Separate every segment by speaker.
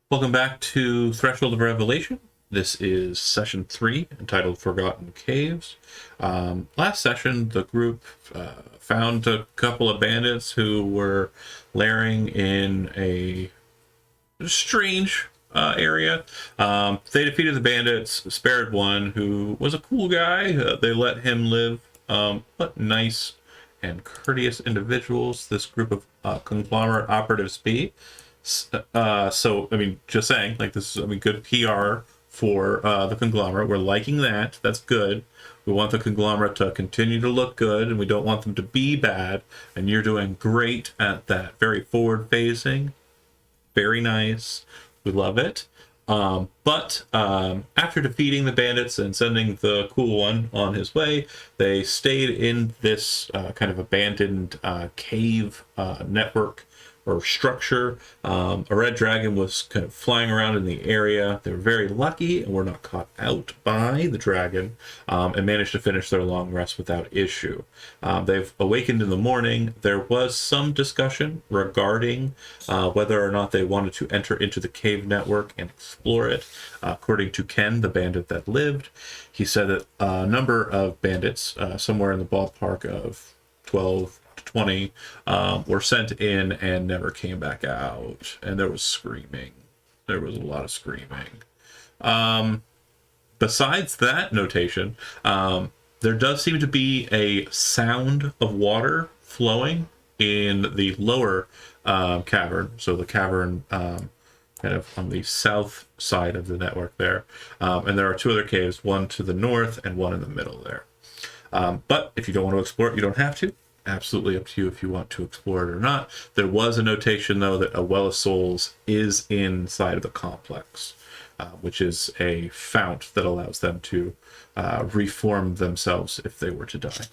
Speaker 1: Welcome back to Threshold of Revelation. This is session 3, entitled Forgotten Caves. Last session, the group found a couple of bandits who were lairing in a strange area. They defeated the bandits, spared one who was a cool guy. They let him live. What nice and courteous individuals this group of conglomerate operatives be. So, I mean, just saying, like, this is, I mean, good PR for the conglomerate. We're liking that. That's good. We want the conglomerate to continue to look good, and we don't want them to be bad. And you're doing great at that. Very forward-facing. Very nice. We love it. But after defeating the bandits and sending the cool one on his way, they stayed in this kind of abandoned cave network or structure. A red dragon was kind of flying around in the area. They were very lucky and were not caught out by the dragon, and managed to finish their long rest without issue. They've awakened in the morning. There was some discussion regarding whether or not they wanted to enter into the cave network and explore it. According to Ken, the bandit that lived, he said that a number of bandits, somewhere in the ballpark of 12 to 20, were sent in and never came back out. And there was screaming. There was a lot of screaming. Besides that notation, there does seem to be a sound of water flowing in the lower cavern. So the cavern kind of on the south side of the network there. And there are two other caves, one to the north and one in the middle there. But if you don't want to explore it, you don't have to. Absolutely up to you if you want to explore it or not. There was a notation, though, that a Well of Souls is inside of the complex, which is a fount that allows them to reform themselves if they were to die.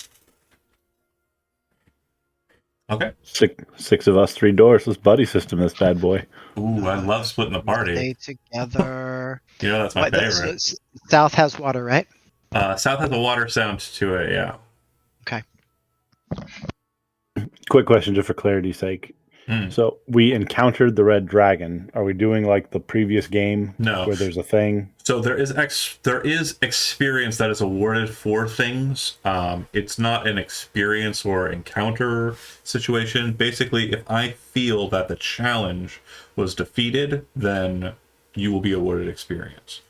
Speaker 1: Okay.
Speaker 2: Six of us, 3 doors. This buddy system, this bad boy.
Speaker 1: Ooh, I love splitting the party.
Speaker 3: Stay together.
Speaker 1: You know, that's my favorite.
Speaker 3: South has water, right?
Speaker 1: South has a water sound to it, yeah.
Speaker 3: Okay.
Speaker 2: Quick question, just for clarity's sake. So we encountered the red dragon. Are we doing like the previous game?
Speaker 1: No.
Speaker 2: Where there's a thing?
Speaker 1: So there is experience that is awarded for things. It's not an experience or encounter situation. Basically, if I feel that the challenge was defeated, then you will be awarded experience.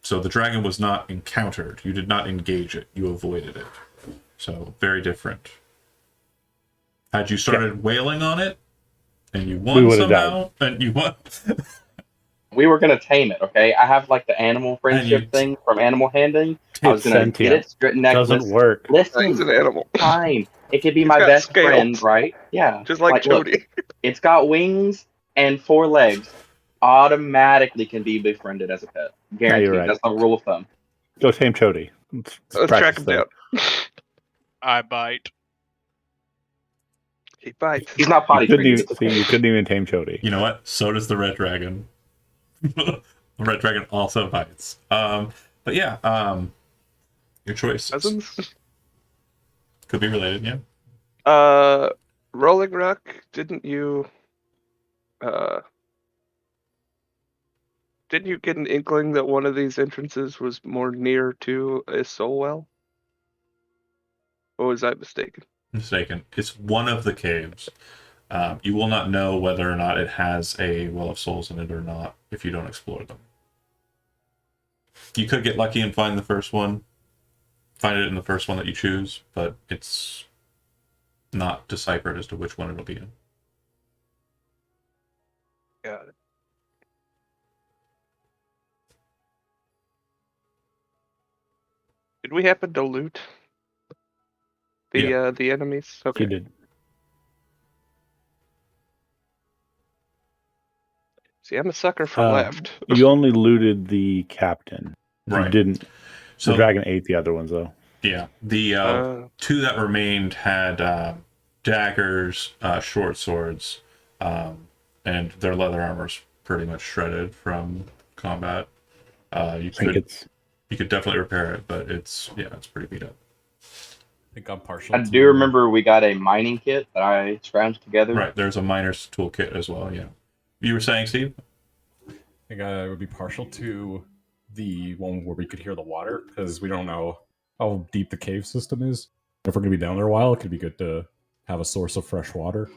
Speaker 1: So the dragon was not encountered. You did not engage it. You avoided it. So very different. Had you started wailing on it, and you won somehow, and you won.
Speaker 4: We were gonna tame it, okay? I have like the animal friendship thing from Animal Handling. I was gonna get its necklace.
Speaker 2: Doesn't work.
Speaker 4: Listen,
Speaker 5: it's an animal.
Speaker 4: Fine. It could be my best
Speaker 5: scales.
Speaker 4: friend, right? Yeah.
Speaker 5: Just like
Speaker 4: look,
Speaker 5: Jody.
Speaker 4: it's got wings and 4 legs. Automatically can be befriended as a pet. Guaranteed.
Speaker 2: Right.
Speaker 4: That's the rule of thumb.
Speaker 2: Go tame Chody.
Speaker 5: Let's track him down.
Speaker 6: I bite.
Speaker 5: He bites.
Speaker 4: He's not potty trained.
Speaker 2: You couldn't even tame Chody.
Speaker 1: You know what? So does the red dragon. The red dragon also bites. But yeah, your choice.
Speaker 5: Cousins?
Speaker 1: Could be related, yeah.
Speaker 5: Rolling Rock, didn't you get an inkling that one of these entrances was more near to a soul well? Or was I mistaken?
Speaker 1: Mistaken. It's one of the caves. You will not know whether or not it has a Well of Souls in it or not if you don't explore them. You could get lucky and find the first one, find it in the first one that you choose, but it's not deciphered as to which one it'll be in.
Speaker 5: Got it. Did we happen to loot the enemies? Okay.
Speaker 2: You did.
Speaker 5: See, I'm a sucker for left.
Speaker 2: You only looted the captain.
Speaker 1: Right.
Speaker 2: You didn't.
Speaker 1: So
Speaker 2: the dragon ate the other ones, though.
Speaker 1: Yeah. The 2 that remained had daggers, short swords, and their leather armor's pretty much shredded from combat. You could definitely repair it, but it's pretty beat up.
Speaker 7: I think I'm partial.
Speaker 4: I do remember we got a mining kit that I scrounged together.
Speaker 1: Right, there's a miner's toolkit as well, yeah. You were saying, Steve?
Speaker 7: think I would be partial to the one where we could hear the water, because we don't know how deep the cave system is. If we're going to be down there a while, it could be good to have a source of fresh water.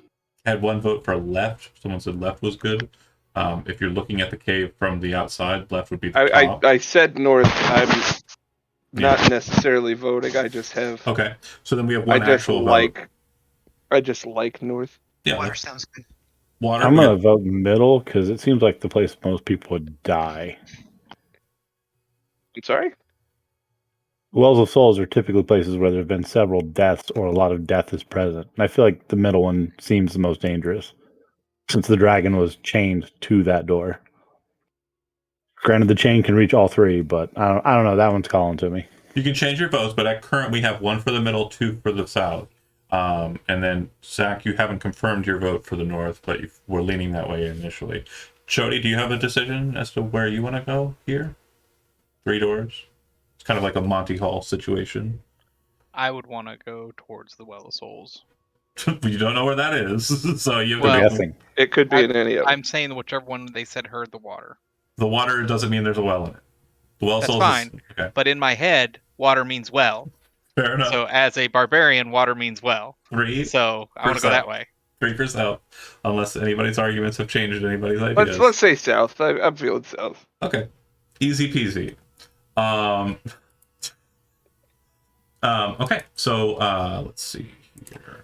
Speaker 1: Had one vote for left. Someone said left was good. If you're looking at the cave from the outside, left would be the top.
Speaker 5: I said north. I'm not necessarily voting. I just have.
Speaker 1: Okay, so then we have one actual vote.
Speaker 5: I just like north.
Speaker 1: Yeah,
Speaker 3: Water sounds good.
Speaker 1: water.
Speaker 2: I'm gonna vote middle because it seems like the place most people would die.
Speaker 5: I'm sorry?
Speaker 2: Wells of Souls are typically places where there's been several deaths or a lot of death is present. And I feel like the middle one seems the most dangerous since the dragon was chained to that door. Granted, the chain can reach all three, but I don't know. That one's calling to me.
Speaker 1: You can change your votes, but at current we have one for the middle, two for the south. And then, Zach, you haven't confirmed your vote for the north, but we're leaning that way initially. Jody, do you have a decision as to where you want to go here? 3 doors? It's kind of like a Monty Hall situation.
Speaker 6: I would want to go towards the Well of Souls.
Speaker 1: You don't know where that is, so you have
Speaker 6: Well,
Speaker 1: to
Speaker 2: Guessing.
Speaker 5: It could be in any of them.
Speaker 6: I'm saying whichever one they said heard the water.
Speaker 1: The water doesn't mean there's a well in it. The Well of
Speaker 6: That's
Speaker 1: Souls
Speaker 6: fine.
Speaker 1: is... Okay,
Speaker 6: But in my head, water means well.
Speaker 1: fair enough.
Speaker 6: So as a barbarian, water means well.
Speaker 1: 3
Speaker 6: So I want to go that way.
Speaker 1: 3 for south, unless anybody's arguments have changed anybody's ideas.
Speaker 5: Let's say south. I'm feeling south.
Speaker 1: Okay, easy peasy. Okay, so let's see here.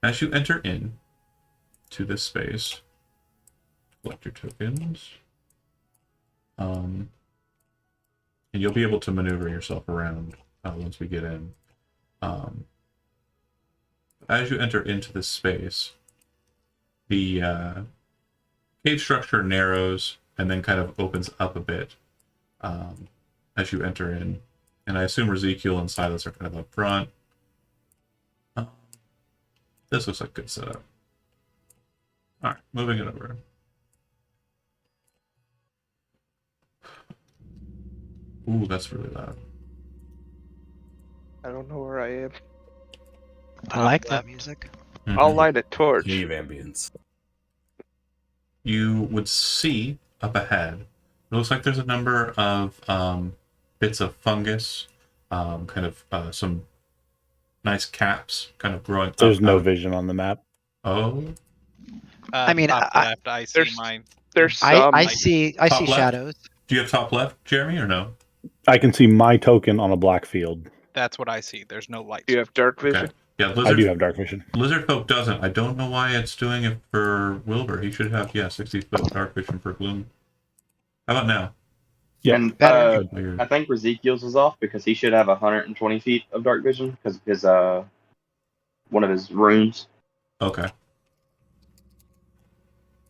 Speaker 1: As you enter in to this space, collect your tokens, and you'll be able to maneuver yourself around once we get in. As you enter into this space, the cave structure narrows and then kind of opens up a bit as you enter in. And I assume Ezekiel and Silas are kind of up front. This looks like a good setup. Alright, moving it over. Ooh, that's really loud.
Speaker 5: I don't know where I am.
Speaker 3: I like that music.
Speaker 1: Mhm.
Speaker 5: I'll light a torch.
Speaker 7: Cave ambience.
Speaker 1: You would see up ahead, it looks like there's a number of bits of fungus, kind of some nice caps kind of growing up.
Speaker 2: There's no vision on the map.
Speaker 1: Oh,
Speaker 3: I mean,
Speaker 6: top left, I see
Speaker 5: there's-
Speaker 6: mine.
Speaker 5: There's
Speaker 3: I
Speaker 5: some.
Speaker 3: see
Speaker 1: Top left?
Speaker 3: shadows.
Speaker 1: do you have top left, Jeremy, or no?
Speaker 2: I can see my token on a black field.
Speaker 6: That's what I see. There's no lights.
Speaker 5: Do you have dark vision?
Speaker 1: Okay. Yeah,
Speaker 2: I do have dark vision.
Speaker 1: Lizard folk doesn't. I don't know why it's doing it for Wilbur. He should have 60-foot dark vision for Gloom. How about now?
Speaker 2: Yeah.
Speaker 4: And
Speaker 3: Better.
Speaker 1: Weird.
Speaker 4: I think Ezekiel's is off because he should have 120 feet of dark vision because of his one of his runes.
Speaker 1: Okay.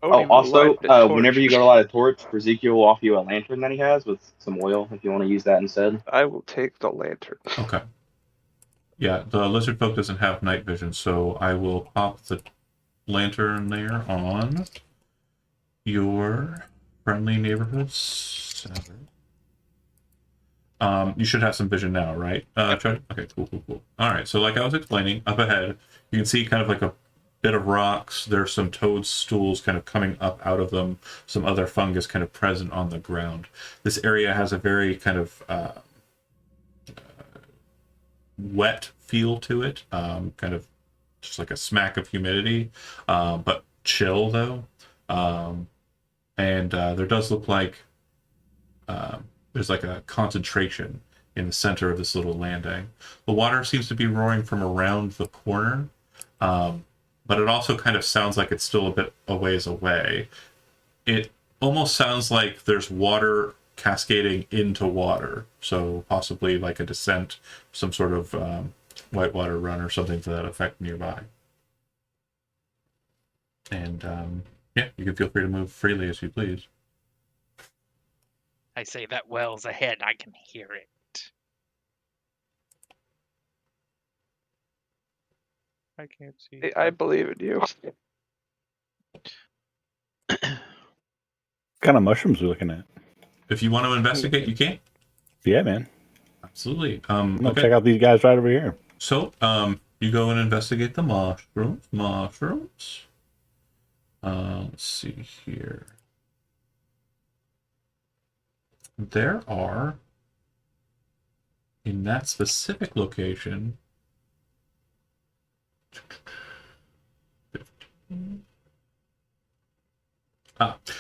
Speaker 4: Oh, also, whenever you go to light a torch, Ezekiel will offer you a lantern that he has with some oil if you want to use that instead.
Speaker 5: I will take the lantern.
Speaker 1: Okay. Yeah, the lizard folk doesn't have night vision, so I will pop the lantern there on your friendly neighborhood center. You should have some vision now, right? Chuck? Okay, cool. All right, so like I was explaining, up ahead, you can see kind of like a bit of rocks. There's some toadstools kind of coming up out of them, some other fungus kind of present on the ground. This area has a very kind of wet feel to it, kind of just like a smack of humidity, but chill though. And there does look like there's like a concentration in the center of this little landing. The water seems to be roaring from around the corner, but it also kind of sounds like it's still a bit a ways away. It almost sounds like there's water cascading into water, so possibly like a descent, some sort of whitewater run or something to that effect nearby. And yeah, you can feel free to move freely as you please.
Speaker 6: I say that well's ahead. I can hear it. I can't see.
Speaker 5: I believe in you.
Speaker 2: What kind of mushrooms are we looking at?
Speaker 1: If you want to investigate, you can.
Speaker 2: Yeah, man.
Speaker 1: Absolutely.
Speaker 2: I'm gonna
Speaker 1: Okay.
Speaker 2: check out these guys right over here.
Speaker 1: So, you go and investigate the mushrooms. Let's see here. there are, in that specific location, 15.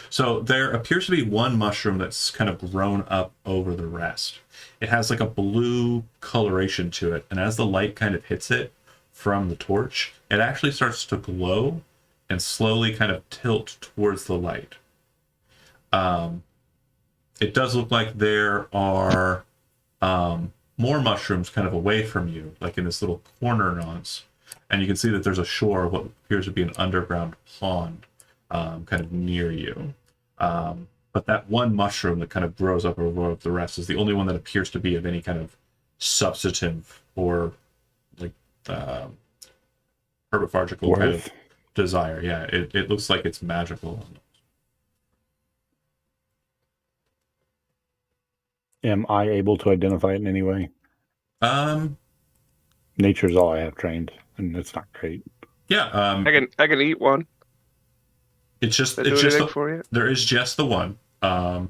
Speaker 1: So there appears to be one mushroom that's kind of grown up over the rest. It has like a blue coloration to it, and as the light kind of hits it from the torch, it actually starts to glow and slowly kind of tilt towards the light. It does look like there are more mushrooms kind of away from you, like in this little corner nonce, and you can see that there's a shore of what appears to be an underground pond kind of near you. But that one mushroom that kind of grows up over the rest is the only one that appears to be of any kind of substantive or like herbophagical kind of desire. Yeah, it looks like it's magical.
Speaker 2: Am I able to identify it in any way? Nature's all I have trained, and it's not great.
Speaker 1: Yeah,
Speaker 5: I can eat one.
Speaker 1: It's just
Speaker 5: for you?
Speaker 1: There is just the one.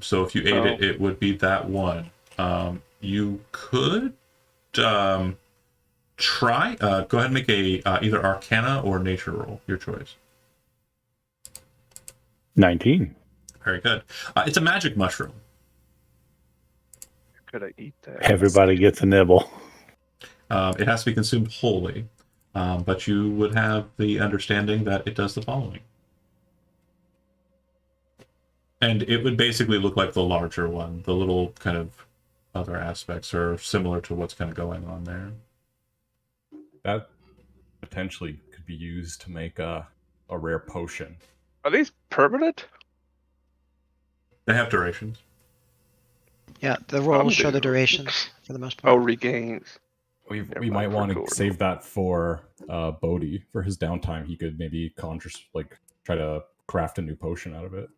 Speaker 1: So if you ate it, it would be that one. You could try. Go ahead and make a either Arcana or Nature roll, your choice.
Speaker 2: 19.
Speaker 1: Very good. It's a magic mushroom.
Speaker 5: Could I eat that?
Speaker 2: Everybody gets a nibble.
Speaker 1: It has to be consumed wholly, but you would have the understanding that it does the following. And it would basically look like the larger one. The little kind of other aspects are similar to what's kind of going on there.
Speaker 7: That potentially could be used to make a rare potion.
Speaker 5: Are these permanent?
Speaker 1: They have durations.
Speaker 3: Yeah, the rolls show the durations for the most
Speaker 5: Oh,
Speaker 3: part.
Speaker 5: regains.
Speaker 7: We
Speaker 5: Never
Speaker 7: might
Speaker 5: mind,
Speaker 7: want
Speaker 5: for
Speaker 7: to save that for Bodhi for his downtime. He could maybe try to craft a new potion out of it.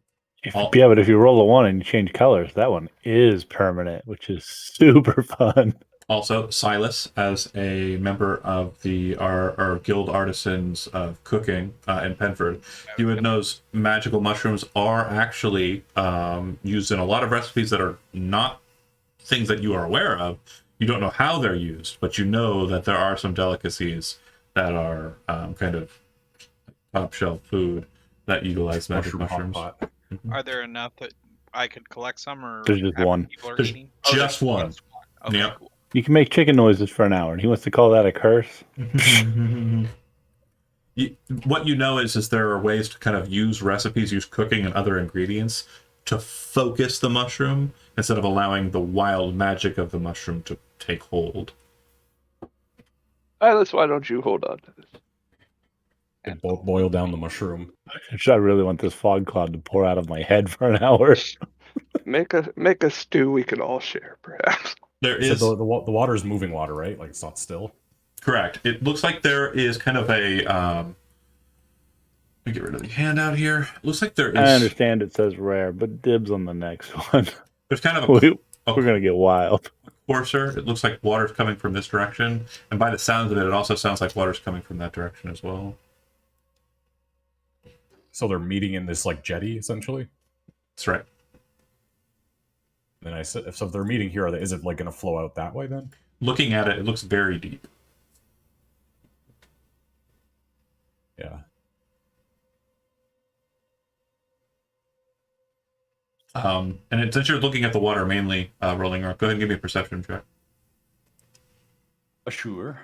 Speaker 2: Yeah, but if you roll a 1 and you change colors, that one is permanent, which is super fun.
Speaker 1: Also, Silas, as a member of our Guild Artisans of Cooking in Penford, you would know magical mushrooms are actually used in a lot of recipes that are not things that you are aware of. You don't know how they're used, but you know that there are some delicacies that are kind of top shelf food that utilize magic mushrooms.
Speaker 6: Are there enough that I could collect some, or
Speaker 2: There's just one.
Speaker 6: people are
Speaker 1: There's
Speaker 6: eating?
Speaker 1: just one.
Speaker 6: Okay,
Speaker 1: Yeah.
Speaker 6: cool.
Speaker 2: You can make chicken noises for an hour, and he wants to call that a curse.
Speaker 1: What you know is there are ways to kind of use recipes, use cooking and other ingredients to focus the mushroom instead of allowing the wild magic of the mushroom to take hold.
Speaker 5: Alice, why don't you hold on to this?
Speaker 7: And boil down the mushroom.
Speaker 2: I really want this fog cloud to pour out of my head for an hour.
Speaker 5: Make a stew we can all share, perhaps.
Speaker 1: There is
Speaker 7: So the water is moving water, right? Like it's not still.
Speaker 1: correct. It looks like there is kind of a. Let me get rid of the handout here. It looks like there is.
Speaker 2: I understand it says rare, but dibs on the next one.
Speaker 1: There's kind of
Speaker 2: We're going to get wild.
Speaker 1: courser. It looks like water's coming from this direction, and by the sounds of it, it also sounds like water's coming from that direction as well.
Speaker 7: So they're meeting in this like jetty, essentially.
Speaker 1: That's right.
Speaker 7: Then I said, so if they're meeting here, is it like going to flow out that way then?
Speaker 1: Looking at it, it looks very deep.
Speaker 7: Yeah.
Speaker 1: And since you're looking at the water mainly, Rolling Rock, go ahead and give me a perception check.
Speaker 8: Sure.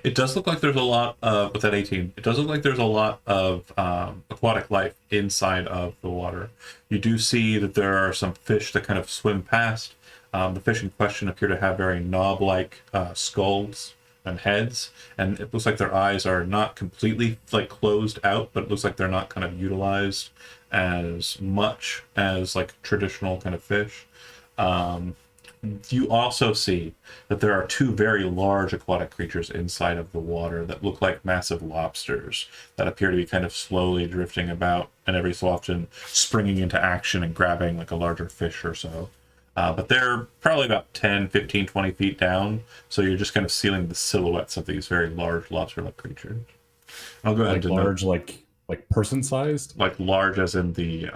Speaker 1: It does look like there's a lot of, with that 18, it does look like there's a lot of aquatic life inside of the water. You do see that there are some fish that kind of swim past. The fish in question appear to have very knob-like skulls and heads, and it looks like their eyes are not completely like closed out, but it looks like they're not kind of utilized as much as like traditional kind of fish. You also see that there are two very large aquatic creatures inside of the water that look like massive lobsters that appear to be kind of slowly drifting about and every so often springing into action and grabbing like a larger fish or so. But they're probably about 10, 15, 20 feet down, so you're just kind of sealing the silhouettes of these very large lobster-like creatures. I'll go ahead
Speaker 7: Like
Speaker 1: and
Speaker 7: large, like person sized.
Speaker 1: like large as in the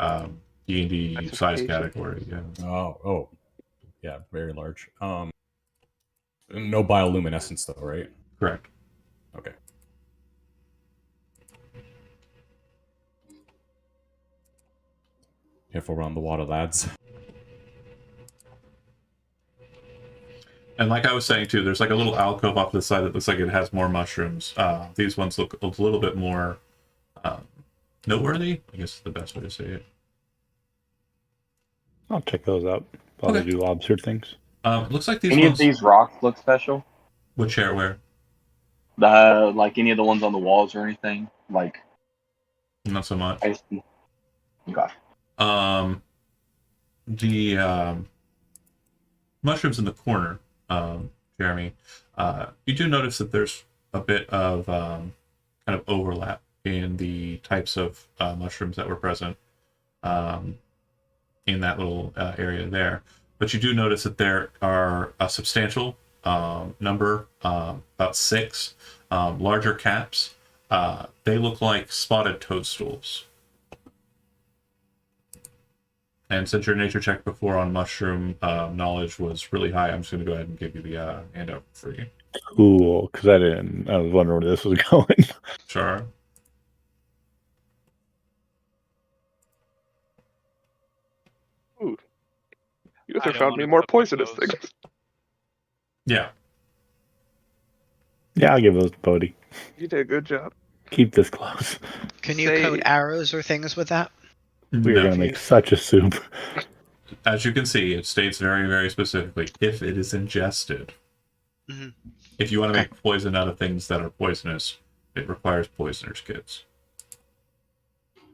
Speaker 1: D&D size
Speaker 5: Classification.
Speaker 1: category. Yeah.
Speaker 7: Oh, yeah, very large. No bioluminescence though, right?
Speaker 1: Correct.
Speaker 7: Okay. Careful around the water, lads.
Speaker 1: And like I was saying too, there's like a little alcove off to the side that looks like it has more mushrooms. These ones look a little bit more noteworthy, I guess is the best way to say it.
Speaker 2: I'll check those out while
Speaker 1: Okay.
Speaker 2: they do lobster things.
Speaker 1: Looks like these
Speaker 4: Any
Speaker 1: ones.
Speaker 4: of these rocks look special?
Speaker 1: Which chair where?
Speaker 4: Like any of the ones on the walls or anything? Like,
Speaker 1: Not so much.
Speaker 4: okay.
Speaker 1: The mushrooms in the corner, Jeremy, you do notice that there's a bit of kind of overlap in the types of mushrooms that were present in that little area there. But you do notice that there are a substantial number, about 6 larger caps. They look like spotted toadstools. And since your nature check before on mushroom knowledge was really high, I'm just going to go ahead and give you the handout for you.
Speaker 2: Cool, because I was wondering where this was going.
Speaker 1: Sure.
Speaker 5: Ooh. You guys
Speaker 6: I
Speaker 5: have
Speaker 6: don't
Speaker 5: found
Speaker 6: wanna
Speaker 5: me more
Speaker 6: cook with
Speaker 5: poisonous
Speaker 6: those.
Speaker 5: things.
Speaker 1: Yeah.
Speaker 2: Yeah, I'll give those to Bodhi.
Speaker 5: You did a good job.
Speaker 2: Keep this close.
Speaker 3: Can you
Speaker 5: Say-
Speaker 3: coat arrows or things with that?
Speaker 2: We are
Speaker 1: No.
Speaker 2: going to make such a soup.
Speaker 1: As you can see, it states very, very specifically if it is ingested.
Speaker 3: Mhm.
Speaker 1: If you want to
Speaker 3: Okay.
Speaker 1: make poison out of things that are poisonous, it requires poisoner's kits.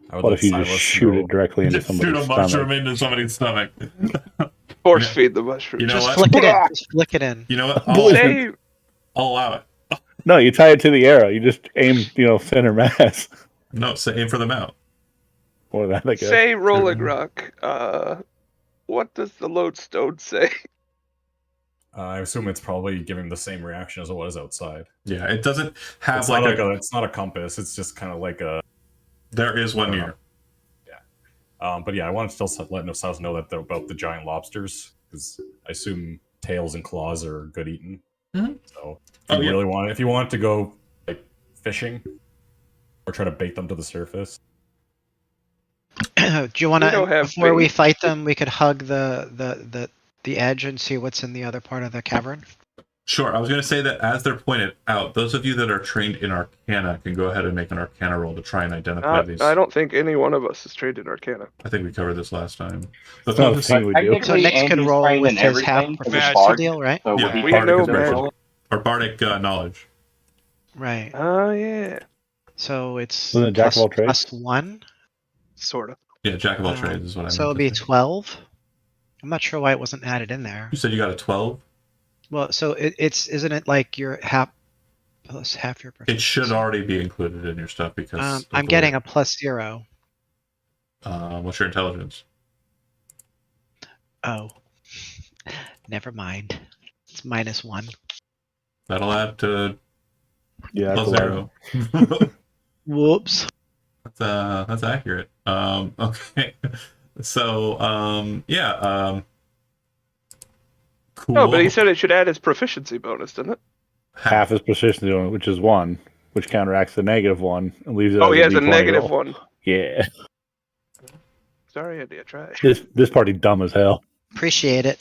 Speaker 7: I would
Speaker 2: What
Speaker 7: let
Speaker 2: if you
Speaker 7: Silas
Speaker 2: just shoot
Speaker 7: know-
Speaker 2: it directly into
Speaker 1: Just shoot
Speaker 2: somebody's
Speaker 1: a mushroom
Speaker 2: stomach?
Speaker 1: into somebody's stomach.
Speaker 5: Force
Speaker 1: Yeah.
Speaker 5: feed the mushroom.
Speaker 1: You know
Speaker 3: Just
Speaker 1: what?
Speaker 3: flick it in. Just flick it in.
Speaker 1: You know what?
Speaker 2: Poison.
Speaker 5: Say,
Speaker 1: I'll allow it.
Speaker 2: No, you tie it to the arrow. You just aim, center mass.
Speaker 1: No, so aim for the mouth.
Speaker 2: Or that, I guess.
Speaker 5: say Rolling
Speaker 1: Sure.
Speaker 5: Rock. What does the lodestone say?
Speaker 7: I assume it's probably giving the same reaction as it was outside.
Speaker 1: Yeah, it doesn't have
Speaker 7: It's
Speaker 1: like
Speaker 7: not
Speaker 1: a.
Speaker 7: it's not a compass. It's just kind of like a.
Speaker 1: There is one
Speaker 7: I don't
Speaker 1: near.
Speaker 7: But yeah, I wanted to still let Silas know that about the giant lobsters because I assume tails and claws are good eating.
Speaker 1: Mhm.
Speaker 7: So if you if you want to go like fishing or try to bait them to the surface.
Speaker 3: Do you want
Speaker 5: We
Speaker 3: to,
Speaker 5: don't have
Speaker 3: before we
Speaker 5: bait.
Speaker 3: fight them, we could hug the edge and see what's in the other part of the cavern?
Speaker 1: Sure. I was going to say that as they're pointed out, those of you that are trained in Arcana can go ahead and make an Arcana roll to try and identify these.
Speaker 5: I don't think any one of us is trained in Arcana.
Speaker 1: I think we covered this last time. The
Speaker 2: It's not a
Speaker 1: closest,
Speaker 2: thing we do.
Speaker 3: So
Speaker 4: Technically,
Speaker 3: Nick could
Speaker 4: Andy's
Speaker 3: roll
Speaker 4: trained
Speaker 3: with
Speaker 4: in
Speaker 3: his half
Speaker 4: everything 'cause he's
Speaker 3: proficiency
Speaker 4: bard,
Speaker 3: deal, right?
Speaker 4: So
Speaker 1: Yeah,
Speaker 4: he
Speaker 5: We
Speaker 1: bardic
Speaker 5: know
Speaker 1: is very
Speaker 5: magic.
Speaker 1: cool. Or bardic knowledge.
Speaker 3: Right.
Speaker 5: Oh yeah,
Speaker 3: So it's
Speaker 2: Wasn't it Jack of all trades?
Speaker 3: +1.
Speaker 5: sort of.
Speaker 1: Yeah, jack of all
Speaker 3: Um,
Speaker 1: trades is what I meant.
Speaker 3: So it'll
Speaker 1: to
Speaker 3: be
Speaker 1: say.
Speaker 3: 12. I'm not sure why it wasn't added in there.
Speaker 1: You said you got a 12.
Speaker 3: Well, so isn't it like your half plus half your proficiency?
Speaker 1: It should already be included in your stuff because.
Speaker 3: I'm getting a +0.
Speaker 1: What's your intelligence?
Speaker 3: Oh, never mind. It's -1.
Speaker 1: That'll add to
Speaker 2: Yeah, that's
Speaker 1: +0.
Speaker 3: Whoops.
Speaker 1: That's accurate. Okay. So yeah. Cool.
Speaker 5: No, but he said it should add his proficiency bonus, didn't it?
Speaker 2: half his proficiency, which is 1, which counteracts the -1 and leaves it.
Speaker 5: Oh,
Speaker 2: as
Speaker 5: he has a
Speaker 2: D20
Speaker 5: -1.
Speaker 2: roll. Yeah,
Speaker 5: Sorry, Andy, I tried.
Speaker 2: this party dumb as hell.
Speaker 3: Appreciate it.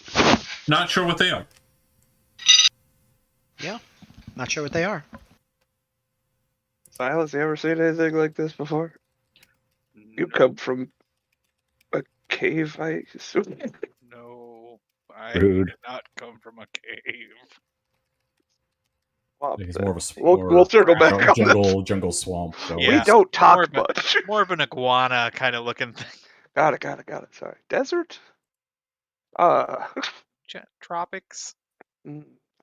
Speaker 1: Not sure what they are.
Speaker 3: Not sure what they are.
Speaker 5: Silas, you ever seen anything like this before? You come from a cave, I assume.
Speaker 6: No, I
Speaker 2: Rude.
Speaker 6: did not come from a cave.
Speaker 5: Swamp,
Speaker 7: He's
Speaker 5: then.
Speaker 7: more of a
Speaker 5: We'll circle back on
Speaker 7: jungle swamp. So
Speaker 6: Yeah.
Speaker 5: We don't talk
Speaker 6: More of a-
Speaker 5: much.
Speaker 6: More of an iguana kind of looking thing.
Speaker 5: Got it. Sorry. Desert?
Speaker 6: Tropics.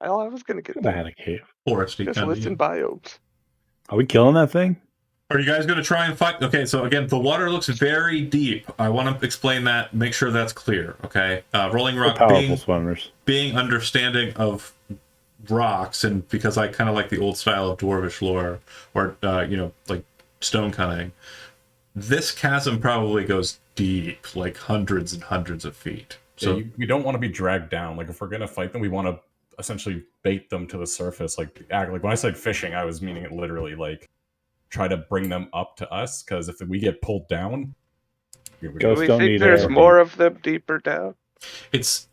Speaker 5: I was gonna get
Speaker 2: I had a cave.
Speaker 1: Foresty
Speaker 5: just
Speaker 1: kind of.
Speaker 5: listing biomes.
Speaker 2: Are we killing that thing?
Speaker 1: Are you guys going to try and fight? Okay, so again, the water looks very deep. I want to explain that, make sure that's clear, okay? Rolling
Speaker 2: We're
Speaker 1: Rock
Speaker 2: powerful swimmers.
Speaker 1: being understanding of rocks, and because I kind of like the old style of dwarvish lore, or, like stone cutting, this chasm probably goes deep, like hundreds and hundreds of feet. So
Speaker 7: we don't want to be dragged down. Like if we're gonna fight them, we want to essentially bait them to the surface. Like when I said fishing, I was meaning it literally. Like try to bring them up to us, because if we get pulled down,
Speaker 5: do we think there's more of them deeper down?
Speaker 1: It's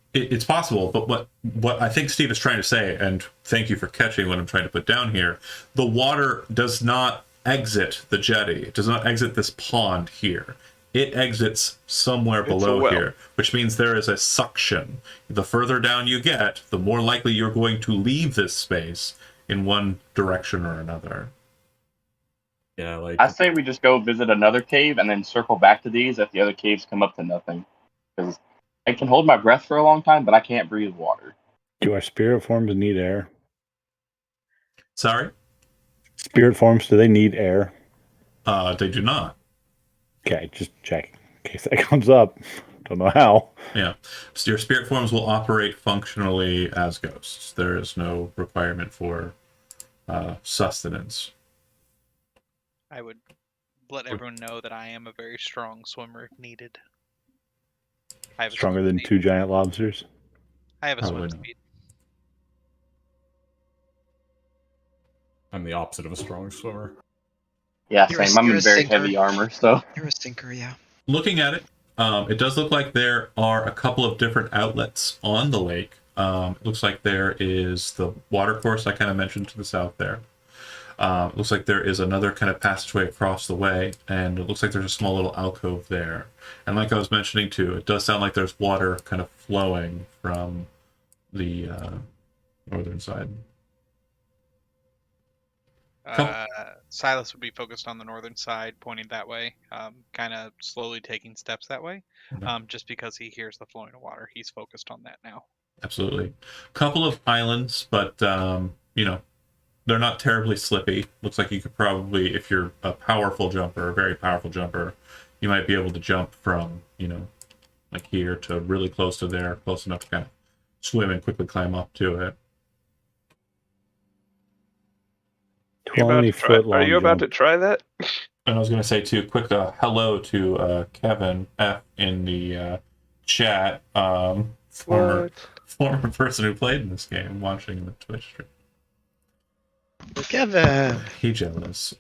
Speaker 1: possible, but what I think Steve is trying to say, and thank you for catching what I'm trying to put down here, the water does not exit the jetty. It does not exit this pond here. It exits somewhere below here, which means there is a suction. The further down you get, the more likely you're going to leave this space in one direction or another.
Speaker 7: Yeah, like
Speaker 4: I say we just go visit another cave and then circle back to these if the other caves come up to nothing. Because I can hold my breath for a long time, but I can't breathe water.
Speaker 2: Do our spirit forms need air?
Speaker 1: Sorry?
Speaker 2: Spirit forms, do they need air?
Speaker 1: They do not.
Speaker 2: Okay, just check in case that comes up. Don't know how.
Speaker 1: Yeah. So your spirit forms will operate functionally as ghosts. There is no requirement for sustenance.
Speaker 6: I would let everyone know that I am a very strong swimmer if needed. I have
Speaker 2: Stronger than 2 giant lobsters?
Speaker 6: I have a swim speed.
Speaker 7: I'm the opposite of a strong swimmer.
Speaker 4: Yeah, same. I'm in very heavy armor, so.
Speaker 3: You're a sinker, yeah.
Speaker 1: Looking at it, it does look like there are a couple of different outlets on the lake. It looks like there is the water course I kind of mentioned to the south there. It looks like there is another kind of passageway across the way, and it looks like there's a small little alcove there. And like I was mentioning too, it does sound like there's water kind of flowing from the northern side.
Speaker 6: Silas would be focused on the northern side, pointing that way, kind of slowly taking steps that way, just because he hears the flowing of water. He's focused on that now.
Speaker 1: Absolutely. Couple of islands, but, they're not terribly slippy. Looks like you could probably, if you're a powerful jumper, a very powerful jumper, you might be able to jump from, like here to really close to there, close enough to kind of swim and quickly climb up to it.
Speaker 5: Are you about to try that?
Speaker 1: And I was going to say too, quick hello to Kevin F in the chat, former person who played in this game, watching the Twitch stream.
Speaker 3: Kevin!
Speaker 1: He jealous.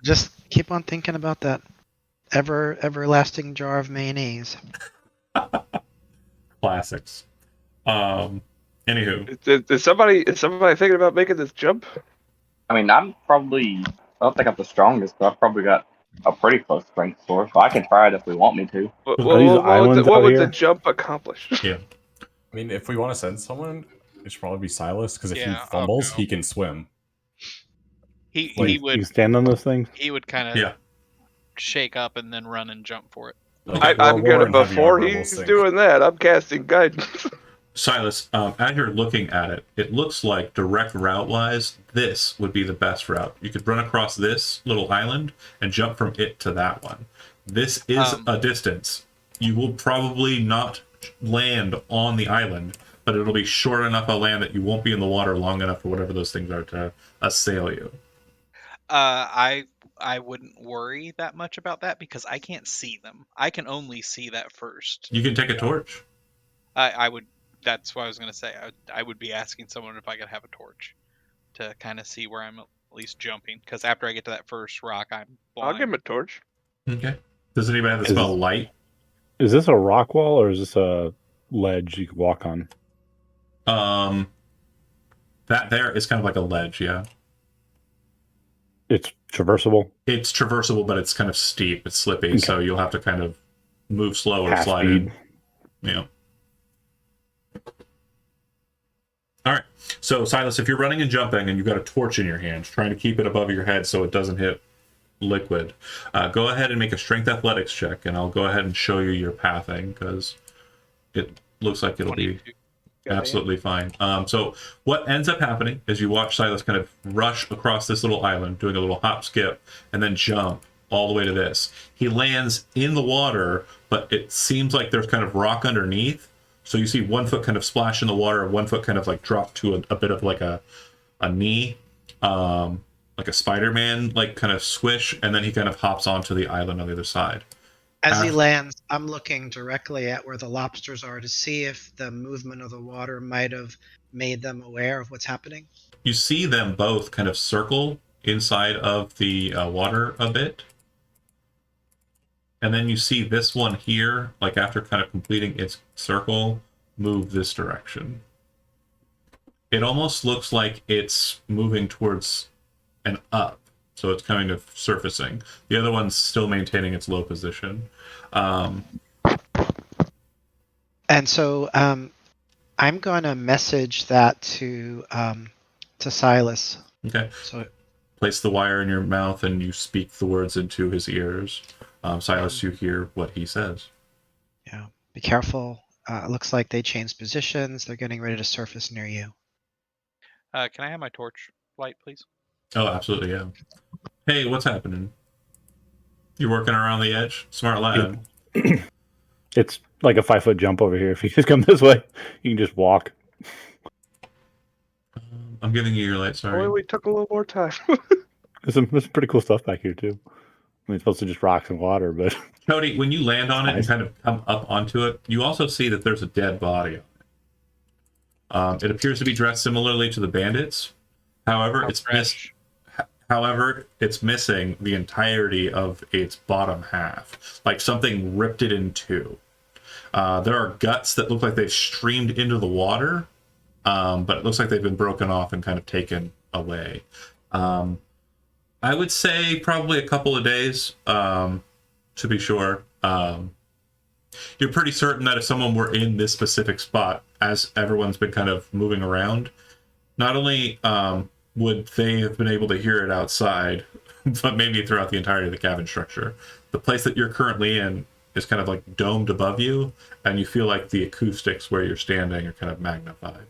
Speaker 3: Just keep on thinking about that everlasting jar of mayonnaise.
Speaker 1: Classics. Anywho,
Speaker 5: is somebody thinking about making this jump?
Speaker 4: I mean, I don't think I'm the strongest, but I've probably got a pretty close strength score, so I can try it if we want me to.
Speaker 5: What would the jump accomplish?
Speaker 1: Yeah.
Speaker 7: I mean, if we want to send someone, it should probably be Silas, because if he fumbles, he can swim.
Speaker 6: He would
Speaker 2: stand on those things.
Speaker 6: He would kind of shake up and then run and jump for it.
Speaker 5: I'm gonna, before he's doing that, I'm casting guidance.
Speaker 1: Silas, as you're looking at it, it looks like direct route-wise, this would be the best route. You could run across this little island and jump from it to that one. This is a distance. You will probably not land on the island, but it'll be short enough a land that you won't be in the water long enough for whatever those things are to assail you.
Speaker 6: I wouldn't worry that much about that because I can't see them. I can only see that first.
Speaker 1: You can take a torch.
Speaker 6: I would. That's what I was going to say. I would be asking someone if I could have a torch to kind of see where I'm at least jumping. Because after I get to that first rock, I'm blind.
Speaker 5: I'll give him a torch.
Speaker 1: Okay. Does anybody have the spell light?
Speaker 2: Is this a rock wall or is this a ledge you can walk on?
Speaker 1: That there is kind of like a ledge, yeah.
Speaker 2: It's traversable?
Speaker 1: It's traversable, but it's kind of steep. It's slippy, so you'll have to kind of move slow or slide in. Yeah. All right. So, Silas, if you're running and jumping and you've got a torch in your hand, trying to keep it above your head so it doesn't hit liquid, go ahead and make a strength athletics check, and I'll go ahead and show you your pathing, because it looks like it'll 22. Be Absolutely fine. So what ends up happening is you watch Silas kind of rush across this little island, doing a little hop skip, and then jump all the way to this. He lands in the water, but it seems like there's kind of rock underneath. So you see 1 foot kind of splash in the water, 1 foot kind of like drop to a bit of like a knee, like a Spider-Man like kind of swish, and then he kind of hops onto the island on the other side.
Speaker 3: As he lands, I'm looking directly at where the lobsters are to see if the movement of the water might have made them aware of what's happening.
Speaker 1: You see them both kind of circle inside of the water a bit. And then you see this one here, like after kind of completing its circle, move this direction. It almost looks like it's moving towards an up. So it's kind of surfacing. The other one's still maintaining its low position.
Speaker 3: And so I'm going to message that to Silas.
Speaker 1: Okay.
Speaker 3: So
Speaker 1: Place the wire in your mouth and you speak the words into his ears. Silas, you hear what he says.
Speaker 3: yeah, be careful. It looks like they changed positions. They're getting ready to surface near you.
Speaker 6: Can I have my torch light, please?
Speaker 1: Oh, absolutely, yeah. Hey, what's happening? You working around the edge? Smart lad.
Speaker 2: It's like a 5-foot jump over here. If you just come this way, you can just walk.
Speaker 1: I'm giving you your light,
Speaker 5: Boy,
Speaker 1: sorry.
Speaker 5: we took a little more time.
Speaker 2: There's some pretty cool stuff back here too. I mean, it's supposed to just rocks and water, but
Speaker 1: Cody, when you land on it and kind of come up onto it, you also see that there's a dead body on it. It appears to be dressed similarly to the bandits. However, it's missing the entirety of its bottom half. Like something ripped it in two. There are guts that look like they've streamed into the water, but it looks like they've been broken off and kind of taken away. I would say probably a couple of days, to be sure. You're pretty certain that if someone were in this specific spot, as everyone's been kind of moving around, not only would they have been able to hear it outside, but maybe throughout the entirety of the cabin structure. The place that you're currently in is kind of like domed above you, and you feel like the acoustics where you're standing are kind of magnified.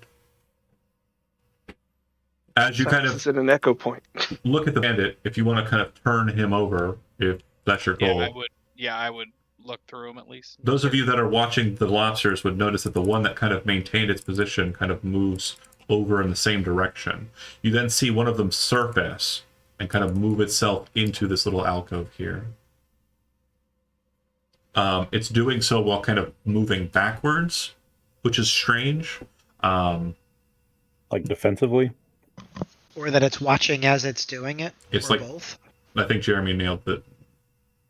Speaker 1: As you kind of
Speaker 5: It's at an echo point.
Speaker 1: look at the bandit, if you want to kind of turn him over, if that's your goal.
Speaker 6: I would look through them at least.
Speaker 1: Those of you that are watching the lobsters would notice that the one that kind of maintained its position kind of moves over in the same direction. You then see one of them surface and kind of move itself into this little alcove here. It's doing so while kind of moving backwards, which is strange.
Speaker 2: like defensively.
Speaker 3: Or that it's watching as it's doing it?
Speaker 1: It's
Speaker 3: or
Speaker 1: like-
Speaker 3: both?
Speaker 1: I think Jeremy nailed that.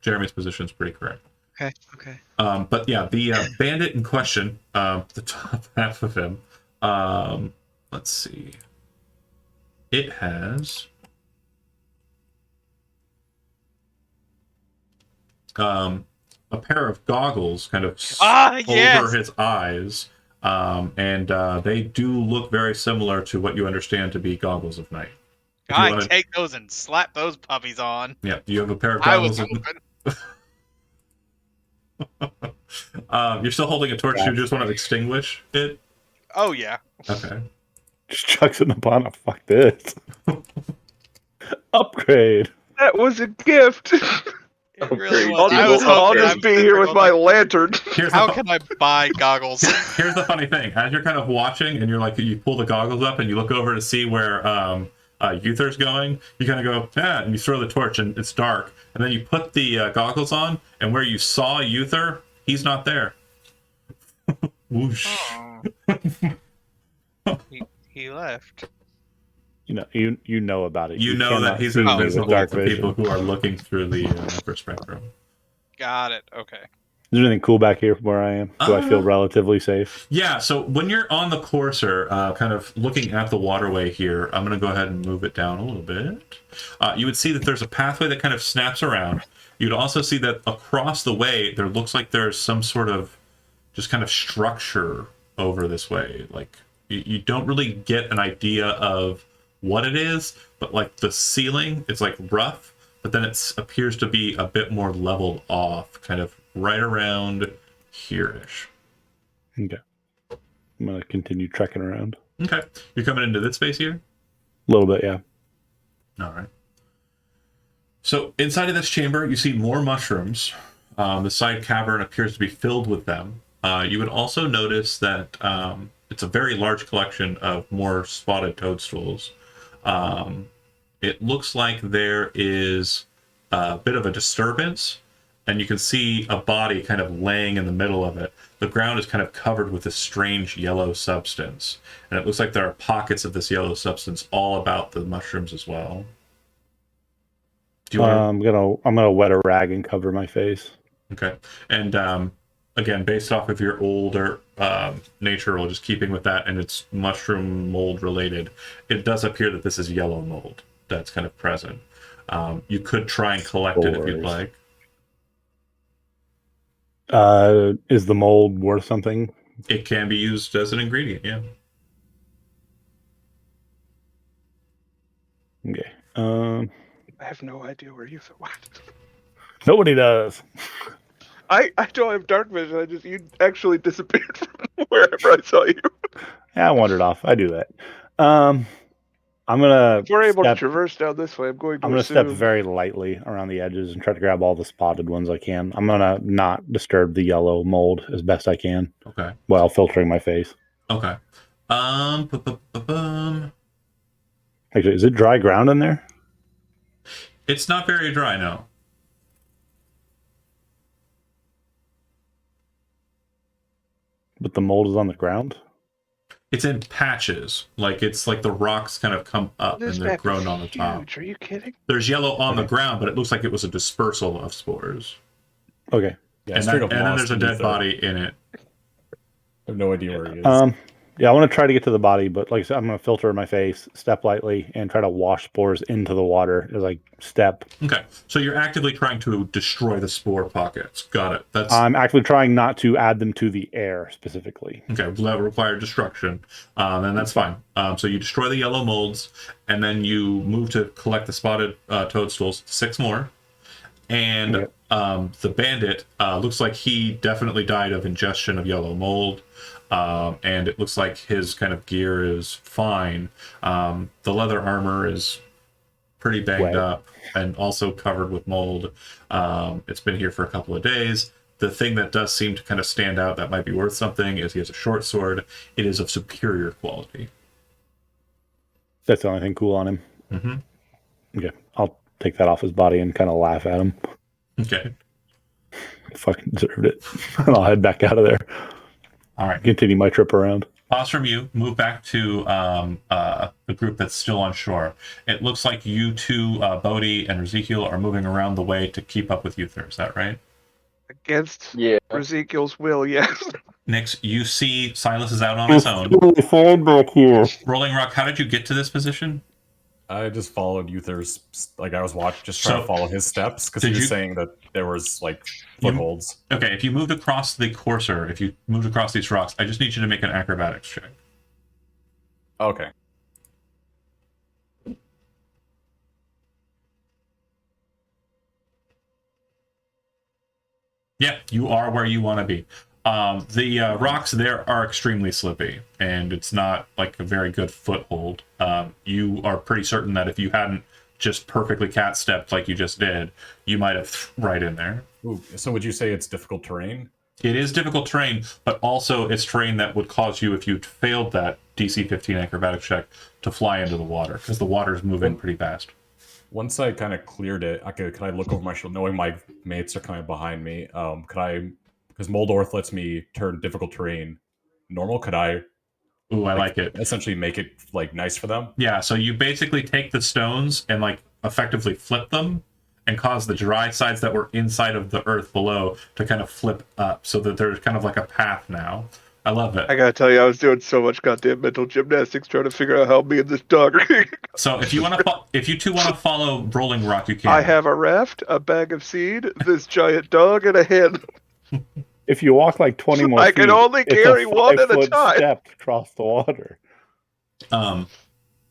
Speaker 1: Jeremy's position is pretty correct.
Speaker 3: Okay.
Speaker 1: But yeah, the bandit in question, the top half of him, let's see. It has a pair of goggles kind of over his eyes, and they do look very similar to what you understand to be goggles of night. If you
Speaker 6: I
Speaker 1: wanna-
Speaker 6: take those and slap those puppies on.
Speaker 1: Yeah, you have a pair of
Speaker 6: I was
Speaker 1: goggles.
Speaker 6: hoping.
Speaker 1: You're still holding a torch. You just want to extinguish it.
Speaker 6: Oh yeah.
Speaker 1: Okay.
Speaker 2: Just chucks it in the bottom. Fuck this. Upgrade.
Speaker 5: That was a gift.
Speaker 6: It really
Speaker 4: I'll
Speaker 6: was. I was
Speaker 5: I'll
Speaker 6: hoping.
Speaker 5: just be here with my lantern.
Speaker 6: How can I buy goggles?
Speaker 1: Here's the funny thing: as you're kind of watching, and you're like, you pull the goggles up, and you look over to see where Uther's going. You kind of go, and you throw the torch, and it's dark. And then you put the goggles on, and where you saw Uther, he's not there. Whoosh.
Speaker 6: Oh. he left.
Speaker 2: You know about it.
Speaker 1: You know
Speaker 2: cannot
Speaker 1: that he's
Speaker 2: see with
Speaker 1: invisible
Speaker 2: dark
Speaker 1: to
Speaker 2: vision.
Speaker 1: people who are looking through the upper spectrum.
Speaker 6: Got it. Okay.
Speaker 2: Is there anything cool back here from where I am? Do I feel relatively safe?
Speaker 1: Yeah, so when you're on the courser, kind of looking at the waterway here, I'm going to go ahead and move it down a little bit. You would see that there's a pathway that kind of snaps around. You'd also see that across the way, there looks like there's some sort of just kind of structure over this way. Like, you don't really get an idea of what it is, but like the ceiling, it's like rough, but then it appears to be a bit more leveled off, kind of right around here-ish.
Speaker 2: Okay. I'm gonna continue trekking around.
Speaker 1: Okay. You're coming into this space here?
Speaker 2: A little bit, yeah.
Speaker 1: All right. So inside of this chamber, you see more mushrooms. The side cavern appears to be filled with them. You would also notice that it's a very large collection of more spotted toadstools. It looks like there is a bit of a disturbance, and you can see a body kind of laying in the middle of it. The ground is kind of covered with this strange yellow substance, and it looks like there are pockets of this yellow substance all about the mushrooms as well. Do you want
Speaker 2: I'm gonna wet a rag and cover my face.
Speaker 1: Okay. And again, based off of your older nature roll, just keeping with that, and it's mushroom mold related, it does appear that this is yellow mold that's kind of present. You could try and collect it if you'd like.
Speaker 2: Is the mold worth something?
Speaker 1: It can be used as an ingredient, yeah.
Speaker 2: Okay.
Speaker 5: I have no idea where you. What?
Speaker 2: Nobody does.
Speaker 5: I don't have dark vision. You actually disappeared from wherever I saw you.
Speaker 2: Yeah, I wandered off. I do that. I'm gonna.
Speaker 5: If we're able to
Speaker 2: step-
Speaker 5: traverse down this way, I'm going to
Speaker 2: I'm gonna step
Speaker 5: assume.
Speaker 2: very lightly around the edges and try to grab all the spotted ones I can. I'm gonna not disturb the yellow mold as best I can
Speaker 1: Okay.
Speaker 2: while filtering my face.
Speaker 1: Okay.
Speaker 2: Actually, is it dry ground in there?
Speaker 1: It's not very dry, no.
Speaker 2: But the mold is on the ground?
Speaker 1: It's in patches. Like it's like the rocks kind of come up
Speaker 5: This
Speaker 1: and they're
Speaker 5: map
Speaker 1: grown
Speaker 5: is
Speaker 1: on the top.
Speaker 5: huge. Are you kidding?
Speaker 1: There's yellow on the ground, but it looks like it was a dispersal of spores.
Speaker 2: Okay.
Speaker 7: Yeah,
Speaker 1: and
Speaker 7: straight
Speaker 1: then,
Speaker 7: up
Speaker 1: and then
Speaker 7: lost
Speaker 1: there's a
Speaker 7: in
Speaker 1: dead
Speaker 7: ether.
Speaker 1: body in it.
Speaker 7: I have no idea where he is.
Speaker 2: Yeah, I want to try to get to the body, but like I said, I'm going to filter my face, step lightly, and try to wash spores into the water as I step.
Speaker 1: Okay, so you're actively trying to destroy the spore pockets. Got it. That's
Speaker 2: I'm actually trying not to add them to the air specifically.
Speaker 1: okay. That will require destruction, and that's fine. So you destroy the yellow molds, and then you move to collect the spotted toadstools. 6 more, and
Speaker 2: Okay.
Speaker 1: The bandit looks like he definitely died of ingestion of yellow mold. And it looks like his kind of gear is fine. The leather armor is pretty banged
Speaker 2: Wet.
Speaker 1: up and also covered with mold. It's been here for a couple of days. The thing that does seem to kind of stand out that might be worth something is he has a short sword. It is of superior quality.
Speaker 2: That's the only thing cool on him.
Speaker 1: Mm-hmm.
Speaker 2: Okay, I'll take that off his body and kind of laugh at him.
Speaker 1: Okay.
Speaker 2: Fucking deserved it. And I'll head back out of there.
Speaker 1: All right.
Speaker 2: Continue my trip around.
Speaker 1: Pause from you. Move back to the group that's still on shore. It looks like you two, Bodhi and Ezekiel, are moving around the way to keep up with Uther. Is that right?
Speaker 5: Against
Speaker 4: Yeah.
Speaker 5: Ezekiel's will, yes.
Speaker 1: Nix, you see Silas is out on his own.
Speaker 2: Fall back here.
Speaker 1: Rolling Rock, how did you get to this position?
Speaker 7: I just followed Uther's, like I was just
Speaker 1: So,
Speaker 7: trying to follow his steps because he
Speaker 1: did
Speaker 7: was
Speaker 1: you-
Speaker 7: saying that there was like
Speaker 1: You-
Speaker 7: footholds.
Speaker 1: Okay, if you moved across the courser, if you moved across these rocks, I just need you to make an acrobatics check.
Speaker 7: Okay.
Speaker 1: Yeah, you are where you want to be. The rocks there are extremely slippy, and it's not like a very good foothold. You are pretty certain that if you hadn't just perfectly cat stepped like you just did, you might have right in there.
Speaker 7: Ooh, so would you say it's difficult terrain?
Speaker 1: It is difficult terrain, but also it's terrain that would cause you, if you failed that DC 15 acrobatic check, to fly into the water, because the water is moving pretty fast.
Speaker 7: Once I kind of cleared it, could I look over my shoulder, knowing my mates are kind of behind me? Could I, because Moldorf lets me turn difficult terrain normal, could I
Speaker 1: Ooh, I like it.
Speaker 7: essentially make it like nice for them?
Speaker 1: Yeah, so you basically take the stones and like effectively flip them and cause the dry sides that were inside of the earth below to kind of flip up so that there's kind of like a path now. I love it.
Speaker 5: I gotta tell you, I was doing so much goddamn mental gymnastics trying to figure out how me and this dog are gonna get.
Speaker 1: So if you want to, if you two want to follow Rolling Rock, you can.
Speaker 5: I have a raft, a bag of seed, this giant dog, and a hen.
Speaker 2: If you walk like 20 more
Speaker 5: I
Speaker 2: feet,
Speaker 5: can only
Speaker 2: it's
Speaker 5: carry one at a
Speaker 2: 5-foot
Speaker 5: time.
Speaker 2: step across the water.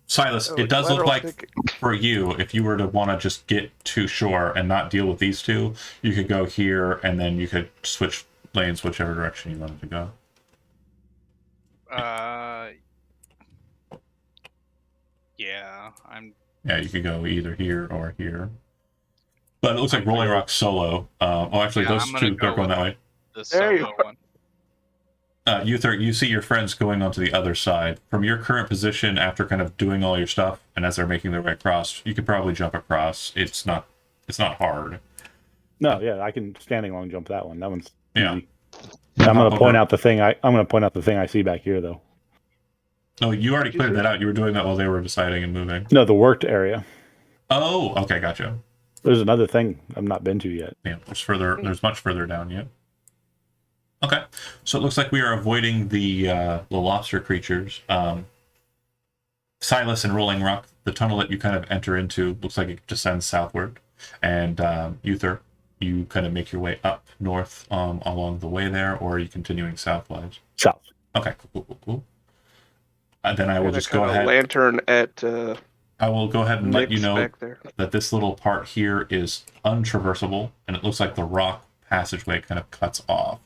Speaker 1: Silas,
Speaker 5: Oh,
Speaker 1: it does look
Speaker 5: lateral
Speaker 1: like
Speaker 5: thinking.
Speaker 1: for you, if you were to want to just get to shore and not deal with these two, you could go here and then you could switch lanes whichever direction you wanted to go.
Speaker 6: Yeah, I'm.
Speaker 1: Yeah, you could go either here or here. But it looks like
Speaker 6: I'm gonna
Speaker 1: Rolling
Speaker 7: go-
Speaker 1: Rock solo. Actually,
Speaker 6: Yeah,
Speaker 1: those
Speaker 6: I'm gonna
Speaker 1: two, they're
Speaker 6: go
Speaker 1: going
Speaker 6: with
Speaker 1: that way.
Speaker 6: The
Speaker 5: There you
Speaker 6: solo
Speaker 5: are.
Speaker 6: one.
Speaker 1: You see your friends going onto the other side. From your current position, after kind of doing all your stuff, and as they're making their way across, you could probably jump across. It's not hard.
Speaker 2: No, yeah, I can standing long jump that one. That one's
Speaker 1: Yeah.
Speaker 2: easy. I'm going
Speaker 1: Hop
Speaker 2: to point
Speaker 1: over.
Speaker 2: out the thing. I'm going to point out the thing I see back here, though.
Speaker 1: No, you already
Speaker 5: What'd you
Speaker 1: cleared
Speaker 5: say?
Speaker 1: that out. You were doing that while they were deciding and moving.
Speaker 2: No, the worked area.
Speaker 1: Oh, okay, gotcha.
Speaker 2: There's another thing I've not been to yet.
Speaker 1: Yeah, there's much further down yet. Okay, so it looks like we are avoiding the lobster creatures. Silas and Rolling Rock, the tunnel that you kind of enter into looks like it descends southward, and Uther, you kind of make your way up north along the way there, or are you continuing southwise?
Speaker 2: South.
Speaker 1: Okay, cool. Then I will just go ahead.
Speaker 5: Lantern at
Speaker 1: I will go ahead and let you
Speaker 5: Nick's
Speaker 1: know
Speaker 5: back there.
Speaker 1: that this little part here is untraversable, and it looks like the rock passageway kind of cuts off.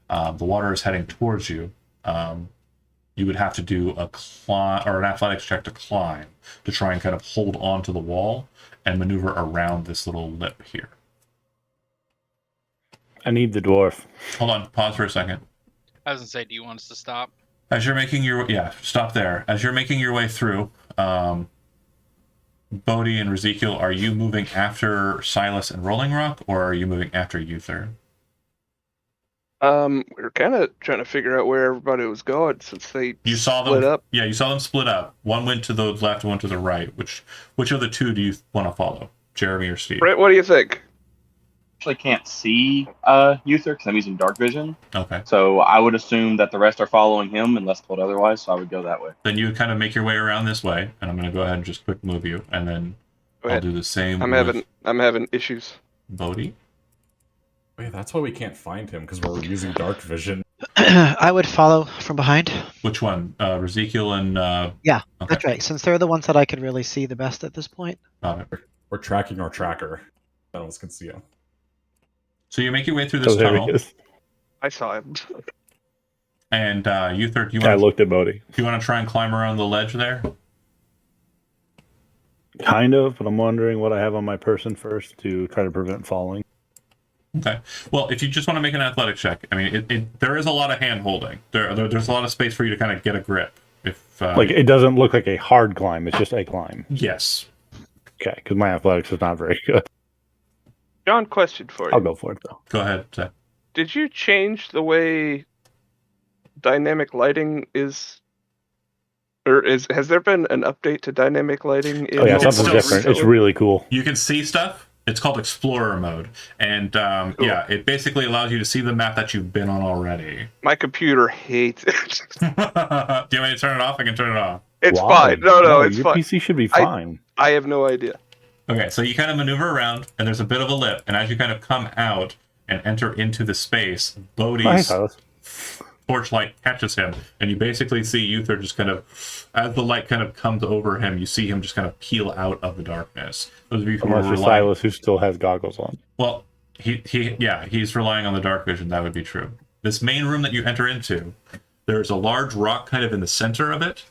Speaker 1: The water is heading towards you. You would have to do a climb or an athletics check to climb to try and kind of hold on to the wall and maneuver around this little lip here.
Speaker 2: I need the dwarf.
Speaker 1: Hold on, pause for a second.
Speaker 6: I was gonna say, do you want us to stop?
Speaker 1: As you're making stop there. As you're making your way through, Bodhi and Ezekiel, are you moving after Silas and Rolling Rock, or are you moving after Uther?
Speaker 5: We were kind of trying to figure out where everybody was going since they
Speaker 1: You saw
Speaker 5: split
Speaker 1: them.
Speaker 5: up.
Speaker 1: Yeah, you saw them split up. One went to the left, one to the right. Which of the two do you want to follow, Jeremy or Steve?
Speaker 5: Brent, what do you think?
Speaker 4: Actually, can't see Uther because I'm using dark vision.
Speaker 1: Okay.
Speaker 4: So I would assume that the rest are following him unless told otherwise. So I would go that way.
Speaker 1: Then you would kind of make your way around this way, and I'm going to go ahead and just quick move you, and then
Speaker 5: Go
Speaker 1: I'll
Speaker 5: ahead.
Speaker 1: do the same.
Speaker 5: I'm having issues.
Speaker 1: Bodhi.
Speaker 7: Wait, that's why we can't find him because we're using dark vision.
Speaker 3: I would follow from behind.
Speaker 1: Which one? Ezekiel and
Speaker 3: Yeah,
Speaker 1: okay.
Speaker 3: that's right. Since they're the ones that I can really see the best at this point.
Speaker 1: Got it.
Speaker 7: We're tracking our tracker. None of us can see him.
Speaker 1: So you make your way through this
Speaker 2: Oh, there
Speaker 1: tunnel,
Speaker 2: he is.
Speaker 5: I saw him.
Speaker 1: and Uther, do
Speaker 2: I
Speaker 1: you
Speaker 2: looked at Bodhi.
Speaker 1: want to try and climb around the ledge there?
Speaker 2: Kind of, but I'm wondering what I have on my person first to try to prevent falling.
Speaker 1: Okay. Well, if you just want to make an athletic check, I mean, there is a lot of hand holding. There's a lot of space for you to kind of get a grip. If
Speaker 2: Like, it doesn't look like a hard climb. It's just a climb.
Speaker 1: yes.
Speaker 2: Okay, because my athletics is not very good.
Speaker 5: John, question for you.
Speaker 2: I'll go for it, though.
Speaker 1: Go ahead. Zach.
Speaker 5: Did you change the way dynamic lighting is? Has there been an update to dynamic lighting?
Speaker 2: Oh, yeah,
Speaker 1: It's
Speaker 2: something
Speaker 1: still
Speaker 2: different. It's
Speaker 5: recently?
Speaker 2: really cool.
Speaker 1: You can see stuff. It's called Explorer mode, and
Speaker 5: Cool.
Speaker 1: yeah, it basically allows you to see the map that you've been on already.
Speaker 5: My computer hates it.
Speaker 1: Do you want me to turn it off? I can turn it off.
Speaker 5: It's
Speaker 2: Why?
Speaker 5: fine. No, it's
Speaker 2: your
Speaker 5: fine.
Speaker 2: PC should be fine.
Speaker 5: I have no idea.
Speaker 1: Okay, so you kind of maneuver around, and there's a bit of a lip, and as you kind of come out and enter into the space,
Speaker 2: Hi,
Speaker 1: Bodhi's
Speaker 2: Silas.
Speaker 1: torchlight catches him, and you basically see Uther just kind of, as the light kind of comes over him, you see him just kind of peel out of the darkness. Those of you who
Speaker 2: Unless
Speaker 1: are
Speaker 2: you're
Speaker 1: relying,
Speaker 2: Silas, who still has goggles on.
Speaker 1: well, he's relying on the dark vision. That would be true. This main room that you enter into, there's a large rock kind of in the center of it.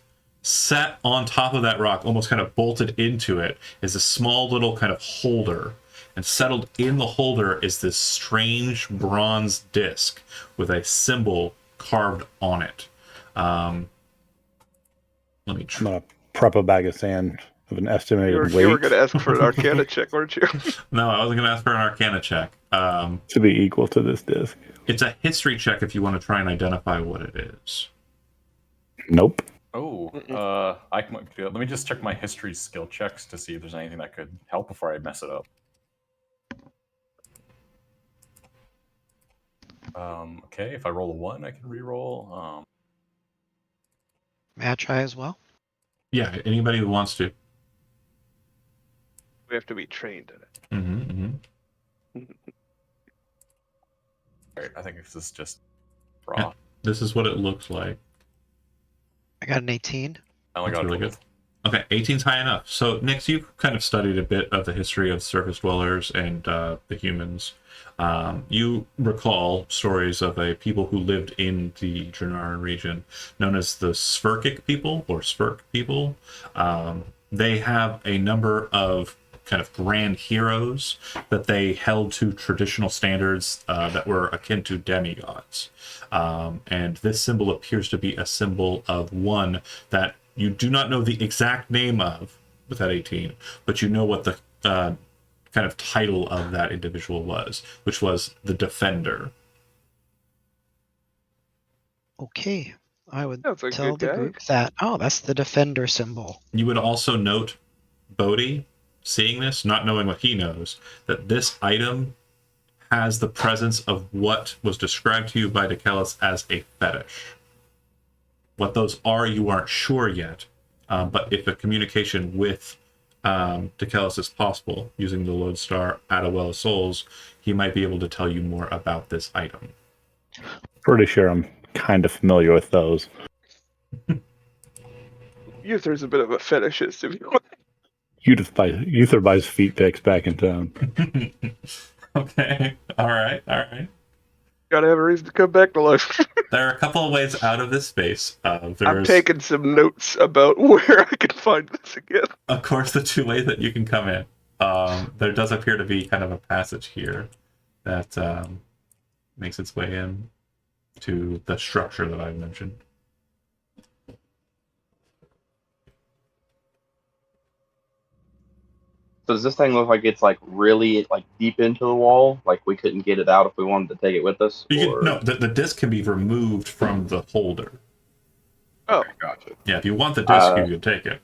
Speaker 1: Set on top of that rock, almost kind of bolted into it, is a small little kind of holder. And settled in the holder is this strange bronze disc with a symbol carved on it. Let me
Speaker 2: I'm
Speaker 1: try.
Speaker 2: going to prep a bag of sand of an estimated
Speaker 5: You
Speaker 2: weight
Speaker 5: were going to ask for an Arcana check, weren't you?
Speaker 1: No, I wasn't going to ask for an Arcana check.
Speaker 2: to be equal to this disc.
Speaker 1: It's a history check if you want to try and identify what it is.
Speaker 2: Nope.
Speaker 7: Oh, I can do that. Let me just check my history skill checks to see if there's anything that could help before I mess it up. Okay, if I roll a 1, I can re-roll.
Speaker 3: May I try as well?
Speaker 1: Yeah, anybody who wants to.
Speaker 5: We have to be trained in it.
Speaker 1: Mm-hmm.
Speaker 7: Alright, I think this is just raw.
Speaker 1: Yeah. This is what it looks like.
Speaker 3: I got an 18.
Speaker 7: I only
Speaker 1: That's
Speaker 7: got
Speaker 1: really
Speaker 7: a
Speaker 1: good. Okay, 18's high enough. So, Nix, you've kind of studied a bit of the history of surface dwellers and the humans. You recall stories of a people who lived in the Dranaran region known as the Svirkic people, or Svirk people. They have a number of kind of grand heroes that they held to traditional standards that were akin to demigods. And this symbol appears to be a symbol of one that you do not know the exact name of with that 18, but you know what the kind of title of that individual was, which was the Defender.
Speaker 3: Okay, I would
Speaker 5: That's a
Speaker 3: tell
Speaker 5: good
Speaker 3: the
Speaker 5: guy.
Speaker 3: group that, oh, that's the defender symbol.
Speaker 1: You would also note, Bodhi, seeing this, not knowing what he knows, that this item has the presence of what was described to you by Dikelis as a fetish. What those are, you aren't sure yet, but if a communication with Dikelis is possible using the lodestar at a Well of Souls, he might be able to tell you more about this item.
Speaker 2: Pretty sure I'm kind of familiar with those.
Speaker 5: Uther's a bit of a fetishist, if you want.
Speaker 2: Uther buys feet pics back in town.
Speaker 1: Okay, all right.
Speaker 5: Gotta have a reason to come back to life.
Speaker 1: There are a couple of ways out of this space.
Speaker 5: I'm
Speaker 1: There's,
Speaker 5: taking some notes about where I can find this again.
Speaker 1: of course, the two ways that you can come in. There does appear to be kind of a passage here that makes its way in to the structure that I mentioned.
Speaker 4: So does this thing look like it's like really like deep into the wall? Like we couldn't get it out if we wanted to take it with us?
Speaker 1: You can, no, the disc can be removed from the holder.
Speaker 5: Oh,
Speaker 4: Okay, gotcha.
Speaker 1: Yeah, if you want the disc, you can take it.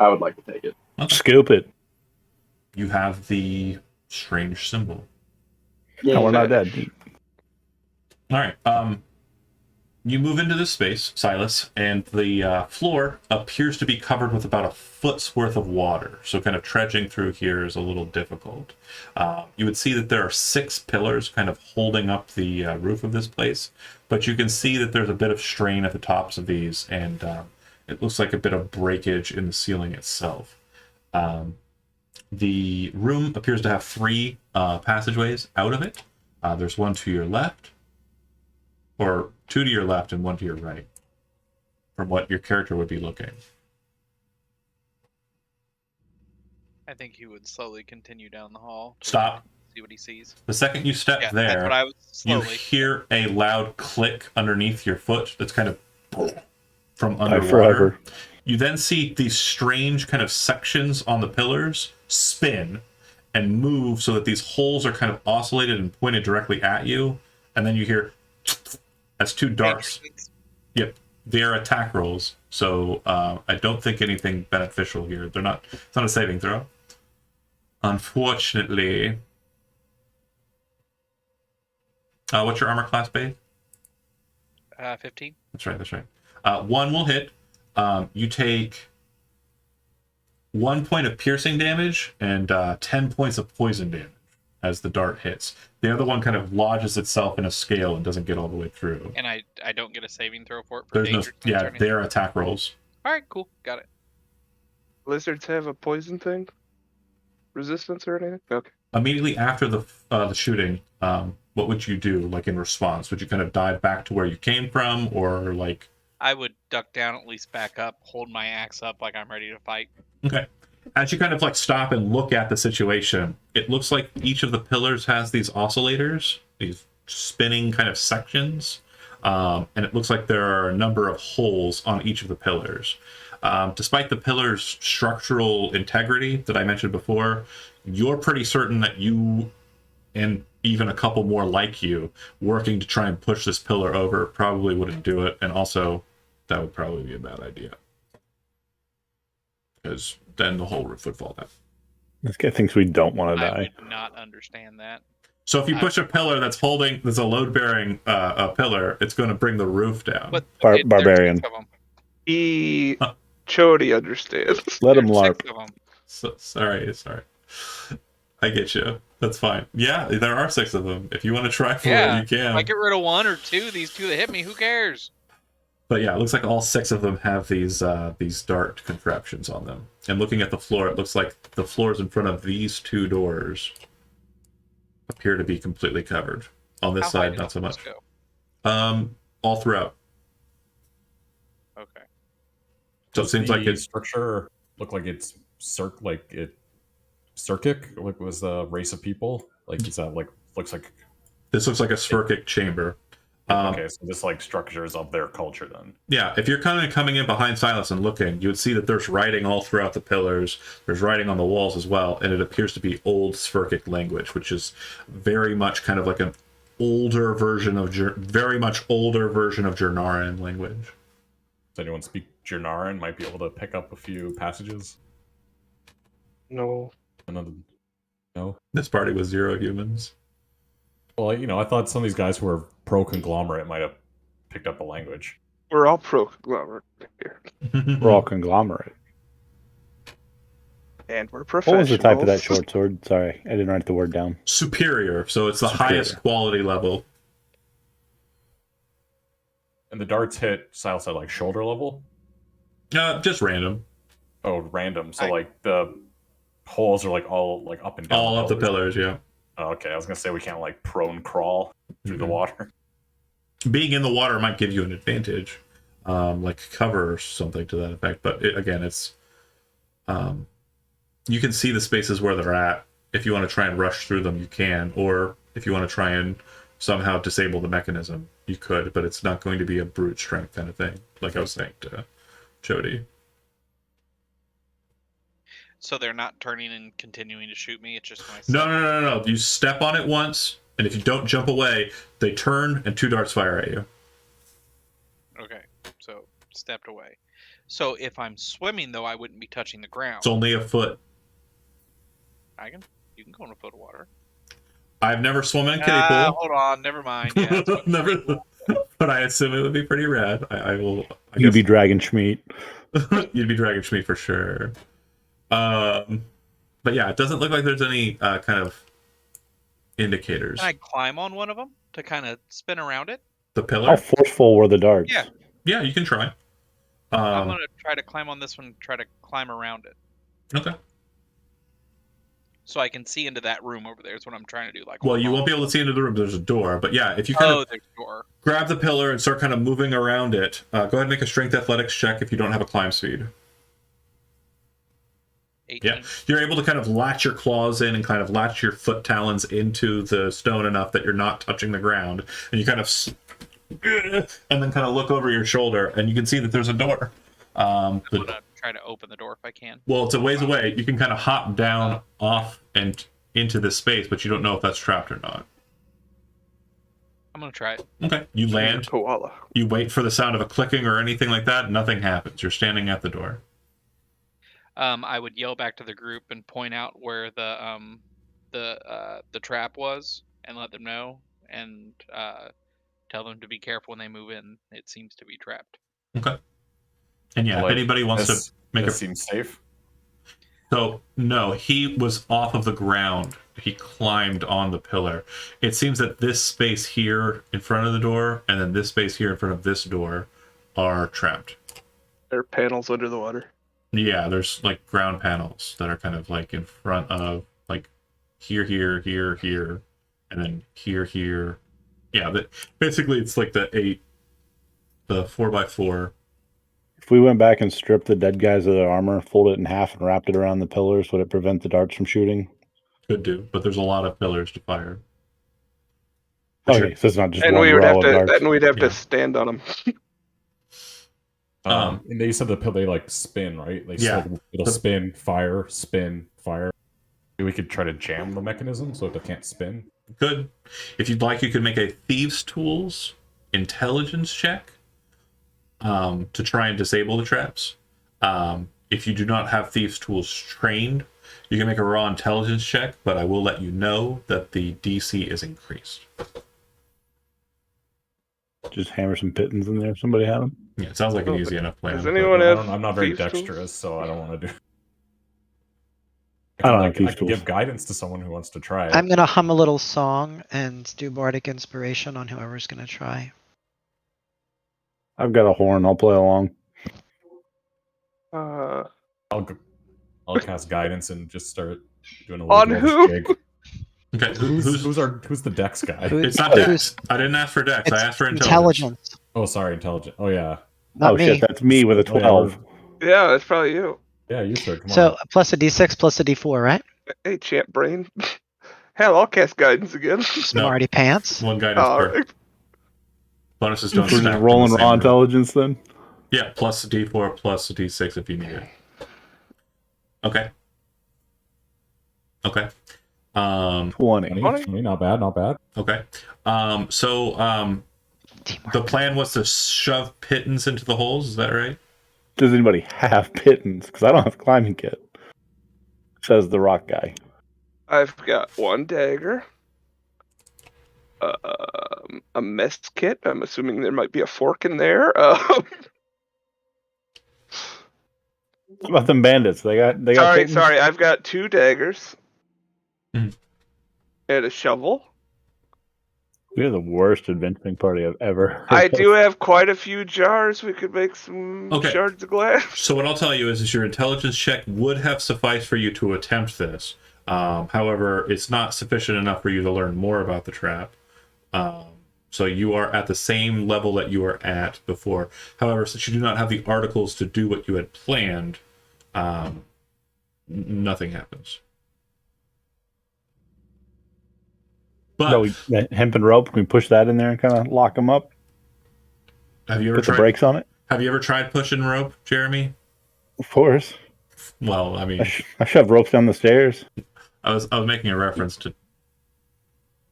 Speaker 4: I would like to take it.
Speaker 1: Okay.
Speaker 2: Scoop it.
Speaker 1: You have the strange symbol.
Speaker 2: No, we're not that deep.
Speaker 1: All right. You move into this space, Silas, and the floor appears to be covered with about a foot's worth of water. So kind of trudging through here is a little difficult. You would see that there are 6 pillars kind of holding up the roof of this place, but you can see that there's a bit of strain at the tops of these, and it looks like a bit of breakage in the ceiling itself. The room appears to have 3 passageways out of it. There's one to your left, or 2 to your left and 1 to your right, from what your character would be looking.
Speaker 6: I think he would slowly continue down the hall. to
Speaker 1: Stop.
Speaker 6: See what he sees.
Speaker 1: The second you step
Speaker 6: Yeah,
Speaker 1: there,
Speaker 6: that's what I was
Speaker 1: you
Speaker 6: slowly.
Speaker 1: hear a loud click underneath your foot that's kind of from
Speaker 2: Bye
Speaker 1: underwater.
Speaker 2: forever.
Speaker 1: You then see these strange kind of sections on the pillars spin and move so that these holes are kind of oscillated and pointed directly at you. And then you hear as 2 darts. Yep, they're attack rolls. So I don't think anything beneficial here. They're not. It's not a saving throw. Unfortunately. What's your armor class, Babe?
Speaker 6: 15.
Speaker 1: That's right. 1 will hit. You take 1 point of piercing damage and 10 points of poison damage as the dart hits. The other one kind of lodges itself in a scale and doesn't get all the way through.
Speaker 6: And I don't get a saving throw for it. For
Speaker 1: There's no,
Speaker 6: danger points or anything?
Speaker 1: they're attack rolls.
Speaker 6: All right, cool, got it.
Speaker 5: Lizards have a poison thing? Resistance or anything? Okay.
Speaker 1: Immediately after the shooting, what would you do? Like in response, would you kind of dive back to where you came from, or like?
Speaker 6: I would duck down, at least back up, hold my axe up like I'm ready to fight.
Speaker 1: Okay. As you kind of like stop and look at the situation, it looks like each of the pillars has these oscillators, these spinning kind of sections, and it looks like there are a number of holes on each of the pillars. Despite the pillar's structural integrity that I mentioned before, you're pretty certain that you and even a couple more like you working to try and push this pillar over probably wouldn't do it, and also that would probably be a bad idea, because then the whole roof would fall down.
Speaker 2: This guy thinks we don't want to
Speaker 6: I
Speaker 2: die.
Speaker 6: would not understand that.
Speaker 1: So if you push a pillar that's a load-bearing a pillar, it's going to bring the roof down.
Speaker 6: But
Speaker 2: Bar-
Speaker 6: there's
Speaker 2: barbarian.
Speaker 6: 6 of them.
Speaker 5: Chody understands.
Speaker 2: Let him
Speaker 6: There's
Speaker 2: LARP.
Speaker 6: 6 of them.
Speaker 1: So, sorry. I get you. That's fine. Yeah, there are 6 of them. If you want to try for it, you
Speaker 6: If
Speaker 1: can.
Speaker 6: I get rid of 1 or 2, these 2 that hit me, who cares?
Speaker 1: But yeah, it looks like all 6 of them have these dart contraptions on them. And looking at the floor, it looks like the floors in front of these 2 doors appear to be completely covered. On this
Speaker 6: How high
Speaker 1: side,
Speaker 6: did
Speaker 1: not so
Speaker 6: this
Speaker 1: much.
Speaker 6: go?
Speaker 1: All throughout.
Speaker 6: Okay.
Speaker 1: So it
Speaker 7: Does
Speaker 1: seems like
Speaker 7: the
Speaker 1: it's
Speaker 7: structure look like it's Circic? Like was the race of people? Like is that like looks like
Speaker 1: this looks like a Sphyrkic chamber.
Speaker 7: okay, so this like structure is of their culture then.
Speaker 1: Yeah, if you're kind of coming in behind Silas and looking, you would see that there's writing all throughout the pillars. There's writing on the walls as well, and it appears to be old Sphyrkic language, which is very much kind of like an older version of very much older version of Jernaran language.
Speaker 7: Does anyone speak Jernaran? Might be able to pick up a few passages.
Speaker 5: No.
Speaker 7: Another, no.
Speaker 1: This party was 0 humans.
Speaker 7: Well, I thought some of these guys who were pro-conglomerate might have picked up a language.
Speaker 5: We're all pro-conglomerate here.
Speaker 2: We're all conglomerate.
Speaker 5: And we're
Speaker 2: What
Speaker 5: professionals.
Speaker 2: was the type of that short sword? Sorry, I didn't write the word down.
Speaker 1: Superior, so it's the
Speaker 2: Superior.
Speaker 1: highest quality level.
Speaker 7: And the darts hit Silas at like shoulder level?
Speaker 1: Just random.
Speaker 7: Oh, random. So like the holes are like all like up and down.
Speaker 1: All up the pillars, yeah.
Speaker 7: Oh, okay, I was gonna say we can't like prone crawl through the water.
Speaker 1: Being in the water might give you an advantage, like cover or something to that effect. But again, it's you can see the spaces where they're at. If you want to try and rush through them, you can. Or if you want to try and somehow disable the mechanism, you could. But it's not going to be a brute strength kind of thing, like I was saying to Jody.
Speaker 6: So they're not turning and continuing to shoot me. It's just when I
Speaker 1: No. You step on it once, and if you don't jump away, they turn and 2 darts fire at you.
Speaker 6: Okay, so stepped away. So if I'm swimming, though, I wouldn't be touching the ground.
Speaker 1: It's only a foot.
Speaker 6: You can go in a foot of water.
Speaker 1: I've never swum in a kiddie pool.
Speaker 6: Hold on, never mind. Yeah, it's
Speaker 1: Never, but I assume it would be pretty rad. I will.
Speaker 2: You'd be Dragon Schmeat.
Speaker 1: You'd be Dragon Schmeat for sure. But yeah, it doesn't look like there's any kind of indicators.
Speaker 6: Can I climb on one of them to kind of spin around it?
Speaker 1: The pillar?
Speaker 2: How forceful were the darts?
Speaker 6: Yeah.
Speaker 1: Yeah, you can try.
Speaker 6: I'm going to try to climb on this one, try to climb around it.
Speaker 1: Okay.
Speaker 6: So I can see into that room over there is what I'm trying to do. Like,
Speaker 1: Well, you won't be able to see into the room. There's a door. But yeah, if you kind of
Speaker 6: there's a door.
Speaker 1: grab the pillar and start kind of moving around it, go ahead and make a strength athletics check if you don't have a climb speed.
Speaker 6: 18.
Speaker 1: Yeah, you're able to kind of latch your claws in and kind of latch your foot talons into the stone enough that you're not touching the ground. And you kind of, and then kind of look over your shoulder and you can see that there's a door.
Speaker 6: I'm going to try to open the door if I can.
Speaker 1: Well, it's a ways away. You can kind of hop down off and into this space, but you don't know if that's trapped or not.
Speaker 6: I'm going to try it.
Speaker 1: Okay, you land.
Speaker 5: Koala.
Speaker 1: You wait for the sound of a clicking or anything like that. Nothing happens. You're standing at the door.
Speaker 6: I would yell back to the group and point out where the trap was and let them know and tell them to be careful when they move in. It seems to be trapped.
Speaker 1: Okay. And yeah,
Speaker 7: Like,
Speaker 1: if anybody wants to make
Speaker 7: this seems safe.
Speaker 1: So, no, he was off of the ground. He climbed on the pillar. It seems that this space here in front of the door and then this space here in front of this door are trapped.
Speaker 5: There are panels under the water.
Speaker 1: Yeah, there's like ground panels that are kind of like in front of like here, and then here. Yeah, basically it's like the 4x4.
Speaker 2: If we went back and stripped the dead guys of their armor, folded it in half, and wrapped it around the pillars, would it prevent the darts from shooting?
Speaker 1: Could do, but there's a lot of pillars to fire.
Speaker 2: Okay, so it's not just
Speaker 5: And
Speaker 2: one
Speaker 5: we would
Speaker 2: row
Speaker 5: have
Speaker 2: of
Speaker 5: to,
Speaker 2: darts.
Speaker 5: and we'd have
Speaker 1: Yeah.
Speaker 5: to stand on them.
Speaker 7: And they said they like spin, right? They
Speaker 1: Yeah.
Speaker 7: said it'll spin, fire. Maybe we could try to jam the mechanism so they can't spin.
Speaker 1: Good. If you'd like, you could make a Thieves' Tools intelligence check to try and disable the traps. If you do not have Thieves' Tools trained, you can make a raw intelligence check, but I will let you know that the DC is increased.
Speaker 2: Just hammer some pittons in there. Somebody have them.
Speaker 1: Yeah, it sounds like an easy enough plan.
Speaker 5: Does
Speaker 1: but-
Speaker 5: anyone have
Speaker 7: I'm not very
Speaker 5: thieves' tools?
Speaker 7: dexterous, so I don't want to do.
Speaker 2: I don't have
Speaker 7: I
Speaker 2: thieves'
Speaker 7: can
Speaker 2: tools.
Speaker 7: give guidance to someone who wants to try it.
Speaker 3: I'm going to hum a little song and do bardic inspiration on whoever's going to try.
Speaker 2: I've got a horn. I'll play along.
Speaker 7: I'll cast guidance and just start doing a little
Speaker 5: On
Speaker 7: dwarf
Speaker 5: who?
Speaker 7: jig.
Speaker 1: Okay,
Speaker 7: Who's the Dex guy?
Speaker 3: Who-
Speaker 1: It's not
Speaker 3: who's-
Speaker 1: Dex. I didn't ask for Dex. I
Speaker 3: It's
Speaker 1: asked for intelligence.
Speaker 7: Oh, sorry, intelligent. Oh yeah,
Speaker 3: Not me.
Speaker 2: Shit, that's me with a
Speaker 7: Oh, yeah,
Speaker 2: 12.
Speaker 5: Yeah, that's probably you.
Speaker 7: yeah. You third. Come
Speaker 3: So
Speaker 7: on.
Speaker 3: plus a d6 plus a d4, right?
Speaker 5: Hey, champ brain. Hell, I'll cast guidance again.
Speaker 3: Smarty pants.
Speaker 1: One guidance
Speaker 5: All
Speaker 1: per.
Speaker 5: right.
Speaker 1: Bonuses
Speaker 2: We're
Speaker 1: don't
Speaker 2: just
Speaker 1: stack in the
Speaker 2: rolling
Speaker 1: same
Speaker 2: raw
Speaker 1: row.
Speaker 2: intelligence then?
Speaker 1: Yeah, plus a d4 plus a d6 if you need it. Okay. Okay.
Speaker 2: 20.
Speaker 7: 20, not bad, not bad.
Speaker 1: Okay. The plan was to shove pittance into the holes. Is that right?
Speaker 2: Does anybody have pittance? Because I don't have a climbing kit. Says the rock guy.
Speaker 5: I've got one dagger. A mess kit. I'm assuming there might be a fork in there.
Speaker 2: What about them bandits? They got pittance?
Speaker 5: Sorry. I've got 2 daggers.
Speaker 1: Mhm.
Speaker 5: And a shovel.
Speaker 2: We're the worst adventuring party I've ever heard
Speaker 5: I
Speaker 2: of.
Speaker 5: do have quite a few jars. We could make some
Speaker 1: Okay.
Speaker 5: shards of glass.
Speaker 1: So what I'll tell you is your intelligence check would have sufficed for you to attempt this. However, it's not sufficient enough for you to learn more about the trap. So you are at the same level that you were at before. However, since you do not have the articles to do what you had planned, nothing happens. But
Speaker 2: No, that hemp and rope. Can we push that in there and kind of lock them up?
Speaker 1: have you ever
Speaker 2: Put the
Speaker 1: tried?
Speaker 2: brakes on it?
Speaker 1: Have you ever tried pushing rope, Jeremy?
Speaker 2: Of course.
Speaker 1: Well, I mean,
Speaker 2: I shoved ropes down the stairs.
Speaker 1: I was making a reference to.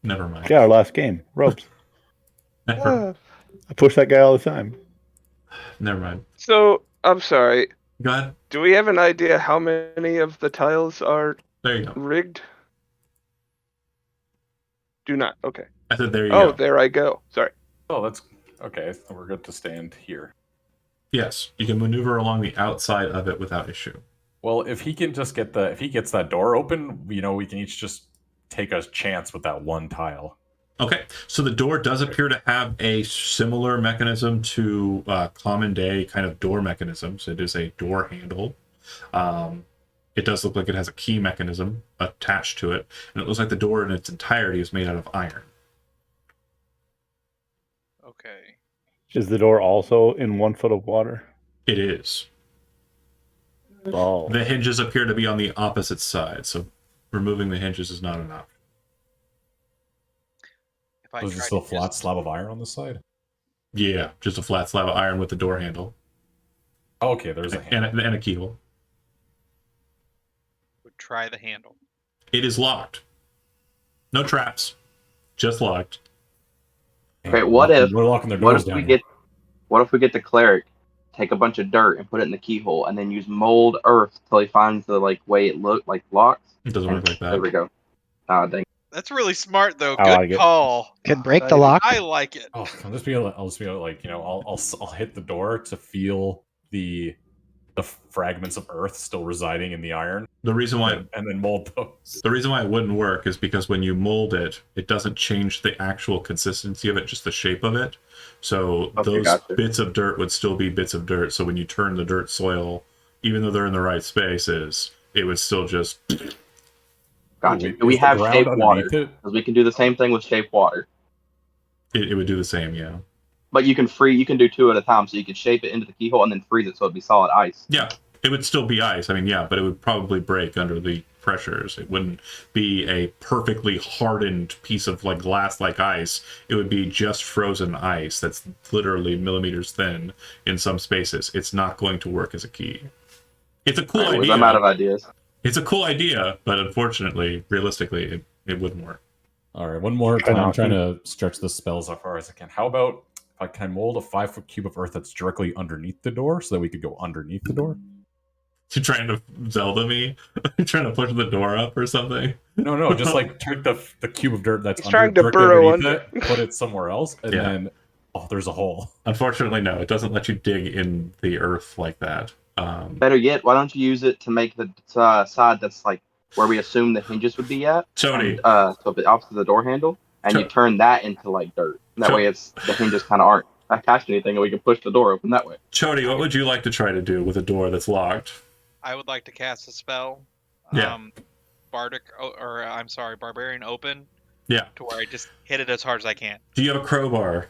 Speaker 1: Never mind.
Speaker 2: Yeah, our last game. Ropes.
Speaker 1: Never
Speaker 2: I push that guy all the time.
Speaker 1: mind.
Speaker 5: So, I'm sorry.
Speaker 1: Go ahead.
Speaker 5: Do we have an idea how many of the tiles are
Speaker 1: There you go.
Speaker 5: rigged? Do not. Okay.
Speaker 1: I said there you
Speaker 5: Oh,
Speaker 1: go.
Speaker 5: there I go. Sorry.
Speaker 7: Oh, that's okay. So we're good to stand here.
Speaker 1: Yes, you can maneuver along the outside of it without issue.
Speaker 7: Well, if he can just if he gets that door open, we can each just take a chance with that one tile.
Speaker 1: Okay, so the door does appear to have a similar mechanism to common day kind of door mechanisms. It is a door handle. It does look like it has a key mechanism attached to it, and it looks like the door in its entirety is made out of iron.
Speaker 6: Okay.
Speaker 2: Is the door also in 1 foot of water?
Speaker 1: It is.
Speaker 2: Oh.
Speaker 1: The hinges appear to be on the opposite side, so removing the hinges is not enough.
Speaker 6: If I
Speaker 7: There's
Speaker 6: tried
Speaker 7: just a
Speaker 6: to
Speaker 7: flat slab of iron on the side.
Speaker 1: Yeah, just a flat slab of iron with the door handle
Speaker 7: Oh, okay, there's a handle.
Speaker 1: and a keyhole.
Speaker 6: would try the handle.
Speaker 1: It is locked. No traps, just locked.
Speaker 4: Okay, what if-
Speaker 7: we're locking their
Speaker 4: What
Speaker 7: doors
Speaker 4: if
Speaker 7: down
Speaker 4: we
Speaker 7: here?
Speaker 4: get the cleric, take a bunch of dirt and put it in the keyhole, and then use mold earth till he finds the way it looks locks?
Speaker 1: It doesn't work like
Speaker 4: There we
Speaker 1: that.
Speaker 4: go. Ah, dang.
Speaker 6: That's really smart, though.
Speaker 2: I
Speaker 6: Good
Speaker 2: like it.
Speaker 6: call.
Speaker 3: Could break the lock.
Speaker 6: I like it.
Speaker 7: Oh, I'll just be able to, I'll hit the door to feel the fragments of earth still residing in the iron,
Speaker 1: The reason why
Speaker 7: and then mold those.
Speaker 1: The reason why it wouldn't work is because when you mold it, it doesn't change the actual consistency of it, just the shape of it. So
Speaker 4: Okay,
Speaker 1: those
Speaker 4: gotcha.
Speaker 1: bits of dirt would still be bits of dirt. So when you turn the dirt soil, even though they're in the right spaces, it would still just.
Speaker 4: Gotcha.
Speaker 7: Wait,
Speaker 4: Do we
Speaker 7: is the
Speaker 4: have
Speaker 7: ground
Speaker 4: shaped water?
Speaker 7: underneath it?
Speaker 4: Because we can do the same thing with shaped water.
Speaker 1: It would do the same, yeah.
Speaker 4: But you can do 2 at a time, so you could shape it into the keyhole and then freeze it so it'd be solid ice.
Speaker 1: Yeah, it would still be ice. I mean, yeah, but it would probably break under the pressures. It wouldn't be a perfectly hardened piece of glass like ice. It would be just frozen ice that's literally millimeters thin in some spaces. It's not going to work as a key. It's a cool
Speaker 4: Anyways,
Speaker 1: idea.
Speaker 4: I'm out of ideas.
Speaker 1: It's a cool idea, but unfortunately, realistically, it wouldn't work.
Speaker 7: All right, one more
Speaker 2: Try
Speaker 7: time. I'm
Speaker 2: not
Speaker 7: trying
Speaker 2: to.
Speaker 7: to stretch the spells as far as I can. How about if I can mold a 5-foot cube of earth that's directly underneath the door, so that we could go underneath the door?
Speaker 1: You trying to Zelda me? You trying to push the door up or something?
Speaker 7: No, just take the cube of dirt that's
Speaker 5: He's trying to
Speaker 7: directly
Speaker 5: burrow
Speaker 7: underneath
Speaker 5: under.
Speaker 7: it, put it somewhere else, and
Speaker 1: Yeah.
Speaker 7: then there's a hole.
Speaker 1: Unfortunately, no. It doesn't let you dig in the earth like that.
Speaker 4: Better yet, why don't you use it to make the side that's where we assume the hinges would be at?
Speaker 1: Tony,
Speaker 4: So the opposite of the door handle, and you turn that into dirt. That way, the hinges kind of aren't attach anything, and we can push the door open that way.
Speaker 1: Chody, what would you like to try to do with a door that's locked?
Speaker 6: I would like to cast a spell.
Speaker 1: Yeah.
Speaker 6: Barbarian Open.
Speaker 1: Yeah.
Speaker 6: To where I just hit it as hard as I can.
Speaker 1: Do you have a crowbar?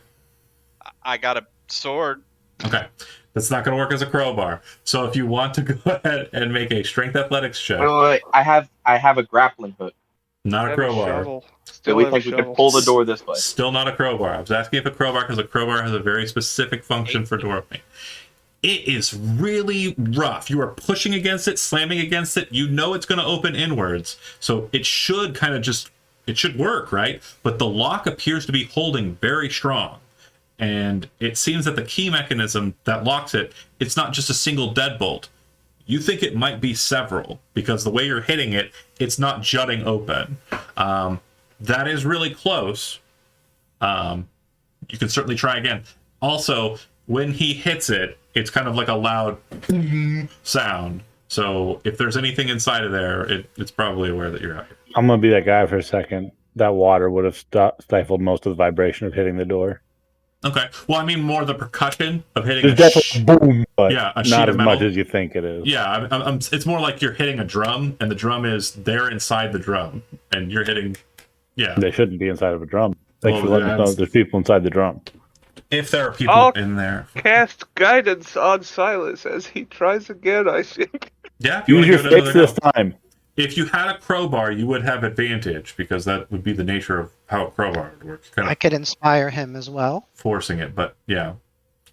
Speaker 6: I got a sword.
Speaker 1: Okay. That's not going to work as a crowbar. So if you want to go ahead and make a strength athletics check.
Speaker 4: Wait. I have a grappling hook.
Speaker 1: Not a crowbar.
Speaker 5: Shovel.
Speaker 4: Do
Speaker 5: Still
Speaker 4: we
Speaker 5: have
Speaker 4: think
Speaker 5: a
Speaker 4: we
Speaker 5: shovel.
Speaker 4: could pull the door this way?
Speaker 1: Still not a crowbar. I was asking if a crowbar because a crowbar has a very specific function for door opening. It is really rough. You are pushing against it, slamming against it. You know it's going to open inwards. So it should kind of it should work, right? But the lock appears to be holding very strong. And it seems that the key mechanism that locks it, it's not just a single deadbolt. You think it might be several because the way you're hitting it, it's not jutting open. That is really close. You can certainly try again. Also, when he hits it, it's kind of like a loud sound. So if there's anything inside of there, it's probably aware that you're out here.
Speaker 2: I'm gonna be that guy for a second. That water would have stifled most of the vibration of hitting the door.
Speaker 1: Okay. Well, I mean more the percussion of hitting
Speaker 2: There's definitely boom, but
Speaker 1: yeah, a sheet
Speaker 2: not
Speaker 1: of
Speaker 2: as much
Speaker 1: metal.
Speaker 2: as you think it is.
Speaker 1: Yeah, it's more like you're hitting a drum, and the drum is there inside the drum, and you're hitting. Yeah.
Speaker 2: They shouldn't be inside of a drum. Thanks
Speaker 1: Well,
Speaker 2: for letting us know there's people inside the drum.
Speaker 1: If there are people
Speaker 5: I'll
Speaker 1: in there.
Speaker 5: Cast guidance on Silas as he tries again, I think.
Speaker 1: Yeah, if you
Speaker 2: Use
Speaker 1: want
Speaker 2: your
Speaker 1: to give it
Speaker 2: face
Speaker 1: another
Speaker 2: this
Speaker 1: go.
Speaker 2: time.
Speaker 1: If you had a crowbar, you would have advantage because that would be the nature of how a crowbar would work. Kind
Speaker 3: I
Speaker 1: of
Speaker 3: could inspire him as well.
Speaker 1: forcing it, but yeah,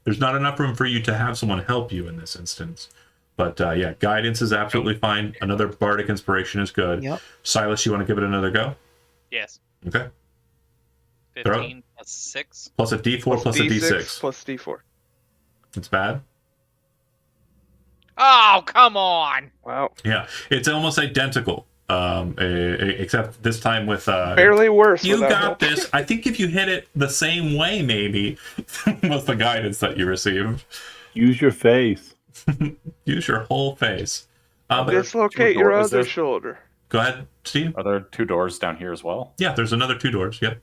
Speaker 1: there's not enough room for you to have someone help you in this instance. But yeah, guidance is absolutely fine. Another bardic inspiration is good.
Speaker 3: Yep.
Speaker 1: Silas, you want to give it another go?
Speaker 6: Yes.
Speaker 1: Okay.
Speaker 6: 15 plus 6.
Speaker 1: Plus a D4 plus a D6.
Speaker 5: Plus D4.
Speaker 1: It's bad.
Speaker 6: Oh, come on!
Speaker 5: Wow.
Speaker 1: Yeah, it's almost identical. Except this time with
Speaker 5: Barely worse.
Speaker 1: you
Speaker 5: without
Speaker 1: got
Speaker 5: help.
Speaker 1: this. I think if you hit it the same way, maybe was the guidance that you received.
Speaker 2: Use your face.
Speaker 1: Use your whole face. But
Speaker 5: Dislocate
Speaker 7: Two
Speaker 5: your
Speaker 7: doors,
Speaker 5: other
Speaker 7: there's-
Speaker 5: shoulder.
Speaker 1: go ahead, Steve.
Speaker 7: Are there 2 doors down here as well?
Speaker 1: Yeah, there's another 2 doors. Yep,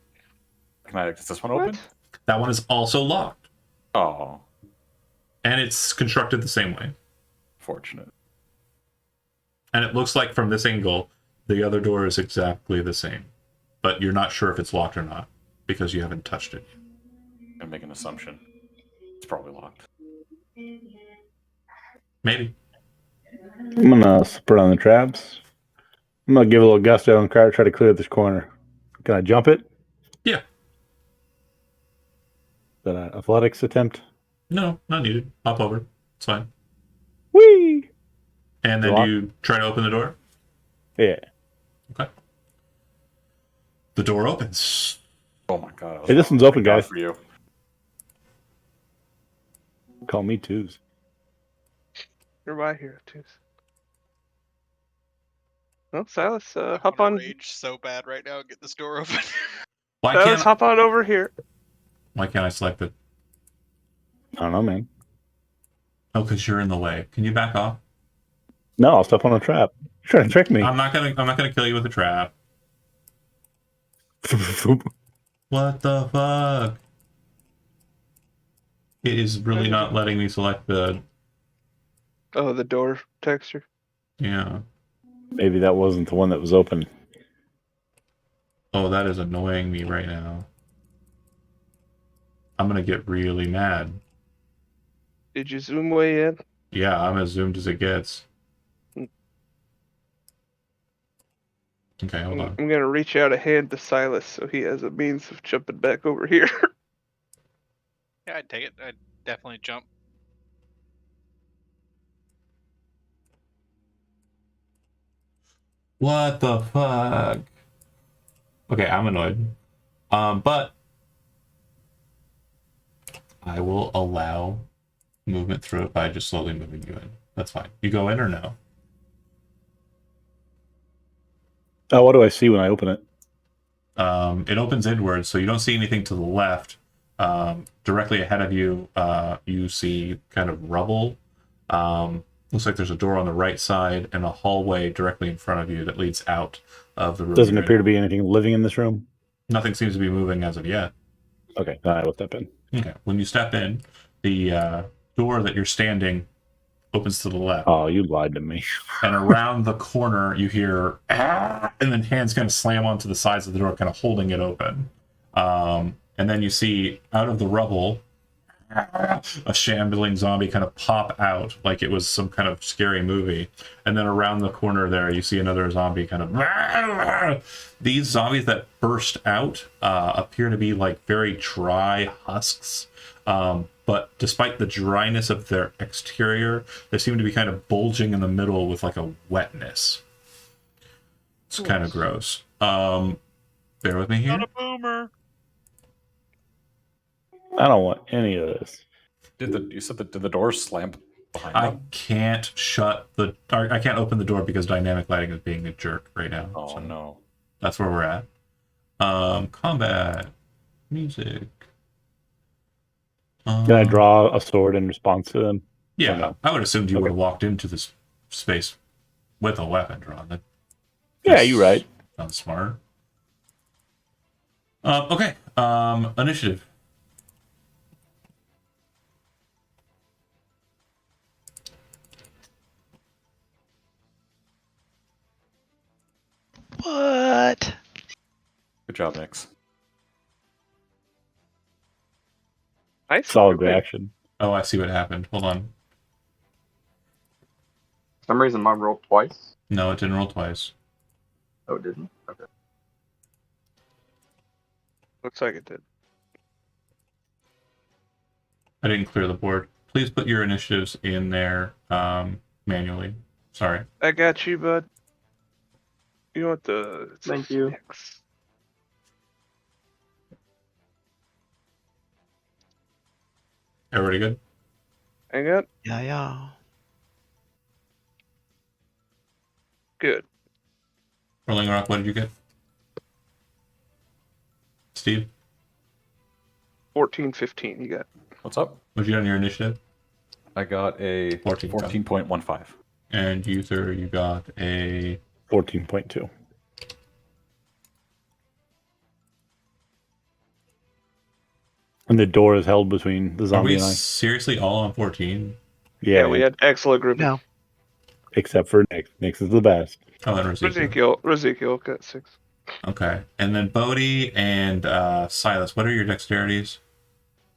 Speaker 7: Is this one open?
Speaker 5: What?
Speaker 1: that one is also locked,
Speaker 7: Oh,
Speaker 1: and it's constructed the same way.
Speaker 7: fortunate.
Speaker 1: And it looks like from this angle, the other door is exactly the same, but you're not sure if it's locked or not because you haven't touched it.
Speaker 7: I'm gonna make an assumption. It's probably locked.
Speaker 1: Maybe.
Speaker 2: I'm gonna put on the traps. I'm gonna give a little gusto and try to clear this corner. Can I jump it?
Speaker 1: Yeah.
Speaker 2: Is that an athletics attempt?
Speaker 1: No, not needed. Hop over. It's fine.
Speaker 2: Whee!
Speaker 1: And then
Speaker 2: Lock.
Speaker 1: you try to open the door.
Speaker 2: Yeah.
Speaker 1: Okay. The door opens.
Speaker 7: Oh my god. I was
Speaker 2: Hey, this one's open, guys.
Speaker 7: for you.
Speaker 2: Call me twos.
Speaker 5: You're right here, too. Well, Silas,
Speaker 6: I
Speaker 5: hop
Speaker 6: wanna
Speaker 5: on.
Speaker 6: rage so bad right now. Get this door open.
Speaker 1: Why
Speaker 5: Silas,
Speaker 1: can't
Speaker 5: hop on over here.
Speaker 1: Why can't I select it?
Speaker 2: I don't know, man.
Speaker 1: Oh, because you're in the way. Can you back off?
Speaker 2: No, I'll step on a trap. You're trying to trick me.
Speaker 1: I'm not gonna kill you with a trap. What the fuck? It is really not letting me select the.
Speaker 5: Oh, the door texture.
Speaker 1: Yeah.
Speaker 2: Maybe that wasn't the one that was open.
Speaker 1: Oh, that is annoying me right now. I'm gonna get really mad.
Speaker 5: Did you zoom way in?
Speaker 1: Yeah, I'm as zoomed as it gets. Okay, hold on.
Speaker 5: I'm gonna reach out a hand to Silas so he has a means of jumping back over here.
Speaker 6: Yeah, I'd take it. I'd definitely jump.
Speaker 1: What the fuck? Okay, I'm annoyed. But I will allow movement through it by just slowly moving you in. That's fine. You go in or no?
Speaker 2: Oh, what do I see when I open it?
Speaker 1: It opens inwards, so you don't see anything to the left. Directly ahead of you, you see kind of rubble. Looks like there's a door on the right side and a hallway directly in front of you that leads out of the room.
Speaker 2: Doesn't appear to be anything living in this room.
Speaker 1: Nothing seems to be moving as of yet.
Speaker 2: Okay, all right, we'll step in.
Speaker 1: Okay. When you step in, the door that you're standing opens to the left.
Speaker 2: Oh, you lied to me.
Speaker 1: And around the corner, you hear, ah, and then hands kind of slam onto the sides of the door, kind of holding it open. And then you see out of the rubble, a shambling zombie kind of pop out like it was some kind of scary movie. And then around the corner there, you see another zombie kind of... These zombies that burst out appear to be like very dry husks. But despite the dryness of their exterior, they seem to be kind of bulging in the middle with like a wetness. It's kind of gross. Bear with me here.
Speaker 6: Not a boomer.
Speaker 2: I don't want any of this.
Speaker 7: Did the doors slam behind
Speaker 1: I
Speaker 7: them?
Speaker 1: can't I can't open the door because dynamic lighting is being a jerk right now.
Speaker 7: Oh
Speaker 1: so
Speaker 7: no.
Speaker 1: that's where we're at. Combat. Music.
Speaker 2: Can I draw a sword in response to them?
Speaker 1: Yeah,
Speaker 2: or no?
Speaker 1: I would assume you
Speaker 2: Okay.
Speaker 1: would have walked into this space with a weapon drawn. That
Speaker 2: Yeah, you're right.
Speaker 1: sounds smart. Okay. Initiative.
Speaker 3: What?
Speaker 7: Good job, Nix.
Speaker 5: Nice.
Speaker 2: Solid
Speaker 5: Okay.
Speaker 2: reaction.
Speaker 1: Oh, I see what happened. Hold on.
Speaker 4: For some reason, mine rolled twice.
Speaker 1: No, it didn't roll twice.
Speaker 4: Oh, it didn't? Okay.
Speaker 5: Looks like it did.
Speaker 1: I didn't clear the board. Please put your initiatives in there manually. Sorry.
Speaker 5: I got you, bud. You want the...
Speaker 4: Thank you.
Speaker 5: Next.
Speaker 1: Everybody good?
Speaker 5: Hang on.
Speaker 3: Yeah.
Speaker 5: Good.
Speaker 1: Rolling Rock, what did you get? Steve,
Speaker 5: 14, 15. You got.
Speaker 7: What's up?
Speaker 1: what'd you get on your initiative?
Speaker 7: I got a
Speaker 1: 14.
Speaker 7: 14.15.
Speaker 1: And Uther, you got a
Speaker 2: 14.2. And the door is held between the
Speaker 1: Are
Speaker 2: zombie
Speaker 1: we
Speaker 2: and I.
Speaker 1: seriously all on 14?
Speaker 2: Yeah,
Speaker 5: We had excellent group.
Speaker 3: No.
Speaker 2: except for Nick. Nick's is the best.
Speaker 1: Oh, and Ezekiel.
Speaker 5: Ezekiel got 6.
Speaker 1: Okay. And then Bodhi and Silas, what are your dexterities?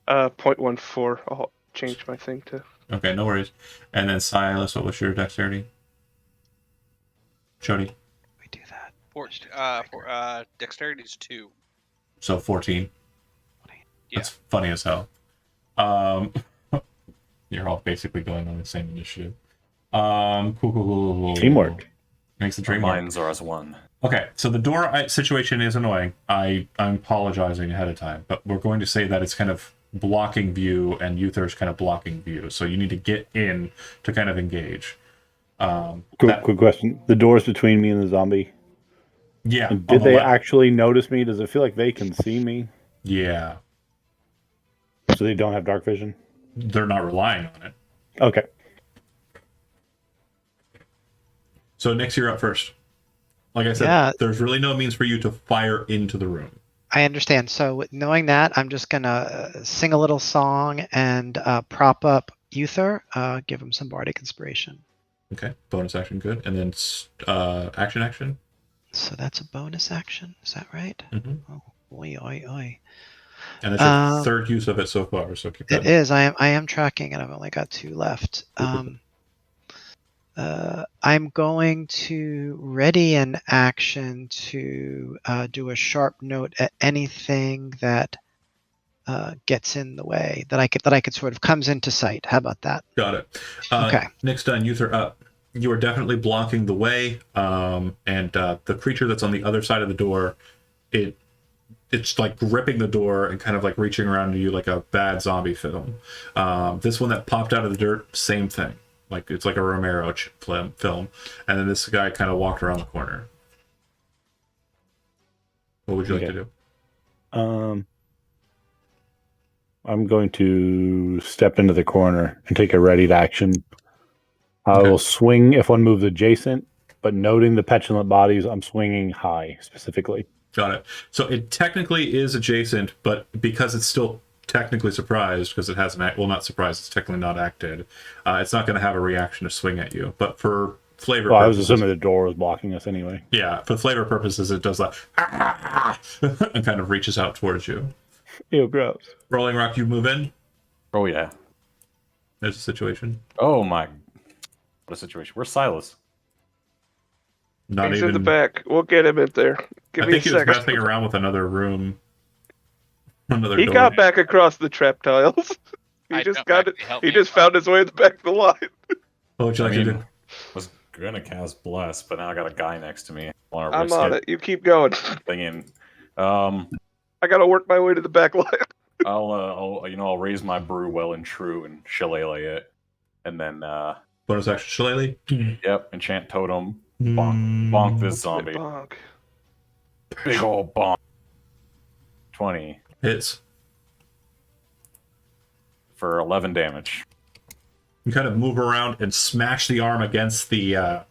Speaker 5: 0.14. I'll change my thing to.
Speaker 1: Okay, no worries. And then Silas, what was your dexterity? Jody.
Speaker 3: We do that.
Speaker 6: Dexterity is 2.
Speaker 1: So 14.
Speaker 6: Yeah.
Speaker 1: That's funny as hell. You're all basically going on the same initiative. Cool.
Speaker 2: Teamwork.
Speaker 1: Makes the
Speaker 7: Our
Speaker 1: dream work.
Speaker 7: minds are as one.
Speaker 1: Okay, so the door situation is annoying. I'm apologizing ahead of time, but we're going to say that it's kind of blocking view and Uther's kind of blocking view. So you need to get in to kind of engage.
Speaker 2: Quick question. The door's between me and the zombie.
Speaker 1: Yeah.
Speaker 2: And
Speaker 1: on
Speaker 2: did
Speaker 1: the
Speaker 2: they
Speaker 1: left.
Speaker 2: actually notice me? Does it feel like they can see me?
Speaker 1: Yeah.
Speaker 2: So they don't have dark vision?
Speaker 1: They're not relying on it.
Speaker 2: Okay.
Speaker 1: So Nix, you're up first. Like I said,
Speaker 3: Yeah.
Speaker 1: there's really no means for you to fire into the room.
Speaker 3: I understand. So knowing that, I'm just gonna sing a little song and prop up Uther, give him some bardic inspiration.
Speaker 1: Okay, bonus action, good. And then action.
Speaker 3: So that's a bonus action. Is that right?
Speaker 1: Mm-hmm.
Speaker 3: Oh, oi.
Speaker 1: And that's your third use of it so far. So keep that.
Speaker 3: It is. I am tracking, and I've only got 2 left. I'm going to ready an action to do a sharp note at anything that gets in the way that I could sort of comes into sight. How about that?
Speaker 1: Got it.
Speaker 3: Okay.
Speaker 1: Next on Uther up. You are definitely blocking the way, and the creature that's on the other side of the door, it's like gripping the door and kind of like reaching around to you like a bad zombie film. This one that popped out of the dirt, same thing. Like it's like a Romero film, and then this guy kind of walked around the corner. What would you like to do?
Speaker 2: I'm going to step into the corner and take a ready action. I will swing if one moves adjacent, but noting the petulant bodies, I'm swinging high specifically.
Speaker 1: Got it. So it technically is adjacent, but because it's still technically surprised because it hasn't well, not surprised, it's technically not acted. It's not going to have a reaction to swing at you, but for flavor
Speaker 2: Well, I was
Speaker 1: purposes,
Speaker 2: assuming the door was blocking us anyway.
Speaker 1: yeah, for flavor purposes, it does that and kind of reaches out towards you.
Speaker 2: Ew, gross.
Speaker 1: Rolling Rock, you move in.
Speaker 7: Oh yeah.
Speaker 1: There's a situation.
Speaker 7: Oh my. What a situation. Where's Silas?
Speaker 1: Not
Speaker 5: He's
Speaker 1: even.
Speaker 5: in the back. We'll get him in there. Give
Speaker 1: I
Speaker 5: me a
Speaker 1: think he was
Speaker 5: second.
Speaker 1: messing around with another room. Another
Speaker 5: He
Speaker 1: door.
Speaker 5: got back across the trap tiles. he
Speaker 6: I
Speaker 5: just
Speaker 6: jumped
Speaker 5: got
Speaker 6: back
Speaker 5: it.
Speaker 6: to help
Speaker 5: He
Speaker 6: me
Speaker 5: just
Speaker 6: out.
Speaker 5: found his way in the back of the line.
Speaker 1: What would you
Speaker 7: I
Speaker 1: like to
Speaker 7: mean,
Speaker 1: do?
Speaker 7: was gonna cast Bless, but now I got a guy next to me. Want to
Speaker 5: I'm
Speaker 7: risk
Speaker 5: on
Speaker 7: it?
Speaker 5: it. You keep going.
Speaker 7: Thinking,
Speaker 5: I gotta work my way to the back line.
Speaker 7: I'll raise my brew well and true and shillelagh it, and then
Speaker 1: Bonus action shillelagh.
Speaker 7: yep, enchant totem, bonk this zombie,
Speaker 5: Bonk.
Speaker 7: big old bonk. 20
Speaker 1: Hits.
Speaker 7: for 11 damage.
Speaker 1: You kind of move around and smash the arm against the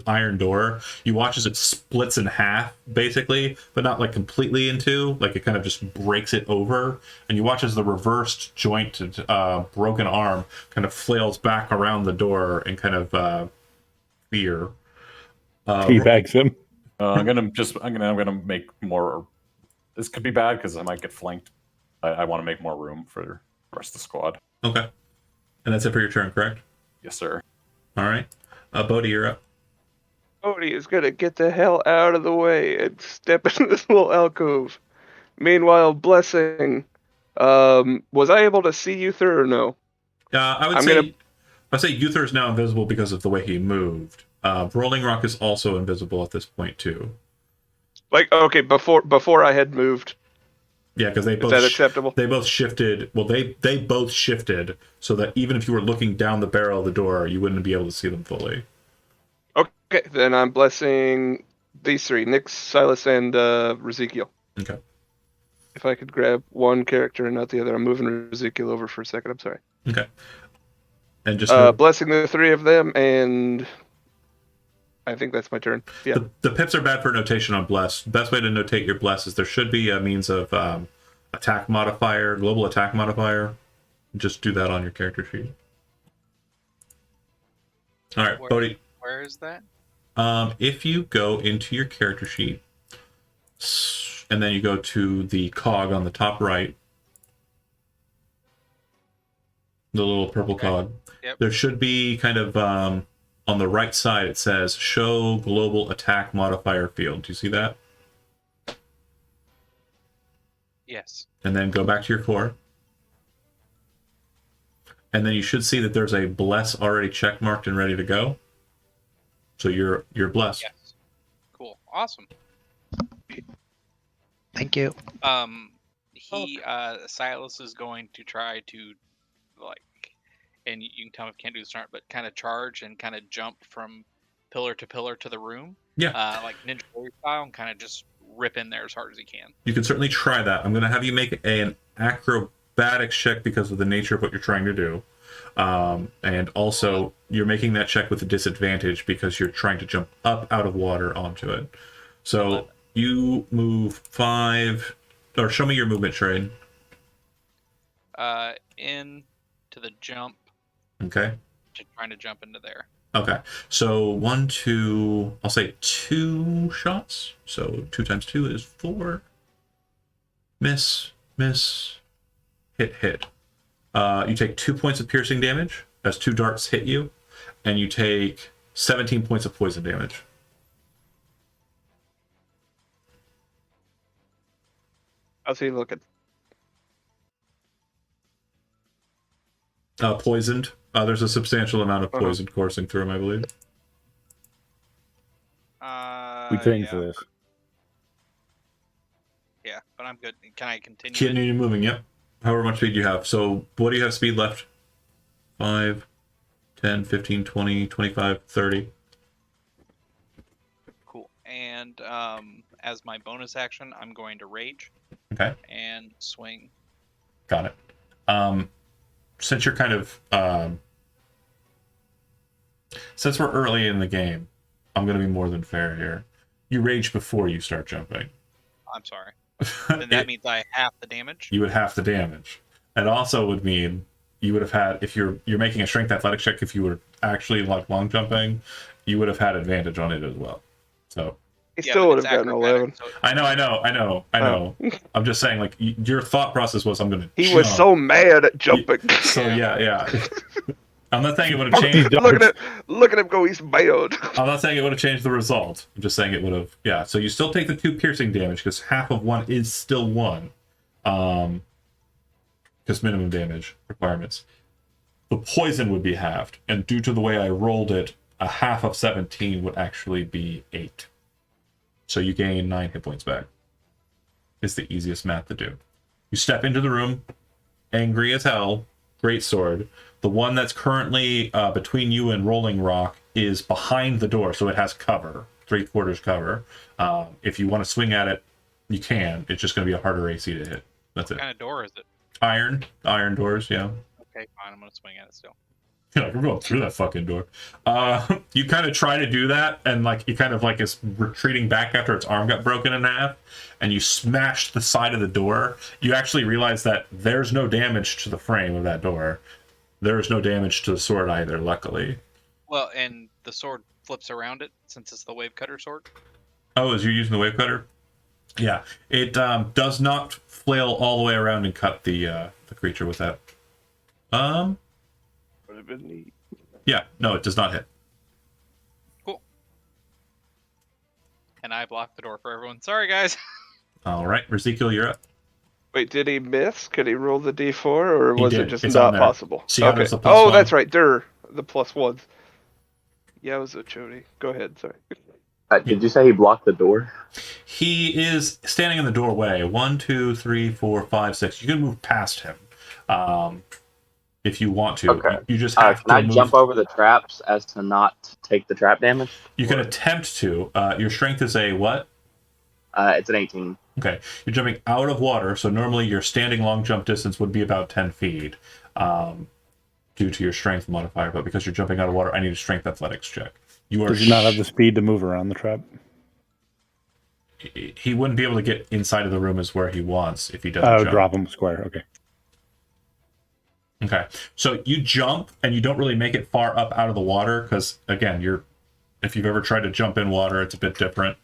Speaker 1: iron door. You watch as it splits in half, basically, but not like completely in two. Like it kind of just breaks it over, and you watch as the reversed jointed broken arm kind of flails back around the door and kind of fear.
Speaker 2: Teabags him.
Speaker 7: I'm gonna make more. This could be bad because I might get flanked. I want to make more room for the rest of the squad.
Speaker 1: Okay, and that's it for your turn, correct?
Speaker 7: Yes, sir.
Speaker 1: All right, Bodhi, you're up.
Speaker 5: Odie is gonna get the hell out of the way and step into this little alcove. Meanwhile, Blessing, was I able to see you through or no?
Speaker 1: I would
Speaker 5: I'm
Speaker 1: say Uther is now invisible because of the way he moved. Rolling Rock is also invisible at this point too.
Speaker 5: Like, okay, before I had moved.
Speaker 1: Yeah, because they
Speaker 5: Is
Speaker 1: both
Speaker 5: that acceptable?
Speaker 1: they both shifted. Well, they both shifted so that even if you were looking down the barrel of the door, you wouldn't be able to see them fully.
Speaker 5: Okay, then I'm blessing these three: Nick, Silas, and Ezekiel.
Speaker 1: Okay.
Speaker 5: If I could grab one character and not the other, I'm moving Ezekiel over for a second. I'm sorry.
Speaker 1: Okay. And just
Speaker 5: Blessing the three of them, and I think that's my turn. Yeah.
Speaker 1: the pips are bad for notation on bless. Best way to notate your bless is there should be a means of attack modifier, global attack modifier. Just do that on your character sheet. All right, Bodhi.
Speaker 6: Where is that?
Speaker 1: If you go into your character sheet, and then you go to the cog on the top right, the little purple cog,
Speaker 6: Yep.
Speaker 1: there should be kind of on the right side, it says show global attack modifier field. Do you see that?
Speaker 6: Yes.
Speaker 1: And then go back to your core. And then you should see that there's a bless already check marked and ready to go. So you're blessed.
Speaker 6: Yes. Cool. Awesome.
Speaker 3: Thank you.
Speaker 6: Silas is going to try to, like, and you can tell me if you can't do this or not, but kind of charge and kind of jump from pillar to the room.
Speaker 1: Yeah.
Speaker 6: Like Ninja Warrior style, and kind of just rip in there as hard as he can.
Speaker 1: You can certainly try that. I'm going to have you make an acrobatics check because of the nature of what you're trying to do. And also, you're making that check with a disadvantage because you're trying to jump up out of water onto it. So you move 5, or show me your movement, Trade.
Speaker 6: In to the jump,
Speaker 1: Okay.
Speaker 6: just trying to jump into there.
Speaker 1: Okay. So 1, 2, I'll say 2 shots. So 2 times 2 is 4. Miss, hit. You take 2 points of piercing damage as 2 darts hit you, and you take 17 points of poison damage.
Speaker 5: How's he looking?
Speaker 1: Poisoned. There's a substantial amount of poison coursing through him, I believe.
Speaker 2: We trained
Speaker 6: Yeah.
Speaker 2: for this.
Speaker 6: Yeah, but I'm good. Can I continue?
Speaker 1: Continue moving, yep. However much speed you have. So what do you have speed left? 5, 10, 15, 20, 25, 30.
Speaker 6: Cool. And as my bonus action, I'm going to rage.
Speaker 1: Okay.
Speaker 6: And swing.
Speaker 1: Got it. Since you're kind of since we're early in the game, I'm going to be more than fair here. You rage before you start jumping.
Speaker 6: I'm sorry. Then that means I half the damage.
Speaker 1: You would half the damage. It also would mean you would have had, if you're making a strength athletics check, if you were actually like long jumping, you would have had advantage on it as well. So
Speaker 5: He
Speaker 6: Yeah,
Speaker 5: still
Speaker 6: but
Speaker 5: would
Speaker 6: it's
Speaker 5: have gotten
Speaker 6: acrobatic,
Speaker 5: 11.
Speaker 6: so
Speaker 1: I know. I'm just saying, like, your thought process was, I'm gonna.
Speaker 5: He was
Speaker 1: jump.
Speaker 5: so mad at jumping.
Speaker 1: So yeah. I'm not saying it would have
Speaker 2: Fuck these
Speaker 1: changed.
Speaker 2: darts.
Speaker 5: Look at him go. He's mad.
Speaker 1: I'm not saying it would have changed the result. I'm just saying it would have. Yeah. So you still take the 2 piercing damage because half of 1 is still 1. Just minimum damage requirements. The poison would be halved, and due to the way I rolled it, a half of 17 would actually be 8. So you gain 9 hit points back. It's the easiest math to do. You step into the room, angry as hell, greatsword. The one that's currently between you and Rolling Rock is behind the door, so it has cover, 3/4 cover. If you want to swing at it, you can. It's just going to be a harder AC to hit. That's it.
Speaker 6: what kind of door is it?
Speaker 1: Iron doors, yeah.
Speaker 6: Okay, fine. I'm gonna swing at it still.
Speaker 1: You're like, we're going through that fucking door. You kind of try to do that, and like you kind of like is retreating back after its arm got broken in half, and you smash the side of the door. You actually realize that there's no damage to the frame of that door. There is no damage to the sword either, luckily.
Speaker 6: Well, and the sword flips around it since it's the wave cutter sword.
Speaker 1: Oh, is you using the wave cutter? Yeah, it does not flail all the way around and cut the creature with that.
Speaker 5: Would have been neat.
Speaker 1: Yeah, no, it does not hit.
Speaker 6: Cool. And I blocked the door for everyone. Sorry, guys.
Speaker 1: All right, Ezekiel, you're up.
Speaker 5: Wait, did he miss? Could he roll the d4, or
Speaker 1: He
Speaker 5: was
Speaker 1: did.
Speaker 5: it just
Speaker 1: It's
Speaker 5: not
Speaker 1: on there.
Speaker 5: possible?
Speaker 1: See how
Speaker 5: Okay.
Speaker 1: there's a plus
Speaker 5: Oh,
Speaker 1: one?
Speaker 5: that's right. The plus ones. Yowza, Chody. Go ahead. Sorry.
Speaker 4: Did you say he blocked the door?
Speaker 1: He is standing in the doorway. 1, 2, 3, 4, 5, 6. You can move past him, if you want to.
Speaker 4: Okay.
Speaker 1: You just have
Speaker 4: Can I
Speaker 1: to move.
Speaker 4: jump over the traps as to not take the trap damage?
Speaker 1: You can attempt to. Your strength is a what?
Speaker 4: It's an 18.
Speaker 1: Okay. You're jumping out of water, so normally your standing long jump distance would be about 10 feet due to your strength modifier, but because you're jumping out of water, I need a strength athletics check. You are.
Speaker 2: Does he not have the speed to move around the trap?
Speaker 1: He wouldn't be able to get inside of the room as where he wants if he doesn't
Speaker 2: Oh,
Speaker 1: jump.
Speaker 2: drop him square. Okay.
Speaker 1: Okay, so you jump and you don't really make it far up out of the water because, again, if you've ever tried to jump in water, it's a bit different.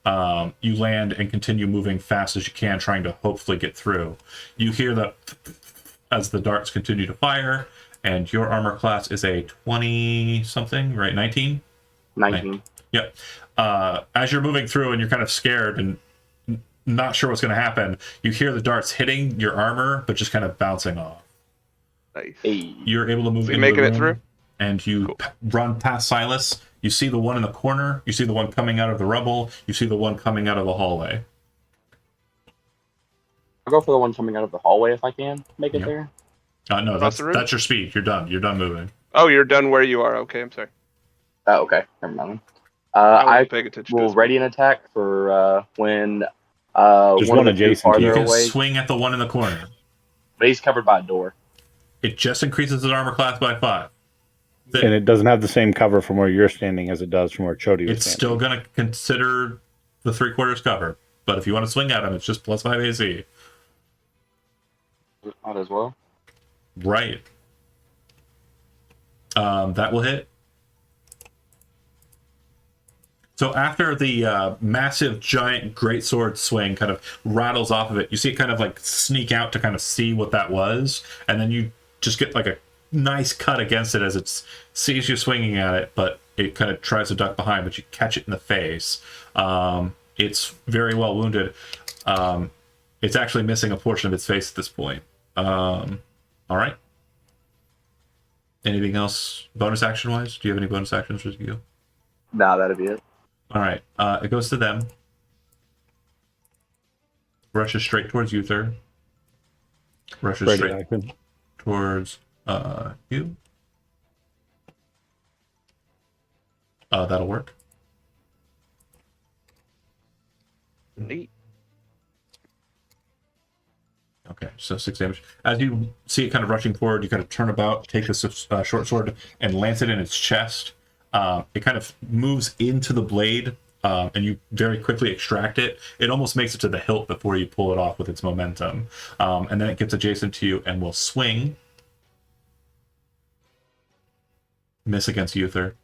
Speaker 1: You land and continue moving fast as you can, trying to hopefully get through. You hear the as the darts continue to fire, and your armor class is a 20-something, right? 19?
Speaker 4: 19.
Speaker 1: Yep. As you're moving through and you're kind of scared and not sure what's going to happen, you hear the darts hitting your armor, but just kind of bouncing off.
Speaker 5: Nice.
Speaker 4: Hey.
Speaker 1: You're able to move
Speaker 5: Is he
Speaker 1: into
Speaker 5: making
Speaker 1: the
Speaker 5: it
Speaker 1: room,
Speaker 5: through?
Speaker 1: and you
Speaker 5: Cool.
Speaker 1: run past Silas. You see the one in the corner. You see the one coming out of the rubble. You see the one coming out of the hallway.
Speaker 4: I'll go for the one coming out of the hallway if I can make it
Speaker 1: Yeah.
Speaker 4: there.
Speaker 1: No,
Speaker 5: Across the room?
Speaker 1: that's your speed. You're done. You're done moving.
Speaker 5: Oh, you're done where you are. Okay, I'm sorry.
Speaker 4: Oh, okay. Never mind.
Speaker 5: I
Speaker 4: I
Speaker 5: wasn't paying attention to
Speaker 4: will
Speaker 5: this.
Speaker 4: ready an attack for when
Speaker 2: Just
Speaker 4: one
Speaker 2: one
Speaker 4: of the two
Speaker 2: adjacent to
Speaker 4: farther
Speaker 2: you.
Speaker 1: You can
Speaker 4: away.
Speaker 1: swing at the one in the corner.
Speaker 4: But he's covered by a door.
Speaker 1: It just increases his armor class by 5.
Speaker 2: And it doesn't have the same cover from where you're standing as it does from where Chody was
Speaker 1: It's
Speaker 2: standing.
Speaker 1: still going to consider the 3/4 cover, but if you want to swing at him, it's just plus 5 AC.
Speaker 4: Might as well.
Speaker 1: Right. That will hit. So after the massive, giant, greatsword swing kind of rattles off of it, you see it kind of like sneak out to kind of see what that was, and then you just get like a nice cut against it as it sees you swinging at it, but it kind of tries to duck behind, but you catch it in the face. It's very well wounded. It's actually missing a portion of its face at this point. All right. Anything else bonus action wise? Do you have any bonus actions, Rizio?
Speaker 4: Nah, that'd be it.
Speaker 1: All right. It goes to them. Rushes straight towards you, sir. Rushes
Speaker 2: Ready
Speaker 1: straight
Speaker 2: action.
Speaker 1: towards you. That'll work.
Speaker 5: Neat.
Speaker 1: Okay, so 6 damage. As you see it kind of rushing forward, you kind of turn about, take this short sword, and lance it in its chest. It kind of moves into the blade and you very quickly extract it. It almost makes it to the hilt before you pull it off with its momentum. And then it gets adjacent to you and will swing. Miss against Uther.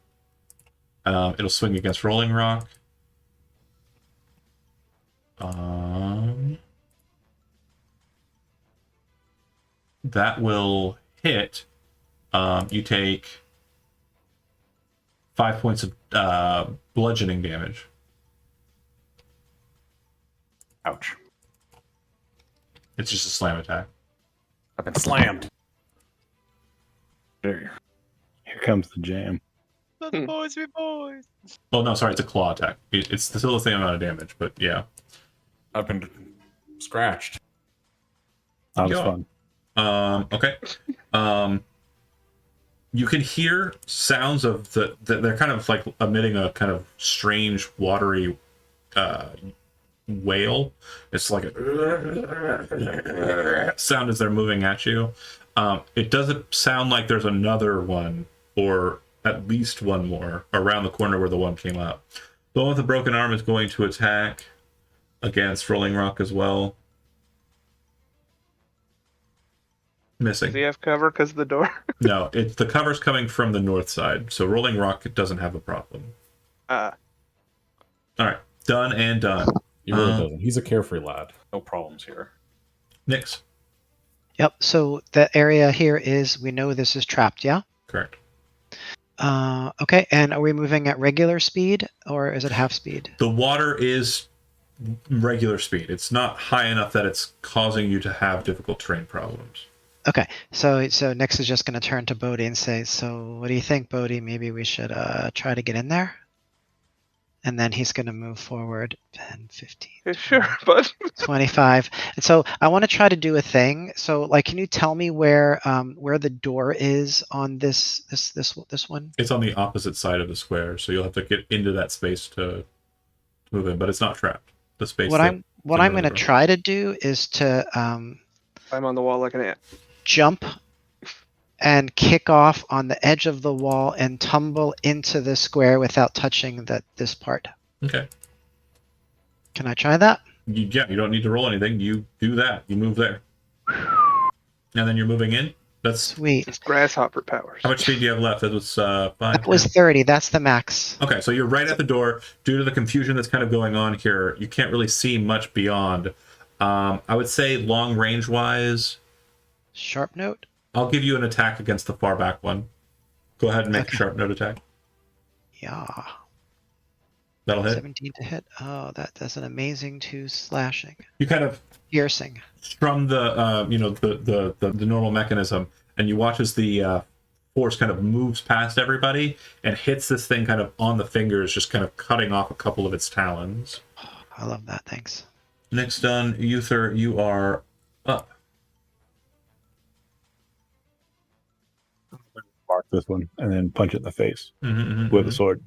Speaker 1: It'll swing against Rolling Rock. That will hit. You take 5 points of bludgeoning damage.
Speaker 7: Ouch.
Speaker 1: It's just a slam attack.
Speaker 7: I've been slammed. There.
Speaker 2: Here comes the jam.
Speaker 6: The boys be boys.
Speaker 1: Oh, no, sorry, it's a claw attack. It's still the same amount of damage, but yeah.
Speaker 7: I've been scratched.
Speaker 2: That was
Speaker 1: Yeah.
Speaker 2: fun.
Speaker 1: Okay. You can hear sounds of they're kind of like emitting a kind of strange watery wail. It's like a sound as they're moving at you. It doesn't sound like there's another one, or at least one more around the corner where the one came up. The one with the broken arm is going to attack against Rolling Rock as well. Missing.
Speaker 5: Does he have cover because of the door?
Speaker 1: No, the cover's coming from the north side, so Rolling Rock doesn't have a problem. All right, done and done.
Speaker 7: He really doesn't. He's a carefree lad. No problems here.
Speaker 1: Nyx.
Speaker 3: Yep. So the area here is, we know this is trapped, yeah?
Speaker 1: Correct.
Speaker 3: Okay, and are we moving at regular speed or is it half speed?
Speaker 1: The water is regular speed. It's not high enough that it's causing you to have difficult terrain problems.
Speaker 3: Okay, so Nyx is just going to turn to Bodhi and say, so what do you think, Bodhi? Maybe we should try to get in there? And then he's going to move forward 10, 15,
Speaker 5: Yeah, sure, but
Speaker 3: 25. And so I want to try to do a thing. So, like, can you tell me where the door is on this one?
Speaker 1: It's on the opposite side of the square, so you'll have to get into that space to move in, but it's not trapped. The space.
Speaker 3: What I'm going to
Speaker 1: door.
Speaker 3: try to do is to
Speaker 5: I'm on the wall like an ant.
Speaker 3: jump and kick off on the edge of the wall and tumble into the square without touching this part.
Speaker 1: Okay.
Speaker 3: Can I try that?
Speaker 1: You don't need to roll anything. You do that. You move there. And then you're moving in. That's
Speaker 3: Sweet.
Speaker 5: It's grasshopper powers.
Speaker 1: how much speed do you have left? It was 5.
Speaker 3: That was 30. That's the max.
Speaker 1: Okay, so you're right at the door. Due to the confusion that's kind of going on here, you can't really see much beyond. I would say long range wise,
Speaker 3: Sharp note.
Speaker 1: I'll give you an attack against the far back one. Go ahead and make a
Speaker 3: Okay.
Speaker 1: sharp note attack.
Speaker 3: Yeah.
Speaker 1: That'll hit.
Speaker 3: 17 to hit. Oh, that does an amazing 2 slashing.
Speaker 1: You kind of
Speaker 3: Piercing.
Speaker 1: from the the normal mechanism, and you watch as the force kind of moves past everybody and hits this thing kind of on the fingers, just kind of cutting off a couple of its talons.
Speaker 3: I love that. Thanks.
Speaker 1: Next done, Uther, you are up.
Speaker 2: Mark this one and then punch it in the face
Speaker 1: Mm-hmm,
Speaker 2: with a sword.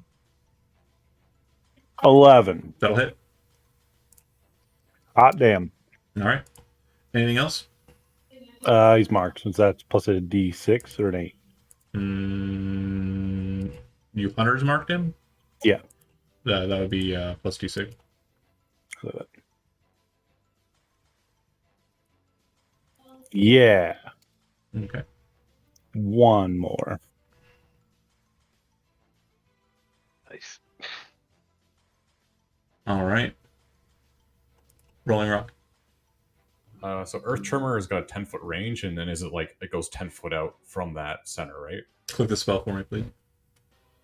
Speaker 2: 11.
Speaker 1: That'll hit.
Speaker 2: Hot damn.
Speaker 1: All right. Anything else?
Speaker 2: He's marked. Since that's plus a D6 or an 8.
Speaker 1: You hunters marked him?
Speaker 2: Yeah.
Speaker 1: That would be plus D6.
Speaker 2: Yeah.
Speaker 1: Okay.
Speaker 2: One more.
Speaker 5: Nice.
Speaker 1: All right. Rolling Rock.
Speaker 7: So Earth Tremor has got a 10-foot range, and then is it like it goes 10 foot out from that center, right?
Speaker 1: Click the spell for me, please.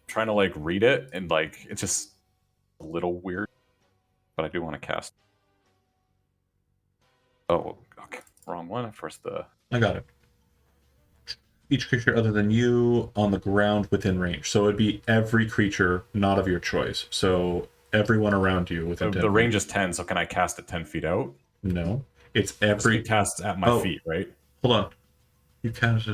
Speaker 7: Trying to like read it, and like it's just a little weird, but I do want to cast. Oh, okay, wrong one. First the.
Speaker 1: I got it. Each creature other than you on the ground within range. So it'd be every creature not of your choice. So everyone around you within 10
Speaker 7: The
Speaker 1: feet.
Speaker 7: range is 10, so can I cast it 10 feet out?
Speaker 1: No. It's
Speaker 7: Every
Speaker 1: every...
Speaker 7: cast at my
Speaker 1: Oh.
Speaker 7: feet, right?
Speaker 1: Hold on. You cast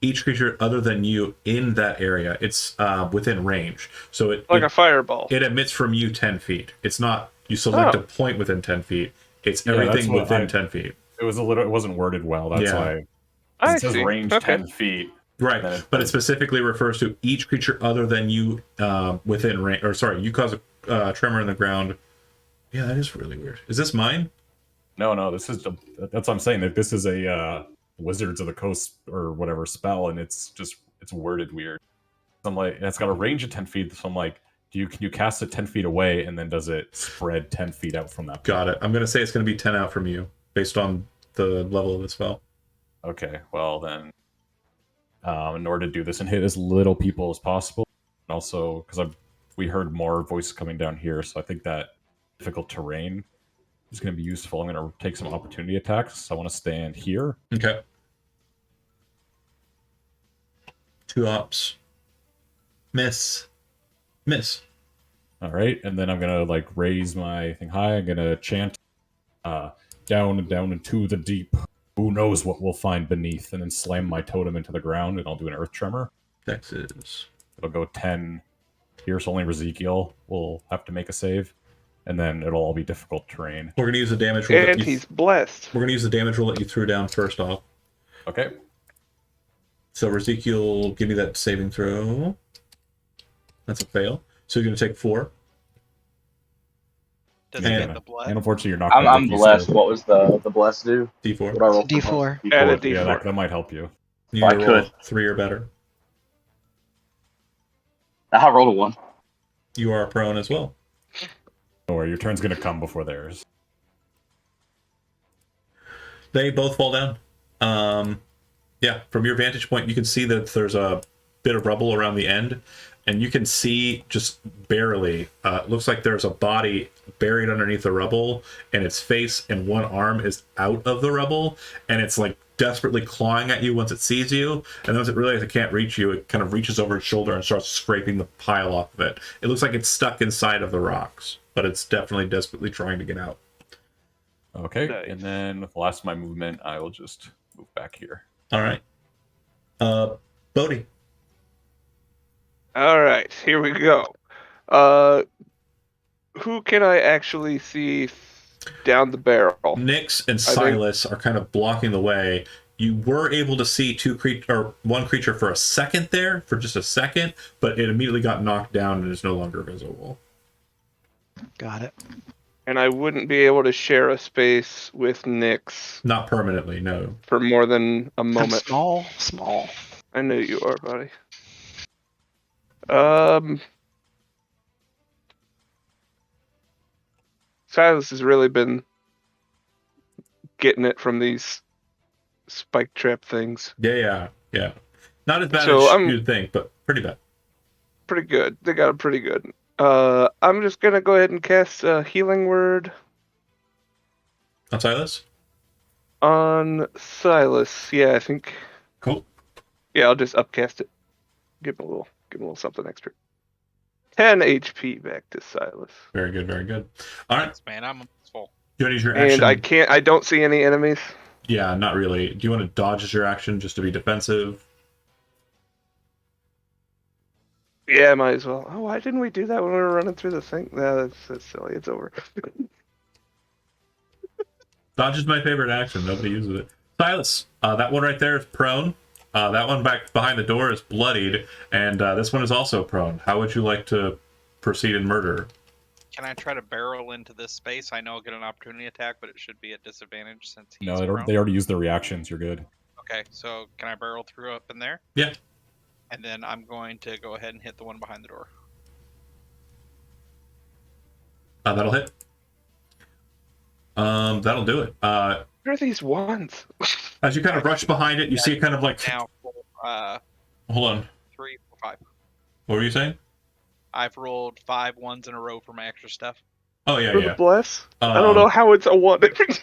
Speaker 1: each creature other than you in that area. It's within range. So it
Speaker 5: Like a fireball.
Speaker 1: it emits from you 10 feet. It's not you select
Speaker 5: Oh.
Speaker 1: a point within 10 feet. It's
Speaker 7: Yeah, that's
Speaker 1: everything
Speaker 7: what
Speaker 1: within
Speaker 7: I-
Speaker 1: 10 feet.
Speaker 7: It wasn't worded well. That's
Speaker 1: Yeah.
Speaker 7: why.
Speaker 5: I
Speaker 7: It says
Speaker 5: see.
Speaker 7: range
Speaker 5: Okay.
Speaker 7: 10 feet.
Speaker 1: Right, but it specifically refers to each creature other than you within range. Or sorry, you cause tremor in the ground. Yeah, that is really weird. Is this mine?
Speaker 7: No, this is that's what I'm saying. That this is a Wizards of the Coast or whatever spell, and it's worded weird. I'm like, and it's got a range of 10 feet. So I'm like, can you cast it 10 feet away, and then does it spread 10 feet out from that?
Speaker 1: Got it. I'm gonna say it's gonna be 10 out from you based on the level of the spell.
Speaker 7: Okay, well then, in order to do this and hit as little people as possible, and also because we heard more voices coming down here, so I think that difficult terrain is going to be useful. I'm going to take some opportunity attacks. So I want to stand here.
Speaker 1: Okay. 2 ops. Miss.
Speaker 7: All right, and then I'm going to like raise my thing high. I'm going to chant down and down into the deep. Who knows what we'll find beneath, and then slam my totem into the ground, and I'll do an earth tremor.
Speaker 1: Texas.
Speaker 7: It'll go 10 here, so only Ezekiel will have to make a save, and then it'll all be difficult terrain.
Speaker 1: We're gonna use the damage roll.
Speaker 5: And he's blessed.
Speaker 1: We're gonna use the damage roll that you threw down first off.
Speaker 7: Okay.
Speaker 1: So Ezekiel, give me that saving throw. That's a fail. So you're gonna take 4.
Speaker 6: Does he
Speaker 1: And-
Speaker 6: get the blood?
Speaker 7: And unfortunately, you're not.
Speaker 4: I'm
Speaker 7: gonna get
Speaker 4: blessed.
Speaker 7: these,
Speaker 4: What was the blessed do?
Speaker 1: D4.
Speaker 4: What do I roll?
Speaker 3: D4.
Speaker 4: for
Speaker 5: Add a
Speaker 4: blessed?
Speaker 5: D4.
Speaker 7: Yeah, that might help you.
Speaker 1: You
Speaker 4: I
Speaker 1: need to roll
Speaker 4: could.
Speaker 1: 3 or better.
Speaker 4: I rolled a 1.
Speaker 1: You are prone as well.
Speaker 7: Don't worry, your turn's gonna come before theirs.
Speaker 1: They both fall down. Yeah, from your vantage point, you can see that there's a bit of rubble around the end, and you can see just barely. It looks like there's a body buried underneath the rubble, and its face and one arm is out of the rubble, and it's like desperately clawing at you once it sees you, and then once it realizes it can't reach you, it kind of reaches over its shoulder and starts scraping the pile off of it. It looks like it's stuck inside of the rocks, but it's definitely desperately trying to get out.
Speaker 7: Okay,
Speaker 5: Nice.
Speaker 7: and then with the last of my movement, I will just move back here.
Speaker 1: All right. Bodhi.
Speaker 5: All right, here we go. Who can I actually see down the barrel?
Speaker 1: Nyx and
Speaker 5: think-
Speaker 1: Silas are kind of blocking the way. You were able to see one creature for a second there, for just a second, but it immediately got knocked down and is no longer visible.
Speaker 3: Got it.
Speaker 5: And I wouldn't be able to share a space with Nyx
Speaker 1: Not permanently, no.
Speaker 5: for more than a
Speaker 3: I'm
Speaker 5: moment.
Speaker 3: small.
Speaker 5: I know you are, buddy. Silas has really been getting it from these spike trap things.
Speaker 1: Yeah. Not as bad
Speaker 5: So
Speaker 1: as
Speaker 5: I'm-
Speaker 1: you'd think, but pretty bad.
Speaker 5: Pretty good. They got it pretty good. I'm just gonna go ahead and cast a healing word
Speaker 1: On Silas?
Speaker 5: on Silas. Yeah, I think.
Speaker 1: Cool.
Speaker 5: Yeah, I'll just upcast it. Give him a little something extra. 10 HP back to Silas.
Speaker 1: Very good. All right.
Speaker 6: Thanks, man. I'm full.
Speaker 1: Do you want to use your action?
Speaker 5: And I don't see any enemies.
Speaker 1: Yeah, not really. Do you want to dodge as your action just to be defensive?
Speaker 5: Yeah, might as well. Oh, why didn't we do that when we were running through the thing? No, that's silly. It's over.
Speaker 1: Dodge is my favorite action. Nobody uses it. Silas, that one right there is prone. That one back behind the door is bloodied, and this one is also prone. How would you like to proceed in murder?
Speaker 6: Can I try to barrel into this space? I know I'll get an opportunity attack, but it should be at disadvantage since he's
Speaker 7: No,
Speaker 6: prone.
Speaker 7: they already used their reactions. You're good.
Speaker 6: Okay, so can I barrel through up in there?
Speaker 1: Yeah.
Speaker 6: And then I'm going to go ahead and hit the one behind the door.
Speaker 1: That'll hit. That'll do it.
Speaker 5: What are these ones?
Speaker 1: As you kind of rush behind it, you see it kind of like.
Speaker 6: Now,
Speaker 1: Hold on.
Speaker 6: 3, 4, 5.
Speaker 1: What were you saying?
Speaker 6: I've rolled 5 ones in a row for my extra stuff.
Speaker 1: Oh yeah,
Speaker 5: For
Speaker 1: yeah.
Speaker 5: the bless? I don't know how it's a 1 every time.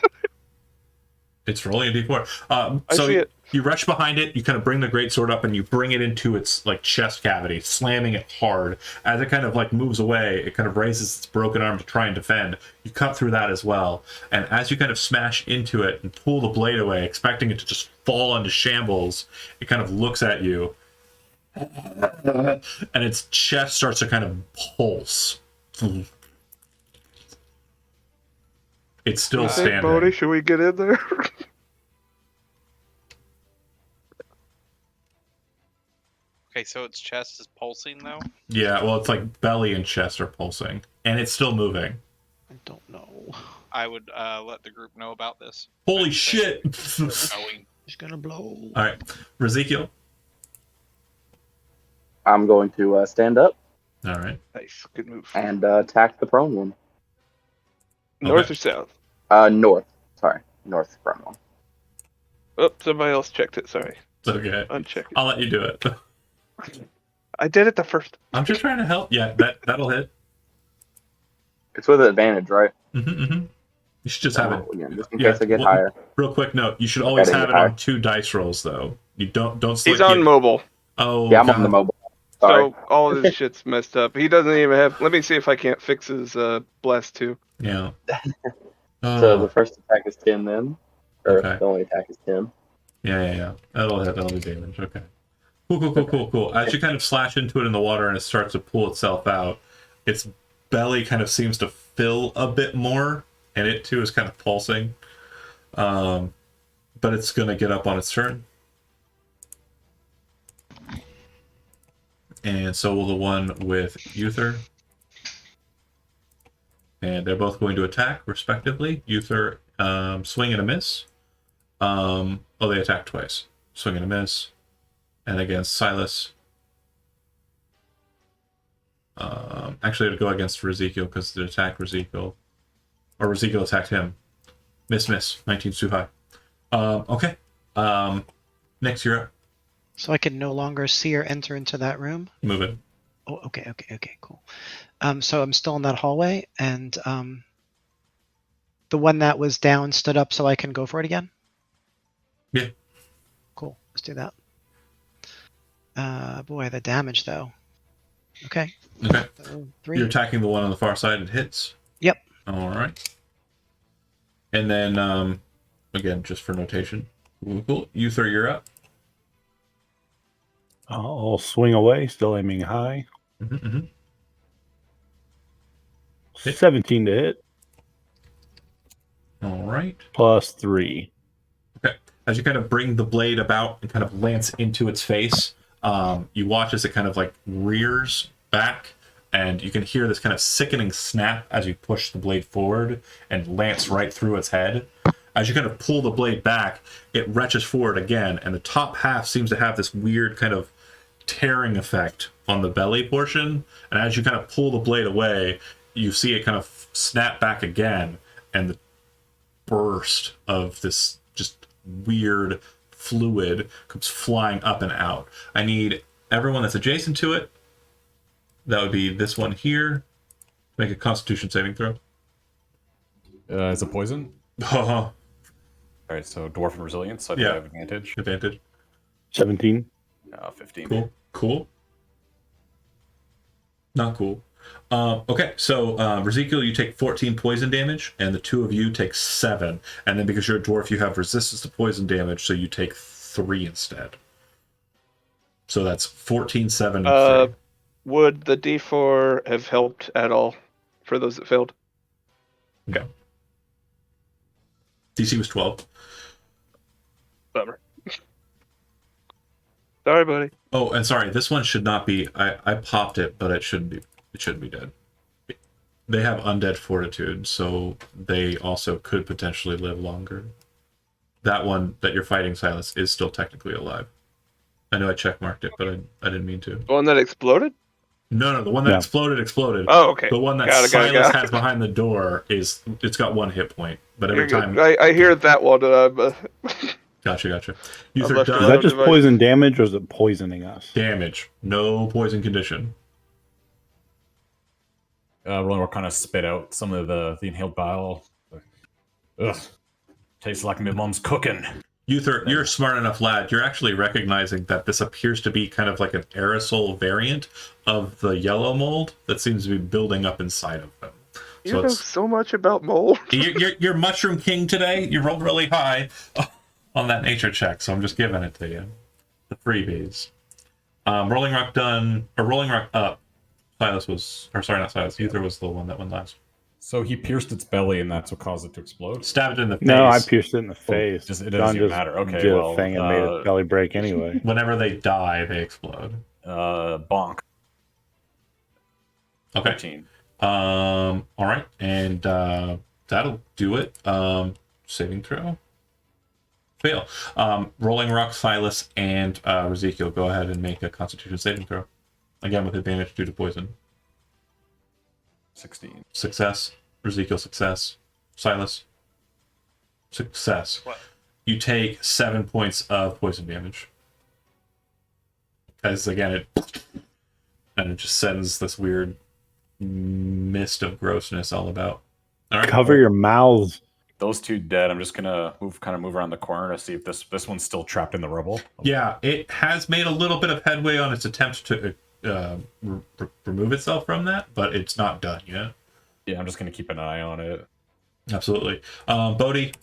Speaker 1: It's rolling a d4.
Speaker 5: I
Speaker 1: So
Speaker 5: see it.
Speaker 1: you rush behind it. You kind of bring the greatsword up and you bring it into its like chest cavity, slamming it hard. As it kind of like moves away, it kind of raises its broken arm to try and defend. You cut through that as well. And as you kind of smash into it and pull the blade away, expecting it to just fall into shambles, it kind of looks at you, and its chest starts to kind of pulse. It's still
Speaker 5: You think,
Speaker 1: standing.
Speaker 5: Bodhi, should we get in there?
Speaker 6: Okay, so its chest is pulsing though.
Speaker 1: Yeah, well, it's like belly and chest are pulsing, and it's still moving.
Speaker 3: I don't know.
Speaker 6: I would let the group know about this.
Speaker 1: Holy
Speaker 6: And say
Speaker 1: shit!
Speaker 6: we're going.
Speaker 3: It's gonna blow.
Speaker 1: All right, Ezekiel.
Speaker 4: I'm going to stand up
Speaker 1: All right.
Speaker 5: Nice, good move.
Speaker 4: and attack the prone one.
Speaker 5: North
Speaker 1: Okay.
Speaker 5: or south?
Speaker 4: North. Sorry, north prone one.
Speaker 5: Oh, somebody else checked it. Sorry,
Speaker 1: It's okay.
Speaker 5: uncheck it.
Speaker 1: I'll let you do it.
Speaker 5: I did it the first.
Speaker 1: I'm just trying to help. Yeah, that'll hit.
Speaker 4: It's with advantage, right?
Speaker 1: Mm-hmm. You should just have it.
Speaker 4: Again, just in
Speaker 1: Yeah,
Speaker 4: case I get
Speaker 1: well,
Speaker 4: higher.
Speaker 1: Real quick note: you should always
Speaker 4: didn't
Speaker 1: have it
Speaker 4: get
Speaker 1: on
Speaker 4: higher.
Speaker 1: 2 dice rolls, though. You don't select.
Speaker 5: He's on mobile,
Speaker 1: Oh,
Speaker 4: Yeah, I'm on
Speaker 1: God.
Speaker 4: the mobile. Sorry.
Speaker 5: so all of his shit's messed up. He doesn't even have. Let me see if I can't fix his blast too.
Speaker 1: Yeah.
Speaker 4: So the
Speaker 1: Oh,
Speaker 4: first attack is 10 then. Or
Speaker 1: Okay.
Speaker 4: the only attack is 10.
Speaker 1: yeah. That'll hit. That'll do damage. Okay. Cool. As you kind of slash into it in the water and it starts to pull itself out, its belly kind of seems to fill a bit more, and it too is kind of pulsing. But it's gonna get up on its turn. And so will the one with Uther. And they're both going to attack, respectively. Uther, swing and a miss. They attack twice. Swing and a miss. And against Silas. Actually, it'll go against Ezekiel because it attacked Ezekiel. Or Ezekiel attacked him. Miss. 19's too high. Okay. Next, you're up.
Speaker 3: So I can no longer see or enter into that room?
Speaker 1: Move it.
Speaker 3: Oh, okay, cool. So I'm still in that hallway, and the one that was down stood up, so I can go for it again?
Speaker 1: Yeah.
Speaker 3: Cool, let's do that. Boy, the damage, though. Okay.
Speaker 1: Okay.
Speaker 3: So 3.
Speaker 1: You're attacking the one on the far side. It hits.
Speaker 3: Yep.
Speaker 1: All right. And then, again, just for notation. Cool. Uther, you're up.
Speaker 2: I'll swing away, still aiming high.
Speaker 1: Mm-hmm. Hit.
Speaker 2: 17 to hit,
Speaker 1: All right.
Speaker 2: plus 3.
Speaker 1: Okay. As you kind of bring the blade about and kind of lance into its face, you watch as it kind of like rears back, and you can hear this kind of sickening snap as you push the blade forward and lance right through its head. As you kind of pull the blade back, it retches forward again, and the top half seems to have this weird kind of tearing effect on the belly portion. And as you kind of pull the blade away, you see it kind of snap back again, and the burst of this just weird fluid comes flying up and out. I need everyone that's adjacent to it, that would be this one here, make a Constitution saving throw.
Speaker 7: Is it poison?
Speaker 1: Oh,
Speaker 7: All right, so dwarf and resilience, so I
Speaker 1: Yeah.
Speaker 7: have advantage.
Speaker 1: advantage.
Speaker 2: 17.
Speaker 7: 15.
Speaker 1: Cool. Not cool. Okay, so Ezekiel, you take 14 poison damage, and the 2 of you take 7. And then because you're a dwarf, you have resistance to poison damage, so you take 3 instead. So that's 14, 7, and 3.
Speaker 5: Would the D4 have helped at all for those that failed?
Speaker 1: Okay. DC was 12.
Speaker 5: Bummer. Sorry, buddy.
Speaker 1: Oh, and sorry, this one should not be. I popped it, but it shouldn't be. It shouldn't be dead. They have undead fortitude, so they also could potentially live longer. That one that you're fighting, Silas, is still technically alive. I know I checkmarked it, but I didn't mean to.
Speaker 5: The one that exploded?
Speaker 1: No, the one that
Speaker 2: Yeah.
Speaker 1: exploded.
Speaker 5: Oh, okay.
Speaker 1: The one that
Speaker 5: Got it.
Speaker 1: Silas has behind the door it's got 1 hit point, but every
Speaker 5: You're
Speaker 1: time.
Speaker 5: good. I hear that one.
Speaker 1: Gotcha.
Speaker 5: left
Speaker 1: Uther
Speaker 5: it
Speaker 2: Is
Speaker 1: does
Speaker 2: that just
Speaker 5: device.
Speaker 2: poison damage, or is it poisoning us?
Speaker 1: damage. No poison condition.
Speaker 7: Roller kind of spit out some of the inhaled bile. Ugh. Tastes like my mom's cooking.
Speaker 1: Uther, you're a smart enough lad. You're actually recognizing that this appears to be kind of like an aerosol variant of the yellow mold that seems to be building up inside of them.
Speaker 5: You
Speaker 1: So
Speaker 5: know
Speaker 1: it's
Speaker 5: so much about mold.
Speaker 1: you're Mushroom King today. You rolled really high on that nature check, so I'm just giving it to you. The freebies. Rolling Rock done, or Rolling Rock up. Silas was, or sorry, not Silas. Uther was the one that went last.
Speaker 7: So he pierced its belly, and that's what caused it to explode.
Speaker 1: Stabbed it in the face.
Speaker 2: No, I pierced it in the face.
Speaker 7: It
Speaker 2: John
Speaker 7: doesn't even
Speaker 2: just
Speaker 7: matter. Okay,
Speaker 2: did
Speaker 7: well,
Speaker 2: a thing and made its belly break anyway.
Speaker 1: Whenever they die, they explode.
Speaker 7: Bonk.
Speaker 1: Okay.
Speaker 7: 13.
Speaker 1: All right, and that'll do it. Saving throw. Fail. Rolling Rock, Silas, and Ezekiel, go ahead and make a Constitution saving throw. Again, with advantage due to poison.
Speaker 7: 16.
Speaker 1: Success. Ezekiel, success. Silas. Success.
Speaker 6: What?
Speaker 1: You take 7 points of poison damage. As again, it just sends this weird mist of grossness all about. All right.
Speaker 2: Cover your mouths.
Speaker 7: Those two dead. I'm just gonna move around the corner to see if this one's still trapped in the rubble.
Speaker 1: Yeah, it has made a little bit of headway on its attempt to remove itself from that, but it's not done yet.
Speaker 7: Yeah, I'm just gonna keep an eye on it.
Speaker 1: Absolutely. Bodhi,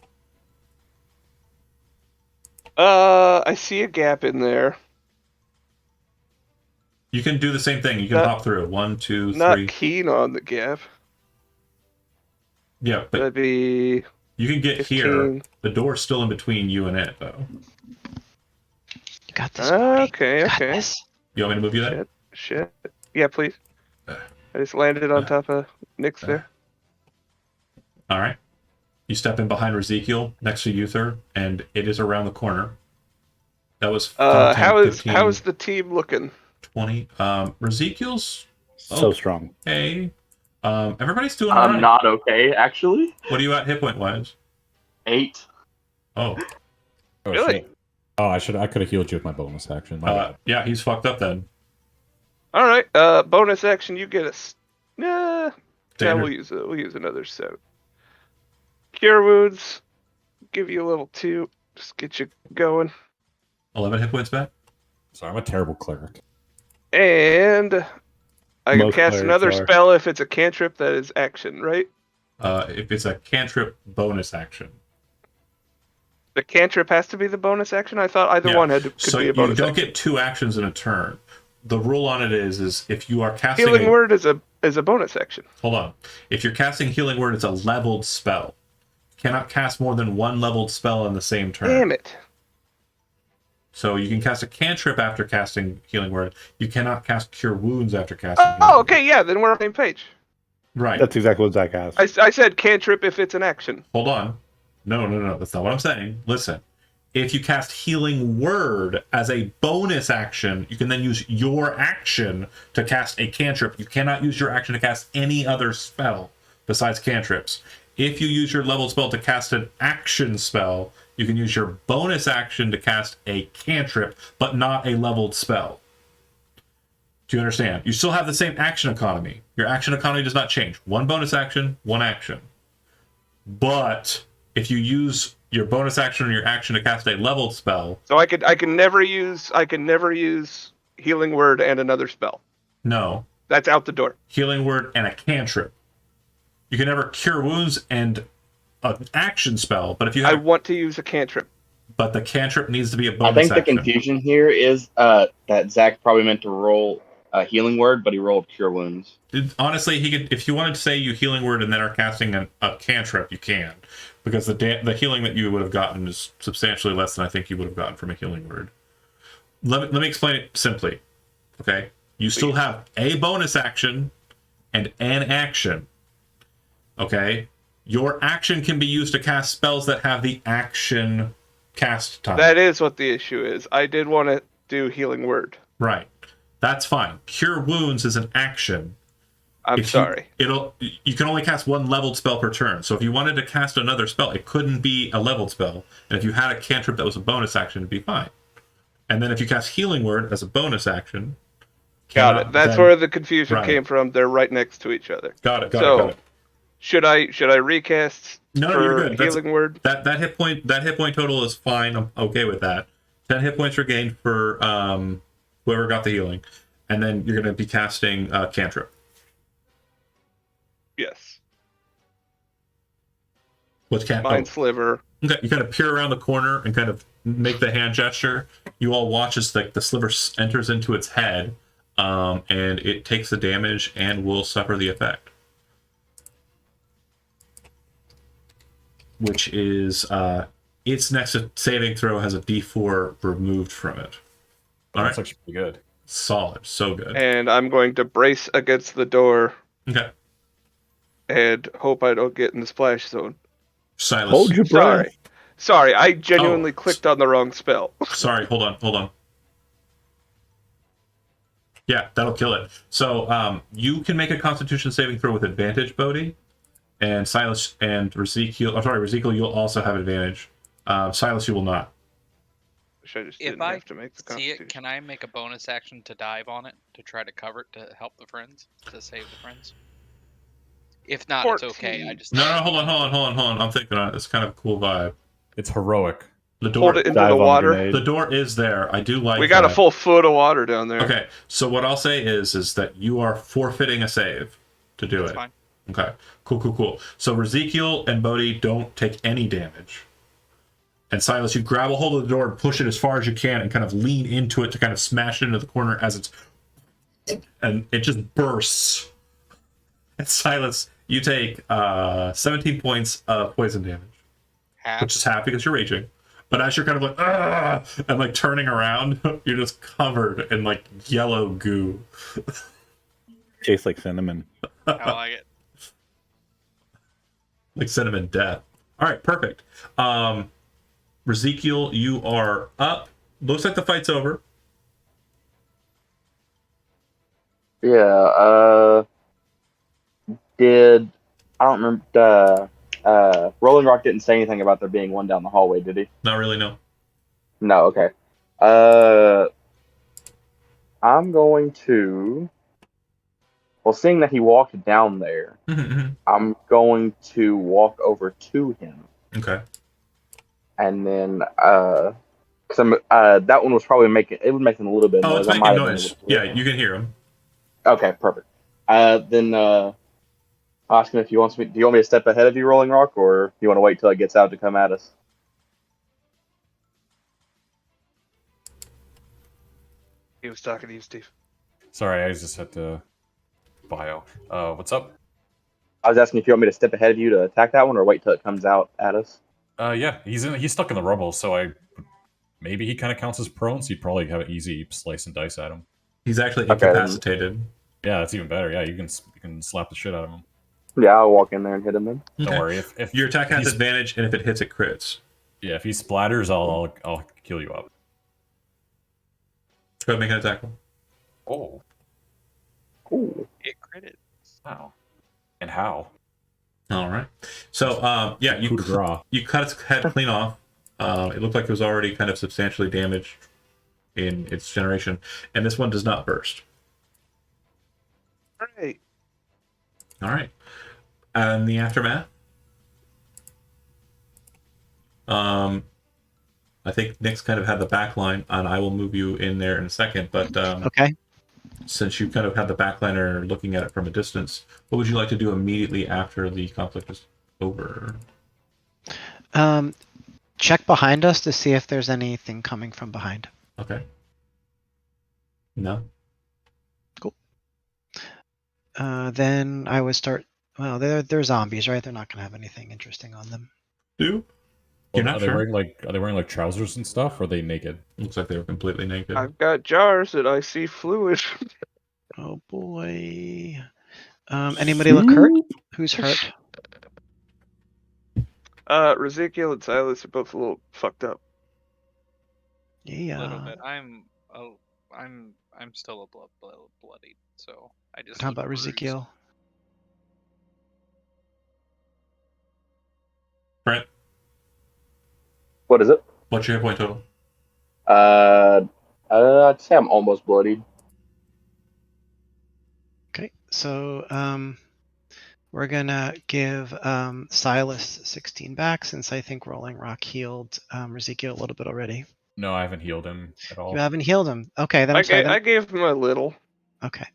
Speaker 5: I see a gap in there.
Speaker 1: you can do the same thing. You can hop through. 1, 2, 3.
Speaker 5: Not keen on the gap.
Speaker 1: Yeah, but
Speaker 5: That'd be
Speaker 1: you can get
Speaker 5: 15.
Speaker 1: here. The door's still in between you and it, though.
Speaker 3: You got this, buddy.
Speaker 5: Okay,
Speaker 3: You got
Speaker 5: okay.
Speaker 3: this.
Speaker 1: You want me to move you there?
Speaker 5: Shit. Yeah, please.
Speaker 1: Uh,
Speaker 5: I just landed on top of Nick's there.
Speaker 1: All right. You step in behind Ezekiel next to Uther, and it is around the corner. That was 5, 10,
Speaker 5: How is
Speaker 1: 15,
Speaker 5: the team looking?
Speaker 1: 20. Ezekiel's
Speaker 2: So strong.
Speaker 1: okay. Everybody's doing all
Speaker 4: I'm
Speaker 1: right.
Speaker 4: not okay, actually.
Speaker 1: What are you at hit point wise?
Speaker 4: 8.
Speaker 1: Oh,
Speaker 7: Oh,
Speaker 5: Really?
Speaker 7: shit. Oh, I could have healed you with my bonus action. My bad.
Speaker 1: yeah, he's fucked up then.
Speaker 5: All right. Bonus action. You get a. Yeah.
Speaker 1: Standard.
Speaker 5: We'll use another 7. Cure wounds. Give you a level 2. Just get you going.
Speaker 1: 11 hit points back.
Speaker 7: Sorry, I'm a terrible cleric.
Speaker 5: And I can
Speaker 2: Most
Speaker 5: cast
Speaker 2: clerics
Speaker 5: another
Speaker 2: are.
Speaker 5: spell if it's a cantrip that is action, right?
Speaker 1: If it's a cantrip bonus action.
Speaker 5: The cantrip has to be the bonus action. I thought either
Speaker 1: Yeah.
Speaker 5: one could
Speaker 1: So
Speaker 5: be
Speaker 1: you
Speaker 5: a bonus
Speaker 1: don't
Speaker 5: action.
Speaker 1: get 2 actions in a turn. The rule on it is if you are casting
Speaker 5: Healing word is a bonus action.
Speaker 1: Hold on. If you're casting healing word, it's a leveled spell. You cannot cast more than 1 leveled spell in the same turn.
Speaker 5: Damn it.
Speaker 1: So you can cast a cantrip after casting healing word. You cannot cast cure wounds after casting. Healing
Speaker 5: Oh,
Speaker 1: Word.
Speaker 5: okay, yeah. Then we're on the same page.
Speaker 1: Right.
Speaker 2: That's exactly what Zach asked.
Speaker 5: I said cantrip if it's an action.
Speaker 1: Hold on. No. That's not what I'm saying. Listen. If you cast healing word as a bonus action, you can then use your action to cast a cantrip. You cannot use your action to cast any other spell besides cantrips. If you use your leveled spell to cast an action spell, you can use your bonus action to cast a cantrip, but not a leveled spell. Do you understand? You still have the same action economy. Your action economy does not change. 1 bonus action, 1 action. But if you use your bonus action or your action to cast a leveled spell,
Speaker 5: So I can never use healing word and another spell.
Speaker 1: no.
Speaker 5: That's out the door.
Speaker 1: Healing word and a cantrip. You can never cure wounds and an action spell, but if you
Speaker 5: I
Speaker 1: have,
Speaker 5: want to use a cantrip.
Speaker 1: but the cantrip needs to be a
Speaker 4: I
Speaker 1: bonus
Speaker 4: think the
Speaker 1: action.
Speaker 4: confusion here is that Zach probably meant to roll a healing word, but he rolled cure wounds.
Speaker 1: Honestly, he could, if you wanted to say you healing word and then are casting a cantrip, you can, because the healing that you would have gotten is substantially less than I think you would have gotten from a healing word. Let me explain it simply. Okay, you still have a bonus action and an action. Okay, your action can be used to cast spells that have the action cast time.
Speaker 5: That is what the issue is. I did want to do healing word.
Speaker 1: Right. That's fine. Cure wounds is an action.
Speaker 5: I'm
Speaker 1: If
Speaker 5: sorry.
Speaker 1: You can only cast 1 leveled spell per turn. So if you wanted to cast another spell, it couldn't be a leveled spell. And if you had a cantrip that was a bonus action, it'd be fine. And then if you cast healing word as a bonus action,
Speaker 5: Got it. That's where the confusion
Speaker 1: Right.
Speaker 5: came from. They're right next to each other.
Speaker 1: Got it.
Speaker 5: So, should I recast
Speaker 1: No,
Speaker 5: for
Speaker 1: you're good.
Speaker 5: healing word?
Speaker 1: That hit point total is fine. I'm okay with that. 10 hit points regained for whoever got the healing, and then you're going to be casting cantrip.
Speaker 5: Yes.
Speaker 1: What's
Speaker 5: Mind sliver.
Speaker 1: Okay, you kind of peer around the corner and kind of make the hand gesture. You all watch as the sliver enters into its head, and it takes the damage and will suffer the effect. Which is its next saving throw has a D4 removed from it. All
Speaker 7: That's
Speaker 1: right.
Speaker 7: actually pretty good.
Speaker 1: Solid. So good.
Speaker 5: And I'm going to brace against the door
Speaker 1: Okay.
Speaker 5: and hope I don't get in the splash zone.
Speaker 1: Silas.
Speaker 2: Hold your breath.
Speaker 5: Sorry, I genuinely clicked on the wrong spell.
Speaker 1: Sorry, hold on. Yeah, that'll kill it. So you can make a Constitution saving throw with advantage, Bodhi. And Silas and Ezekiel, you'll also have advantage. Silas, you will not.
Speaker 5: Wish I just
Speaker 6: If
Speaker 5: didn't
Speaker 6: I
Speaker 5: have to make the
Speaker 6: see
Speaker 5: Constitution.
Speaker 6: it, can I make a bonus action to dive on it to try to cover it to help the friends, to save the friends? If not, it's okay.
Speaker 5: 14.
Speaker 6: I just
Speaker 1: No, hold on. I'm thinking on it. It's kind of a cool vibe.
Speaker 7: It's heroic.
Speaker 1: The door.
Speaker 5: Hold it into
Speaker 2: Dive
Speaker 5: the
Speaker 2: on
Speaker 5: water.
Speaker 2: grenade.
Speaker 1: The door is there. I do like.
Speaker 5: We got a
Speaker 1: that.
Speaker 5: full foot of water down there.
Speaker 1: Okay, so what I'll say is that you are forfeiting a save to do
Speaker 6: That's
Speaker 1: it.
Speaker 6: fine.
Speaker 1: Okay, cool. So Ezekiel and Bodhi don't take any damage. And Silas, you grab a hold of the door and push it as far as you can and kind of lean into it to kind of smash it into the corner as it's... And it just bursts. And Silas, you take 17 points of poison damage.
Speaker 6: Half.
Speaker 1: Which is half because you're raging. But as you're kind of like, ah, and like turning around, you're just covered in like yellow goo.
Speaker 2: Tastes like cinnamon.
Speaker 6: I like it.
Speaker 1: Like cinnamon death. All right, perfect. Ezekiel, you are up. Looks like the fight's over.
Speaker 4: Yeah, I don't remember, Rolling Rock didn't say anything about there being one down the hallway, did he?
Speaker 1: Not really, no.
Speaker 4: No, okay. I'm going to... Well, seeing that he walked down there, I'm going to walk over to him.
Speaker 1: Okay.
Speaker 4: And then, because that one was probably making a little bit of noise.
Speaker 1: Oh, it's
Speaker 4: I
Speaker 1: making
Speaker 4: might have been
Speaker 1: noise.
Speaker 4: able to hear
Speaker 1: Yeah,
Speaker 4: him.
Speaker 1: you can hear him.
Speaker 4: Okay, perfect. Then I'll ask him if he wants me. Do you want me to step ahead of you, Rolling Rock, or do you want to wait till it gets out to come at us?
Speaker 5: He was talking to you, Steve.
Speaker 7: Sorry, I just had to bio. What's up?
Speaker 4: I was asking if you want me to step ahead of you to attack that one, or wait till it comes out at us.
Speaker 7: Yeah, he's stuck in the rubble, so maybe he kind of counts as prone, so you'd probably have an easy slice and dice at him.
Speaker 1: He's actually
Speaker 4: Okay,
Speaker 1: incapacitated.
Speaker 7: Yeah, that's even better. Yeah, you can slap the shit out of him.
Speaker 4: Yeah, I'll walk in there and hit him then.
Speaker 1: Okay.
Speaker 7: Don't worry. If
Speaker 1: Your attack has
Speaker 7: he's-
Speaker 1: advantage, and if it hits, it crits.
Speaker 7: Yeah, if he splatters, I'll kill you up.
Speaker 1: Go ahead and make an attack roll.
Speaker 7: Oh,
Speaker 4: Ooh.
Speaker 6: It critted.
Speaker 7: wow. And how?
Speaker 1: All right. So, yeah,
Speaker 7: Coup de grace.
Speaker 1: you cut its head clean off. It looked like it was already kind of substantially damaged in its generation, and this one does not burst.
Speaker 5: Great.
Speaker 1: All right. And the aftermath. I think Nick's kind of had the back line, and I will move you in there in a second. But
Speaker 3: Okay.
Speaker 1: since you kind of had the back line or looking at it from a distance, what would you like to do immediately after the conflict is over?
Speaker 3: Check behind us to see if there's anything coming from behind.
Speaker 1: Okay. No.
Speaker 3: Then I would start. Well, they're zombies, right? They're not gonna have anything interesting on them.
Speaker 1: Do? You're not
Speaker 7: Are they
Speaker 1: sure?
Speaker 7: wearing like trousers and stuff, or are they naked?
Speaker 1: Looks like they were completely naked.
Speaker 5: I've got jars and I see fluid.
Speaker 3: Oh boy. Anybody look hurt? Who's hurt?
Speaker 5: Ezekiel and Silas are both a little fucked up.
Speaker 3: Yeah.
Speaker 6: A little bit. I'm still bloodied, so I just.
Speaker 3: How
Speaker 6: look
Speaker 3: about
Speaker 6: bruised.
Speaker 3: Ezekiel?
Speaker 1: Brent,
Speaker 4: What is it?
Speaker 1: what's your hit point total?
Speaker 4: I'd say I'm almost bloodied.
Speaker 3: Okay, so we're gonna give Silas 16 back since I think Rolling Rock healed Ezekiel a little bit already.
Speaker 7: No, I haven't healed him at all.
Speaker 3: You haven't healed him. Okay, then
Speaker 5: I
Speaker 3: I'm sorry.
Speaker 5: I gave him a little.
Speaker 3: Okay,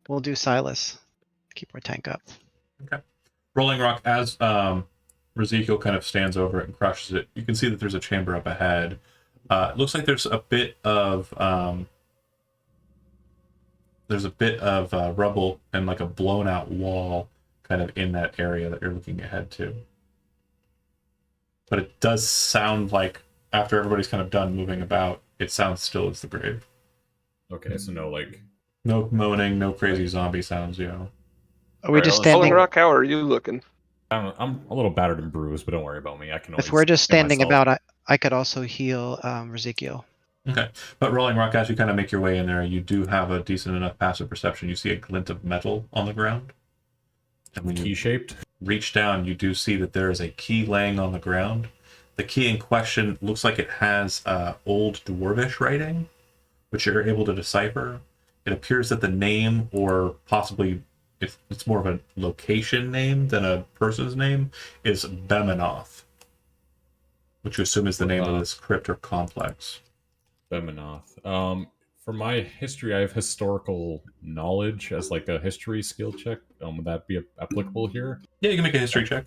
Speaker 3: we'll do Silas. Keep our tank up.
Speaker 1: Rolling Rock, as Ezekiel kind of stands over it and crushes it, you can see that there's a chamber up ahead. It looks like there's a bit of rubble and like a blown out wall kind of in that area that you're looking ahead to. But it does sound like after everybody's kind of done moving about, it sounds still as the grave.
Speaker 7: Okay, so no, like...
Speaker 1: No moaning, no crazy zombie sounds, you know.
Speaker 3: Are we just
Speaker 7: Alright,
Speaker 5: Rolling
Speaker 3: standing?
Speaker 5: Rock, how are you looking?
Speaker 7: I'm a little battered and bruised, but don't worry about me. I can always
Speaker 3: If we're just
Speaker 7: heal
Speaker 3: standing
Speaker 7: myself.
Speaker 3: about, I could also heal Ezekiel.
Speaker 1: Okay. But Rolling Rock, as you kind of make your way in there, you do have a decent enough passive perception. You see a glint of metal on the ground. And when you
Speaker 7: Key-shaped?
Speaker 1: reach down, you do see that there is a key laying on the ground. The key in question looks like it has old dwarvish writing, which you're able to decipher. It appears that the name, or possibly it's more of a location name than a person's name, is Bemanoth, which you assume is the name of this crypt or complex.
Speaker 7: Bemanoth. For my history, I have historical knowledge as like a history skill check. Would that be applicable here?
Speaker 1: Yeah, you can make a history check.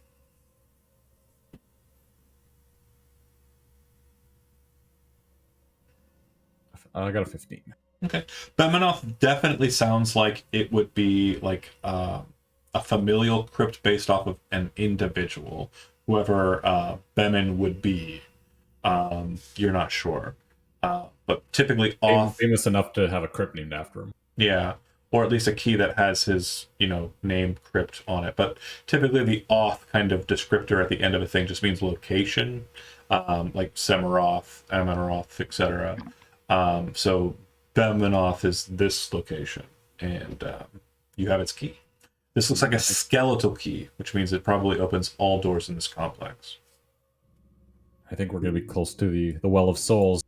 Speaker 7: I got a 15.
Speaker 1: Okay. Bemanoth definitely sounds like it would be like a familial crypt based off of an individual. Whoever Bemin would be, you're not sure. But typically off...
Speaker 7: Famous enough to have a crypt named after him.
Speaker 1: Yeah, or at least a key that has his, name crypt on it. But typically the off kind of descriptor at the end of a thing just means location, like Semaroth, Amanaroth, etc. So Bemanoth is this location, and you have its key. This looks like a skeletal key, which means it probably opens all doors in this complex.
Speaker 7: I think we're going to be close to the Well of Souls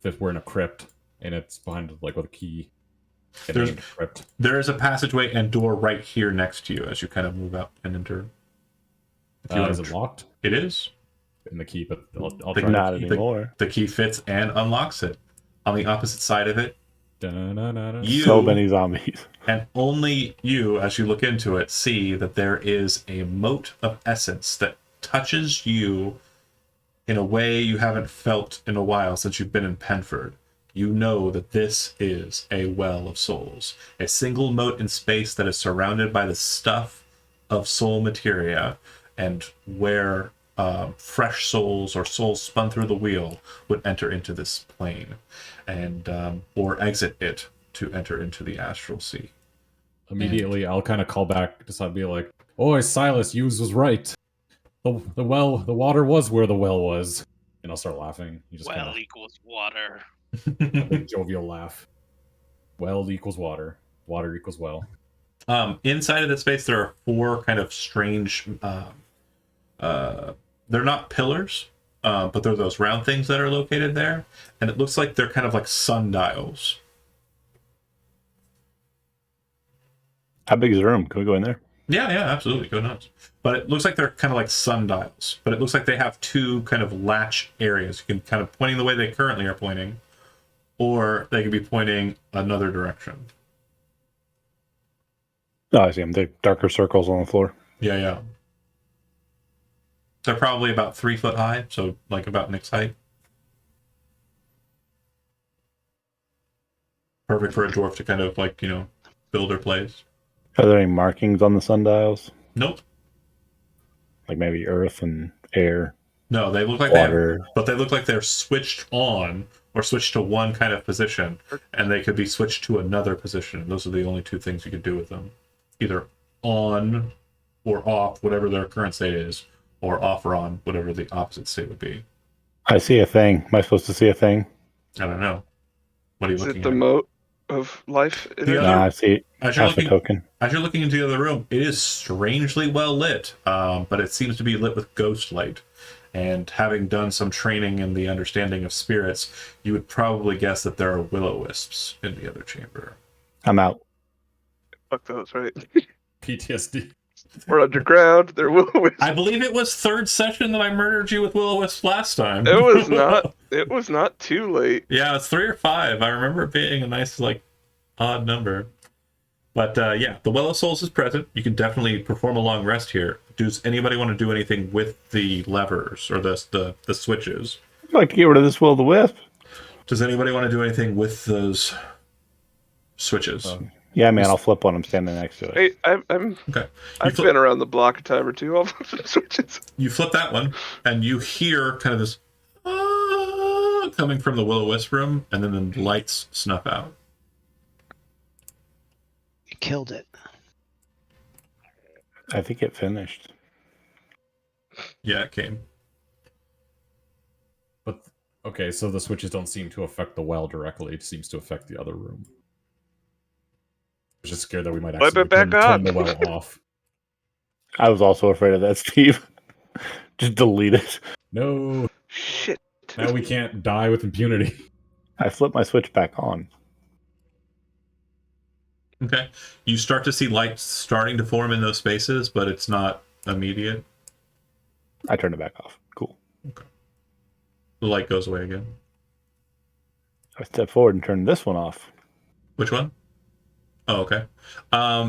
Speaker 7: if we're in a crypt, and it's behind like with a key. Crypt.
Speaker 1: There is a passageway and door right here next to you as you kind of move out and enter.
Speaker 7: Is it locked?
Speaker 1: It is.
Speaker 7: In the key, but I'll try.
Speaker 2: Not anymore.
Speaker 1: The key fits and unlocks it. On the opposite side of it,
Speaker 2: so many zombies.
Speaker 1: And only you, as you look into it, see that there is a mote of essence that touches you in a way you haven't felt in a while since you've been in Penford. You know that this is a well of souls, a single mote in space that is surrounded by the stuff of soul materia, and where fresh souls or souls spun through the wheel would enter into this plane, and or exit it to enter into the astral sea.
Speaker 7: Immediately, I'll kind of call back to be like, "Oh, Silas, Hughes was right. The water was where the well was." And I'll start laughing. You just
Speaker 6: well equals water.
Speaker 7: A big jovial laugh. Well equals water. Water equals well.
Speaker 1: Inside of the space, there are four kind of strange. They're not pillars, but they're those round things that are located there, and it looks like they're kind of like sundials.
Speaker 2: How big is the room? Can we go in there?
Speaker 1: Yeah, absolutely. Go nuts. But it looks like they're kind of like sundials. But it looks like they have two kind of latch areas. You can kind of pointing the way they currently are pointing, or they could be pointing another direction.
Speaker 2: Oh, I see them. They're darker circles on the floor.
Speaker 1: Yeah. They're probably about 3 foot high, so like about Nick's height. Perfect for a dwarf to kind of like, build or place.
Speaker 2: Are there any markings on the sundials?
Speaker 1: Nope.
Speaker 2: Like maybe earth and air?
Speaker 1: No, they look like
Speaker 2: water.
Speaker 1: But they look like they're switched on or switched to one kind of position, and they could be switched to another position. Those are the only two things you could do with them. Either on or off, whatever their current state is, or off or on, whatever the opposite state would be.
Speaker 2: I see a thing. Am I supposed to see a thing?
Speaker 1: I don't know. What are you looking at?
Speaker 5: Is it the moat of life?
Speaker 2: I see
Speaker 1: as
Speaker 2: half a token.
Speaker 1: As you're looking into the other room, it is strangely well lit, but it seems to be lit with ghost light. And having done some training in the understanding of spirits, you would probably guess that there are will-o-wisps in the other chamber.
Speaker 2: I'm out.
Speaker 5: Fuck those, right?
Speaker 7: PTSD.
Speaker 5: We're underground. They're will-o-wisps.
Speaker 1: I believe it was third session that I murdered you with will-o-wisps last time.
Speaker 5: It was not. It was not too late.
Speaker 1: Yeah, it's 3 or 5. I remember it being a nice, odd number. But yeah, the Well of Souls is present. You can definitely perform a long rest here. Does anybody want to do anything with the levers or the switches?
Speaker 2: I'd like to get rid of this will-o-wisp.
Speaker 1: Does anybody want to do anything with those switches?
Speaker 2: Yeah, man, I'll flip one. I'm standing next to it.
Speaker 5: Hey, I'm
Speaker 1: Okay.
Speaker 5: I've been around the block a time or two. I'll flip some switches.
Speaker 1: You flip that one, and you hear kind of this coming from the will-o-wisp room, and then the lights snuff out.
Speaker 3: killed it.
Speaker 2: I think it finished.
Speaker 1: Yeah, it came.
Speaker 7: But okay, so the switches don't seem to affect the well directly. It seems to affect the other room. I was just scared that we might
Speaker 5: Wipe
Speaker 7: actually
Speaker 5: it back
Speaker 7: turn the
Speaker 5: up.
Speaker 7: well off.
Speaker 2: I was also afraid of that, Steve. Just delete it.
Speaker 7: No,
Speaker 5: Shit.
Speaker 7: now we can't die with impunity.
Speaker 2: I flipped my switch back on.
Speaker 1: Okay. You start to see lights starting to form in those spaces, but it's not immediate.
Speaker 2: I turned it back off. Cool.
Speaker 1: The light goes away again.
Speaker 2: I step forward and turn this one off.
Speaker 1: Which one? Oh, okay.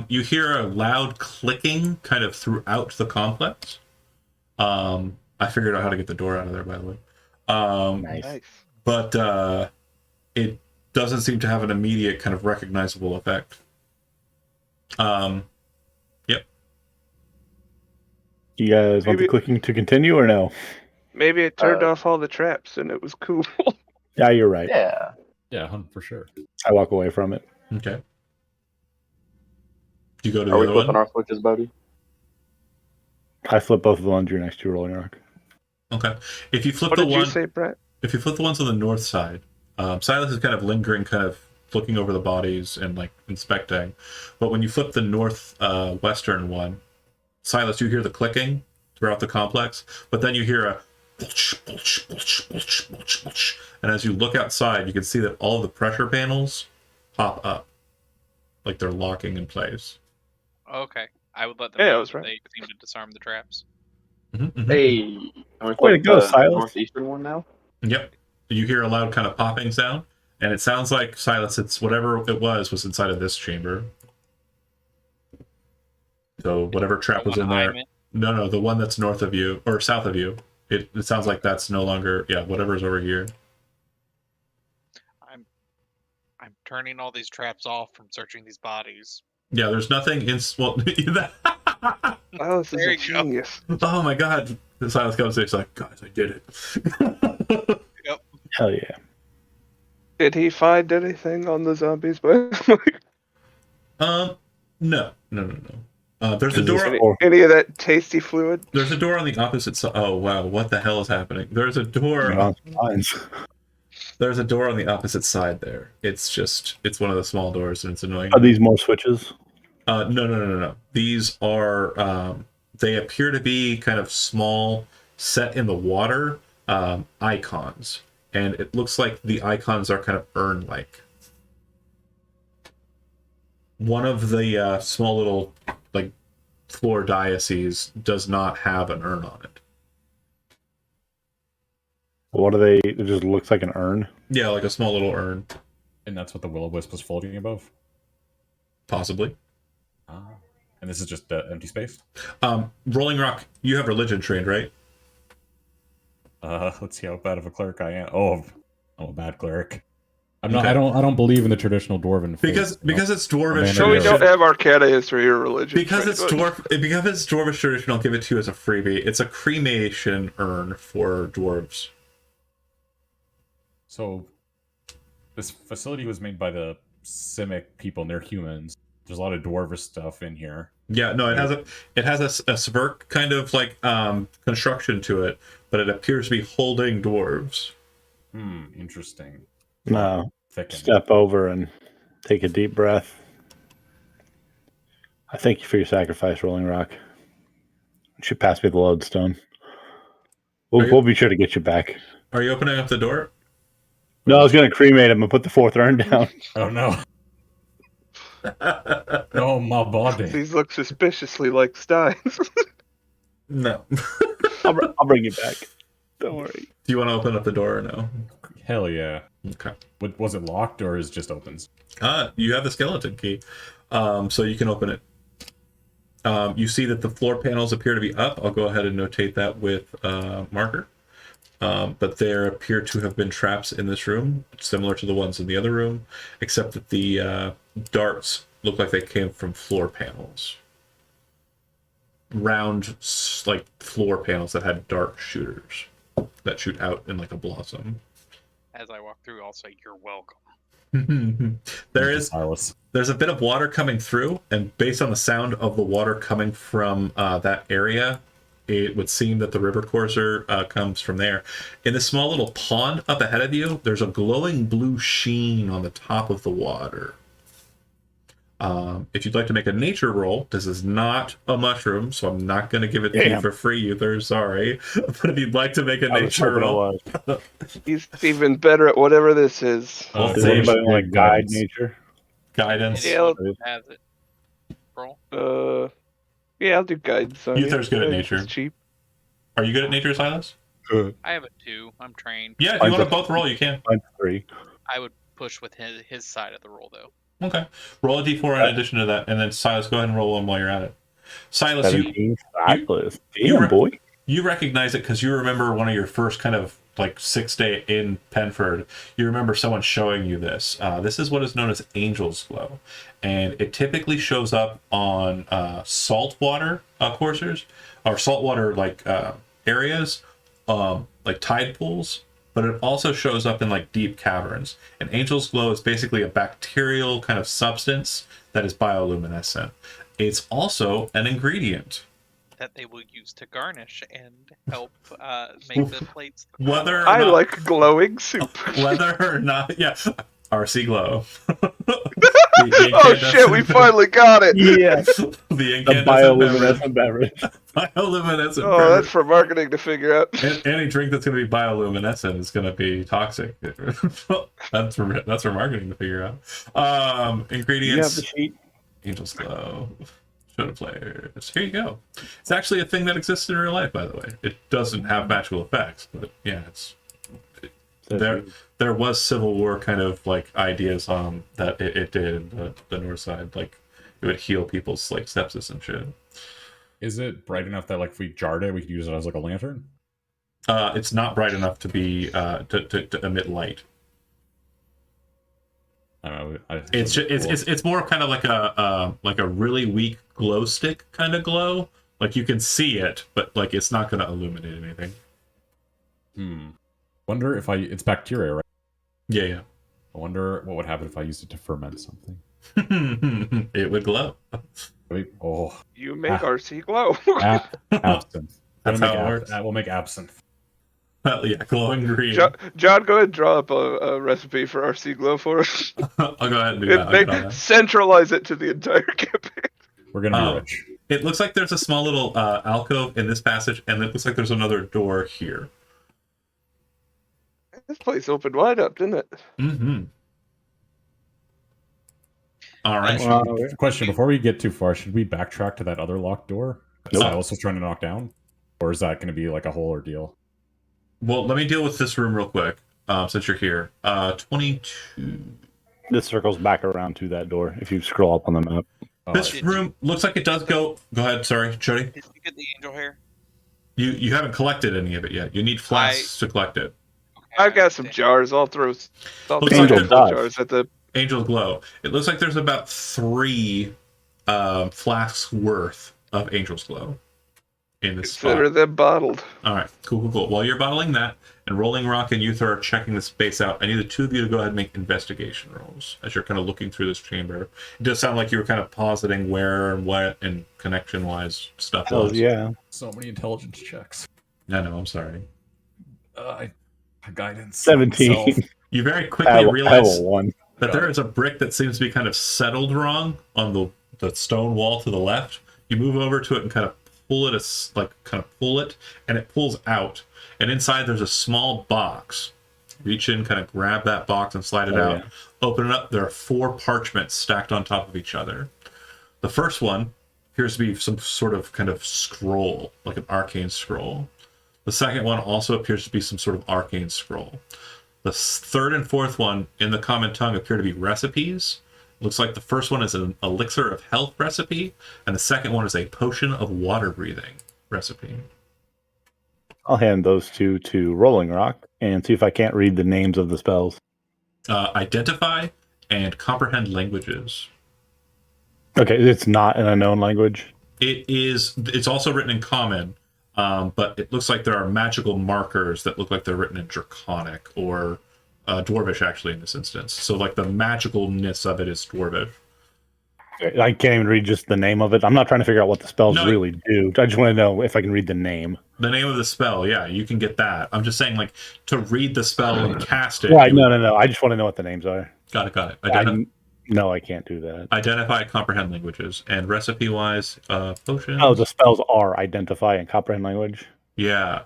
Speaker 1: You hear a loud clicking kind of throughout the complex. I figured out how to get the door out of there, by the way.
Speaker 2: Nice.
Speaker 5: Nice.
Speaker 1: But it doesn't seem to have an immediate kind of recognizable effect. Yep.
Speaker 2: You guys want the
Speaker 5: Maybe-
Speaker 2: clicking to continue or no?
Speaker 5: Maybe it turned off all the traps and it was cool.
Speaker 2: Yeah, you're right.
Speaker 4: Yeah.
Speaker 7: Yeah, for sure.
Speaker 2: I walk away from it.
Speaker 1: Okay. Do you go to
Speaker 4: Are
Speaker 1: the
Speaker 4: we
Speaker 1: other
Speaker 4: flipping
Speaker 1: one?
Speaker 4: our switches, Bodie?
Speaker 2: I flip both of the ones you're next to, Rolling Rock.
Speaker 1: Okay. If you flip
Speaker 5: What
Speaker 1: the
Speaker 5: did
Speaker 1: one,
Speaker 5: you say, Brett?
Speaker 1: if you flip the ones on the north side, Silas is kind of lingering, kind of looking over the bodies and like inspecting. But when you flip the north western one, Silas, you hear the clicking throughout the complex, but then you hear a and as you look outside, you can see that all of the pressure panels pop up, like they're locking in place.
Speaker 6: Okay. I would let them
Speaker 5: Yeah, I
Speaker 6: know
Speaker 5: was
Speaker 6: that
Speaker 5: right.
Speaker 6: they seem to disarm the traps.
Speaker 4: Hey, are we
Speaker 2: Way to
Speaker 4: flipping
Speaker 2: go,
Speaker 4: the
Speaker 2: Silas.
Speaker 4: northeastern one now?
Speaker 1: Yep. You hear a loud kind of popping sound, and it sounds like, Silas, it's whatever it was inside of this chamber. So whatever trap
Speaker 6: The
Speaker 1: was
Speaker 6: one
Speaker 1: in there.
Speaker 6: I'm in?
Speaker 1: No, the one that's north of you, or south of you. It sounds like that's no longer, yeah, whatever's over here.
Speaker 6: I'm turning all these traps off from searching these bodies.
Speaker 1: Yeah, there's nothing in, well,
Speaker 5: Oh, this is
Speaker 6: There
Speaker 5: a
Speaker 6: you go.
Speaker 5: genius.
Speaker 1: oh my god. Silas comes in, it's like, guys, I did it.
Speaker 2: Hell yeah.
Speaker 5: Did he find anything on the zombies?
Speaker 1: No. There's a
Speaker 2: Is this
Speaker 1: door.
Speaker 2: for-
Speaker 5: any of that tasty fluid?
Speaker 1: There's a door on the opposite side. Oh wow, what the hell is happening? There's a door.
Speaker 2: You're on some lines.
Speaker 1: There's a door on the opposite side there. It's one of the small doors, and it's annoying.
Speaker 2: Are these more switches?
Speaker 1: No. These are they appear to be kind of small, set in the water icons, and it looks like the icons are kind of urn-like. One of the small little like floor dioceses does not have an urn on it.
Speaker 2: What are they? It just looks like an urn.
Speaker 1: Yeah, like a small little urn,
Speaker 7: And that's what the will-o-wisp was floating above?
Speaker 1: possibly.
Speaker 7: Ah. And this is just empty space?
Speaker 1: Rolling Rock, you have religion trained, right?
Speaker 7: Let's see how bad of a cleric I am. Oh, I'm a bad cleric. I'm not.
Speaker 1: Okay.
Speaker 7: I don't believe in the traditional dwarven faith.
Speaker 1: Because it's dwarvish.
Speaker 7: Man,
Speaker 5: So we
Speaker 7: Yeah.
Speaker 5: don't have Arcana history or religion.
Speaker 1: Because it's dwarvish tradition, I'll give it to you as a freebie. It's a cremation urn for dwarves.
Speaker 7: So, this facility was made by the Simic people, and they're humans. There's a lot of dwarvish stuff in here.
Speaker 1: Yeah, no, it has a Sverk kind of like construction to it, but it appears to be holding dwarves.
Speaker 7: Interesting.
Speaker 2: No.
Speaker 7: Thicken.
Speaker 2: Step over and take a deep breath. I thank you for your sacrifice, Rolling Rock. You should pass me the lodestone. We'll be sure to get you back.
Speaker 1: Are you opening up the door?
Speaker 2: No, I was going to cremate him and put the fourth urn down.
Speaker 7: Oh no. Oh my body.
Speaker 5: These look suspiciously like Steins.
Speaker 1: No.
Speaker 2: I'll bring you back. Don't worry.
Speaker 1: Do you want to open up the door or no?
Speaker 7: Hell yeah.
Speaker 1: Okay.
Speaker 7: Was it locked or is it just opens?
Speaker 1: You have the skeleton key, so you can open it. You see that the floor panels appear to be up. I'll go ahead and notate that with marker. But there appear to have been traps in this room, similar to the ones in the other room, except that the darts look like they came from floor panels. Round, like, floor panels that had dart shooters that shoot out in, like, a blossom.
Speaker 6: As I walk through, I'll say, "You're welcome."
Speaker 1: There is there's a bit of water coming through, and based on the sound of the water coming from that area, it would seem that the river courser comes from there. In the small little pond up ahead of you, there's a glowing blue sheen on the top of the water. If you'd like to make a nature roll, this is not a mushroom, so I'm not going to give it to you for free either, sorry. But if you'd like to make a nature roll...
Speaker 5: He's even better at whatever this is.
Speaker 2: Does anybody like guide nature?
Speaker 1: Guidance.
Speaker 5: Yeah,
Speaker 6: Has it. Roll.
Speaker 5: Yeah, I'll do guidance.
Speaker 1: Uther's good at
Speaker 5: Guidance
Speaker 1: nature.
Speaker 5: is cheap.
Speaker 1: Are you good at nature, Silas?
Speaker 6: I have a 2. I'm trained.
Speaker 1: Yeah, if you want to both roll, you can.
Speaker 2: Mine's 3.
Speaker 6: I would push with his side of the roll, though.
Speaker 1: Okay. Roll a d4 in addition to that, and then Silas, go ahead and roll one while you're at it. Silas,
Speaker 2: 17 Silas.
Speaker 1: you
Speaker 2: Damn, boy.
Speaker 1: You recognize it because you remember one of your first kind of like 6 day in Penford. You remember someone showing you this. This is what is known as Angel's Glow, and it typically shows up on saltwater coursers or saltwater like areas, like tide pools. But it also shows up in like deep caverns. And Angel's Glow is basically a bacterial kind of substance that is bioluminescent. It's also an ingredient
Speaker 6: that they will use to garnish and help make the plates.
Speaker 1: Whether or
Speaker 5: I
Speaker 1: not,
Speaker 5: like glowing soup.
Speaker 1: whether or not, yeah, RC Glow.
Speaker 5: Oh shit, we finally got it.
Speaker 2: Yeah.
Speaker 1: The
Speaker 2: bioluminescent beverage.
Speaker 1: Bioluminescent
Speaker 5: Oh,
Speaker 1: beverage.
Speaker 5: that's for marketing to figure out.
Speaker 1: Any drink that's going to be bioluminescent is going to be toxic. That's for marketing to figure out. Ingredients.
Speaker 2: You have the sheet.
Speaker 1: Angel's Glow. Show to players. Here you go. It's actually a thing that exists in real life, by the way. It doesn't have magical effects, but yeah, it's there was Civil War kind of like ideas that it did in the north side, like it would heal people's like sepsis and shit.
Speaker 7: Is it bright enough that like if we jarred it, we could use it as like a lantern?
Speaker 1: It's not bright enough to be to emit light.
Speaker 7: I don't know.
Speaker 1: It's more kind of like a really weak glow stick kind of glow. Like you can see it, but like it's not going to illuminate anything.
Speaker 7: Wonder if it's bacteria, right?
Speaker 1: Yeah.
Speaker 7: I wonder what would happen if I used it to ferment something.
Speaker 1: It would glow.
Speaker 7: Wait, oh.
Speaker 5: You make RC glow.
Speaker 7: Absinthe.
Speaker 1: That's how it works.
Speaker 7: We'll make absinthe.
Speaker 1: Yeah, glowing green.
Speaker 5: John, go ahead and draw up a recipe for RC glow for us.
Speaker 1: I'll go ahead and do that.
Speaker 5: Centralize it to the entire campaign.
Speaker 7: We're gonna be rich.
Speaker 1: It looks like there's a small little alcove in this passage, and it looks like there's another door here.
Speaker 5: This place opened wide up, didn't it?
Speaker 1: Mm-hmm. All right.
Speaker 7: Question: before we get too far, should we backtrack to that other locked door that Silas was trying to knock down, or is that going to be like a whole ordeal?
Speaker 1: Well, let me deal with this room real quick, since you're here. 22.
Speaker 2: This circles back around to that door if you scroll up on the map.
Speaker 1: This room looks like it does go... Go ahead, sorry, Jody.
Speaker 6: Did you get the angel hair?
Speaker 1: You haven't collected any of it yet. You need flasks to collect it.
Speaker 6: Okay,
Speaker 5: I've got some jars. I'll throw
Speaker 2: Angel dust.
Speaker 5: jars at the...
Speaker 1: Angel's Glow. It looks like there's about 3 flasks worth of Angel's Glow in this spot.
Speaker 5: Consider them bottled.
Speaker 1: All right, cool. While you're bottling that, and Rolling Rock and Uther are checking the space out, I need the two of you to go ahead and make investigation rolls as you're kind of looking through this chamber. It does sound like you were kind of positing where and what and connection-wise stuff was.
Speaker 2: Yeah.
Speaker 7: So many intelligence checks.
Speaker 1: I know, I'm sorry.
Speaker 7: Guidance.
Speaker 2: 17.
Speaker 1: You very quickly realize
Speaker 2: one.
Speaker 1: that there is a brick that seems to be kind of settled wrong on the stone wall to the left. You move over to it and kind of pull it, and it pulls out. And inside there's a small box. Reach in, kind of grab that box and slide it out. Yeah. Open it up. There are 4 parchments stacked on top of each other. The first one appears to be some sort of kind of scroll, like an arcane scroll. The second one also appears to be some sort of arcane scroll. The third and fourth one in the common tongue appear to be recipes. Looks like the first one is an elixir of health recipe, and the second one is a potion of water breathing recipe.
Speaker 2: I'll hand those 2 to Rolling Rock and see if I can't read the names of the spells.
Speaker 1: Identify and comprehend languages.
Speaker 2: Okay, it's not an unknown language.
Speaker 1: It is. It's also written in common, but it looks like there are magical markers that look like they're written in Draconic or Dwarvish, actually, in this instance. So, like, the magicalness of it is Dwarvish.
Speaker 2: I can't even read just the name of it. I'm not trying to figure out what the spells
Speaker 1: No.
Speaker 2: really do. I just want to know if I can read the name.
Speaker 1: The name of the spell, yeah, you can get that. I'm just saying, like, to read the spell and cast it.
Speaker 2: Right, no. I just want to know what the names are.
Speaker 1: Got it.
Speaker 2: No, I can't do that.
Speaker 1: Identify and comprehend languages. And recipe-wise, potions.
Speaker 2: Oh, the spells are identify and comprehend language.
Speaker 1: Yeah.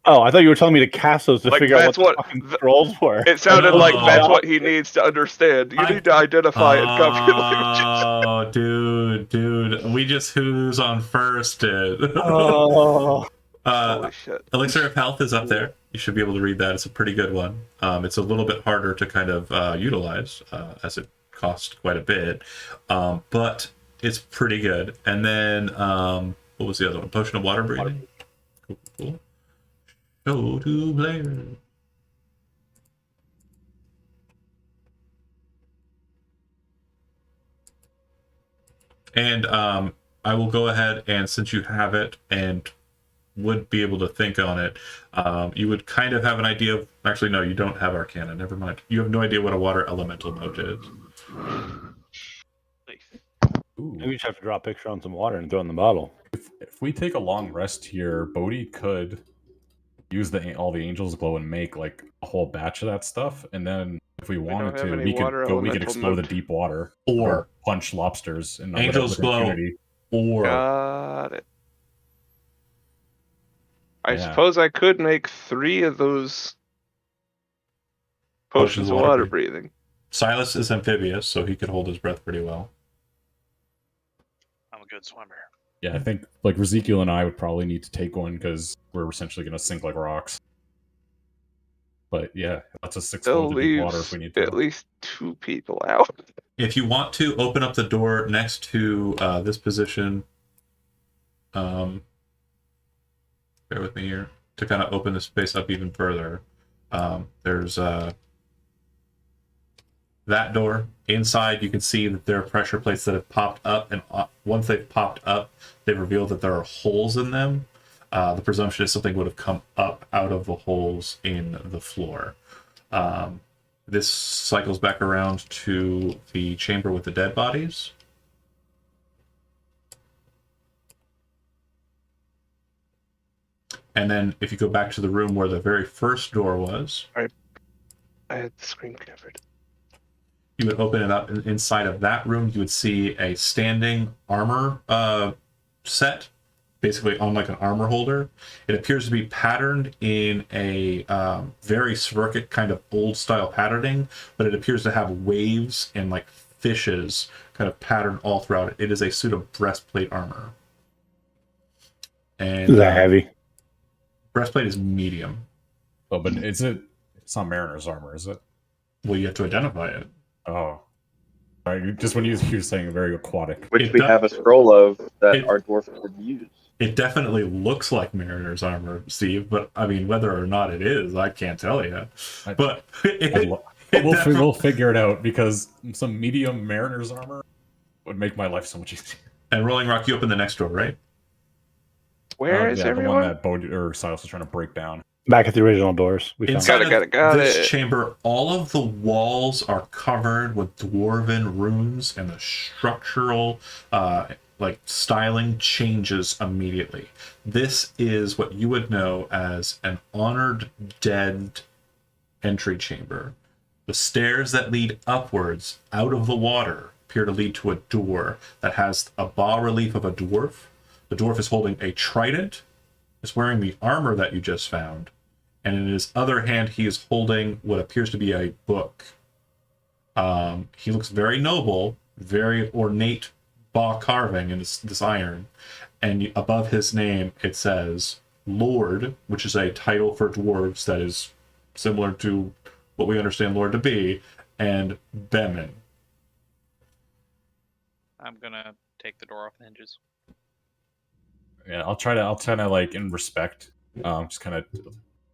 Speaker 2: Oh, I thought you were telling me to cast those to
Speaker 5: Like,
Speaker 2: figure out
Speaker 5: that's
Speaker 2: what the fucking scrolls were.
Speaker 5: It sounded like
Speaker 1: No.
Speaker 5: that's what he needs to understand. You need to identify and comprehend languages.
Speaker 1: Oh, dude. We just who's on first did.
Speaker 2: Oh.
Speaker 5: Holy shit.
Speaker 1: Elixir of Health is up there. You should be able to read that. It's a pretty good one. It's a little bit harder to kind of utilize, as it costs quite a bit. But it's pretty good. And then, what was the other one? Potion of Water Breathing. Cool. Show to players. And I will go ahead, and since you have it and would be able to think on it, you would kind of have an idea of... Actually, no, you don't have Arcana. Never mind. You have no idea what a water elemental note is.
Speaker 7: Ooh.
Speaker 2: Maybe you just have to draw a picture on some water and throw it in the bottle.
Speaker 7: If we take a long rest here, Bodhi could use all the Angel's Glow and make like a whole batch of that stuff, and then if we
Speaker 5: don't
Speaker 7: wanted
Speaker 5: have
Speaker 7: to,
Speaker 5: any
Speaker 7: we could
Speaker 5: water
Speaker 7: go. We could
Speaker 5: elemental
Speaker 7: explore the
Speaker 5: note.
Speaker 7: deep water,
Speaker 1: Or
Speaker 7: punch lobsters and
Speaker 1: Angel's Glow. Or
Speaker 5: Got it. I
Speaker 7: Yeah.
Speaker 5: suppose I could make 3 of those potions of water breathing.
Speaker 1: Silas is amphibious, so he could hold his breath pretty well.
Speaker 6: I'm a good swimmer.
Speaker 7: Yeah, I think like Ezekiel and I would probably need to take one because we're essentially going to sink like rocks. But yeah, let's just explore the deep water if we need to.
Speaker 5: At least 2 people out.
Speaker 1: If you want to open up the door next to this position, bear with me here, to kind of open the space up even further, there's that door. Inside, you can see that there are pressure plates that have popped up, and once they've popped up, they've revealed that there are holes in them. The presumption is something would have come up out of the holes in the floor. This cycles back around to the chamber with the dead bodies. And then if you go back to the room where the very first door was,
Speaker 5: I had the screen covered.
Speaker 1: you would open it up, and inside of that room you would see a standing armor set, basically on like an armor holder. It appears to be patterned in a very Sverkic kind of old style patterning, but it appears to have waves and like fishes kind of patterned all throughout it. It is a suit of breastplate armor. And
Speaker 2: Is that heavy?
Speaker 1: Breastplate is medium.
Speaker 7: Oh, but it's not Mariner's armor, is it?
Speaker 1: Well, you have to identify it.
Speaker 7: Oh. Sorry, just when you were saying very aquatic.
Speaker 4: Which we have a scroll of that our dwarf could use.
Speaker 1: It definitely looks like Mariner's armor, Steve, but I mean, whether or not it is, I can't tell you. But
Speaker 7: we'll figure it out, because some medium Mariner's armor would make my life so much easier.
Speaker 1: And Rolling Rock, you open the next door, right?
Speaker 5: Where is everyone?
Speaker 7: The one that Bodhi or Silas was trying to break down.
Speaker 2: Back at the original doors. We found
Speaker 1: Inside
Speaker 5: got
Speaker 1: this
Speaker 5: it.
Speaker 1: chamber, all of the walls are covered with dwarven runes, and the structural like styling changes immediately. This is what you would know as an honored dead entry chamber. The stairs that lead upwards out of the water appear to lead to a door that has a bas-relief of a dwarf. The dwarf is holding a trident, is wearing the armor that you just found, and in his other hand he is holding what appears to be a book. He looks very noble, very ornate bas carving in this iron, and above his name it says Lord, which is a title for dwarves that is similar to what we understand Lord to be, and Bemin.
Speaker 6: I'm gonna take the door off the hinges.
Speaker 7: Yeah, I'll try to like in respect, just kind of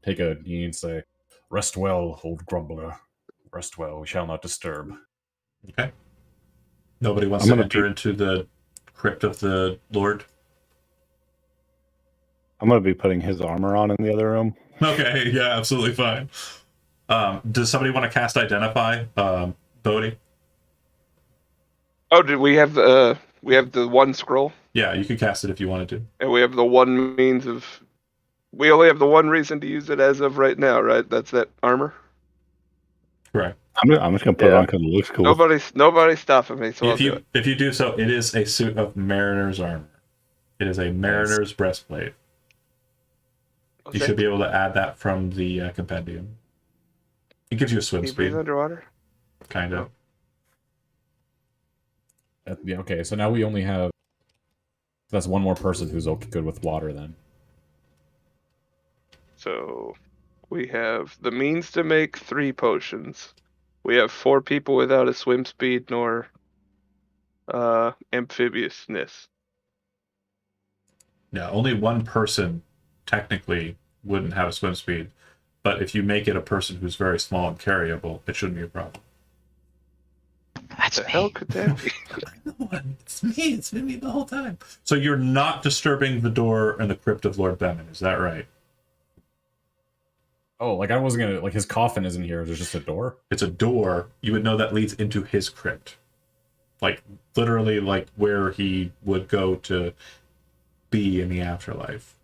Speaker 7: take a knee and say, "Rest well, old grumbler. Rest well. We shall not disturb."
Speaker 1: Okay. Nobody wants to enter into the crypt of the Lord.
Speaker 2: I'm going to be putting his armor on in the other room.
Speaker 1: Okay, yeah, absolutely fine. Does somebody want to cast Identify, Bodhi?
Speaker 5: Oh, did we have the one scroll?
Speaker 1: Yeah, you could cast it if you wanted to.
Speaker 5: And we have the one means of. We only have the one reason to use it as of right now, right? That's that armor.
Speaker 1: Correct.
Speaker 2: I'm just gonna put it
Speaker 5: Yeah.
Speaker 2: on because it looks cool.
Speaker 5: Nobody's stopping me, so I'll do it.
Speaker 1: If you do so, it is a suit of mariner's armor. It is a mariner's breastplate. You should be able to add that from the compendium. It gives you a swim
Speaker 5: Can you
Speaker 1: speed.
Speaker 5: breathe underwater?
Speaker 1: Kind of.
Speaker 7: Yeah, okay, so now we only have... That's one more person who's okay, good with water, then.
Speaker 5: So we have the means to make 3 potions. We have 4 people without a swim speed nor amphibiousness.
Speaker 1: Yeah, only one person technically wouldn't have a swim speed, but if you make it a person who's very small and carryable, it shouldn't be a problem.
Speaker 3: That's
Speaker 5: The
Speaker 3: me.
Speaker 5: hell could that be?
Speaker 1: It's me. It's been me the whole time. So you're not disturbing the door in the crypt of Lord Bemin, is that right?
Speaker 7: Oh, like I wasn't gonna... Like, his coffin isn't here, there's just a door?
Speaker 1: It's a door. You would know that leads into his crypt. Like, literally, like, where he would go to be in the afterlife.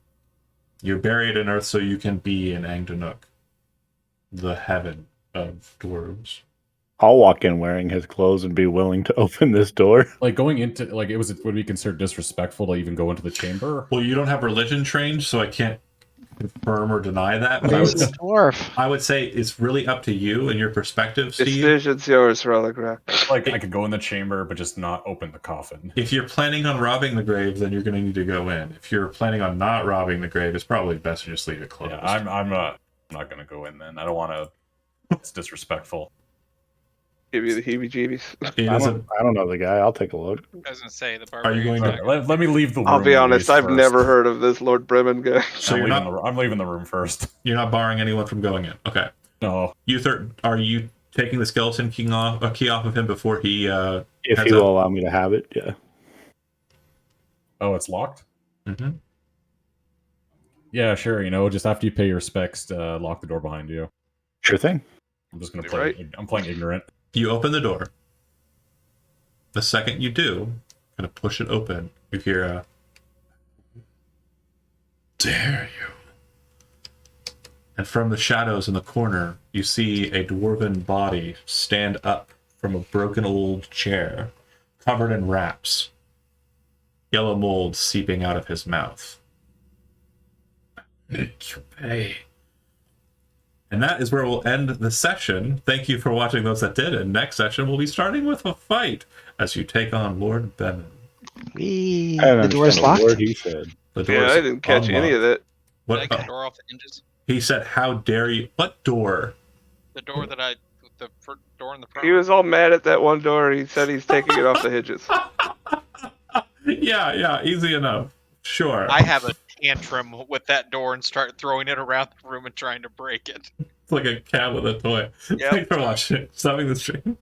Speaker 1: You're buried in Earth so you can be in Angdanuk, the heaven of dwarves.
Speaker 2: I'll walk in wearing his clothes and be willing to open this door.
Speaker 7: Like, going into... Like, would be considered disrespectful to even go into the chamber?
Speaker 1: Well, you don't have religion trained, so I can't confirm or deny that. But
Speaker 3: He's a dwarf.
Speaker 1: I would say it's really up to you and your perspective, Steve.
Speaker 5: Decision's yours, Religrac.
Speaker 7: Like, I could go in the chamber, but just not open the coffin.
Speaker 1: If you're planning on robbing the grave, then you're going to need to go in. If you're planning on not robbing the grave, it's probably best to just leave it closed.
Speaker 7: Yeah, I'm not going to go in then. I don't want to... It's disrespectful.
Speaker 5: Give you the heebie-jeebies.
Speaker 2: I don't know the guy. I'll take a look.
Speaker 6: I was gonna say the
Speaker 1: Are you
Speaker 6: barbarian.
Speaker 1: going to-
Speaker 7: Let me leave the room.
Speaker 5: I'll be
Speaker 7: at
Speaker 5: honest,
Speaker 7: least
Speaker 5: I've
Speaker 7: first.
Speaker 5: never heard of this Lord Bremen guy.
Speaker 1: So
Speaker 7: I'm leaving the room first.
Speaker 1: You're not barring anyone from going in. Okay.
Speaker 7: No.
Speaker 1: Are you taking the skeleton key off of him before he
Speaker 2: If
Speaker 1: heads
Speaker 2: he
Speaker 1: up?
Speaker 2: will allow me to have it, yeah.
Speaker 7: Oh, it's locked?
Speaker 1: Mm-hmm.
Speaker 7: Yeah, sure. Just after you pay your respects, lock the door behind you.
Speaker 2: Sure thing.
Speaker 7: I'm just going to
Speaker 5: You're
Speaker 7: play... I'm playing ignorant.
Speaker 1: You open the door. The second you do, kind of push it open, you hear a "Dare you?" And from the shadows in the corner, you see a dwarven body stand up from a broken old chair, covered in wraps, yellow mold seeping out of his mouth. Make you pay. And that is where we'll end the session. Thank you for watching those that did. And next session, we'll be starting with a fight as you take on Lord Bemin.
Speaker 3: The door's locked.
Speaker 2: Word he said.
Speaker 1: The
Speaker 5: Yeah,
Speaker 1: door's
Speaker 5: I didn't catch any of that.
Speaker 6: Did I
Speaker 1: What?
Speaker 6: get the door off the hinges?
Speaker 1: He said, "How dare you?" What door?
Speaker 6: The door that the door in the front.
Speaker 5: He was all mad at that one door. He said he's taking it off the hinges.
Speaker 1: Yeah, easy enough. Sure.
Speaker 6: I have a tantrum with that door and start throwing it around the room and trying to break it.
Speaker 1: It's like a cat with a toy.
Speaker 6: Yep.
Speaker 1: Thanks for watching. Stopping the stream.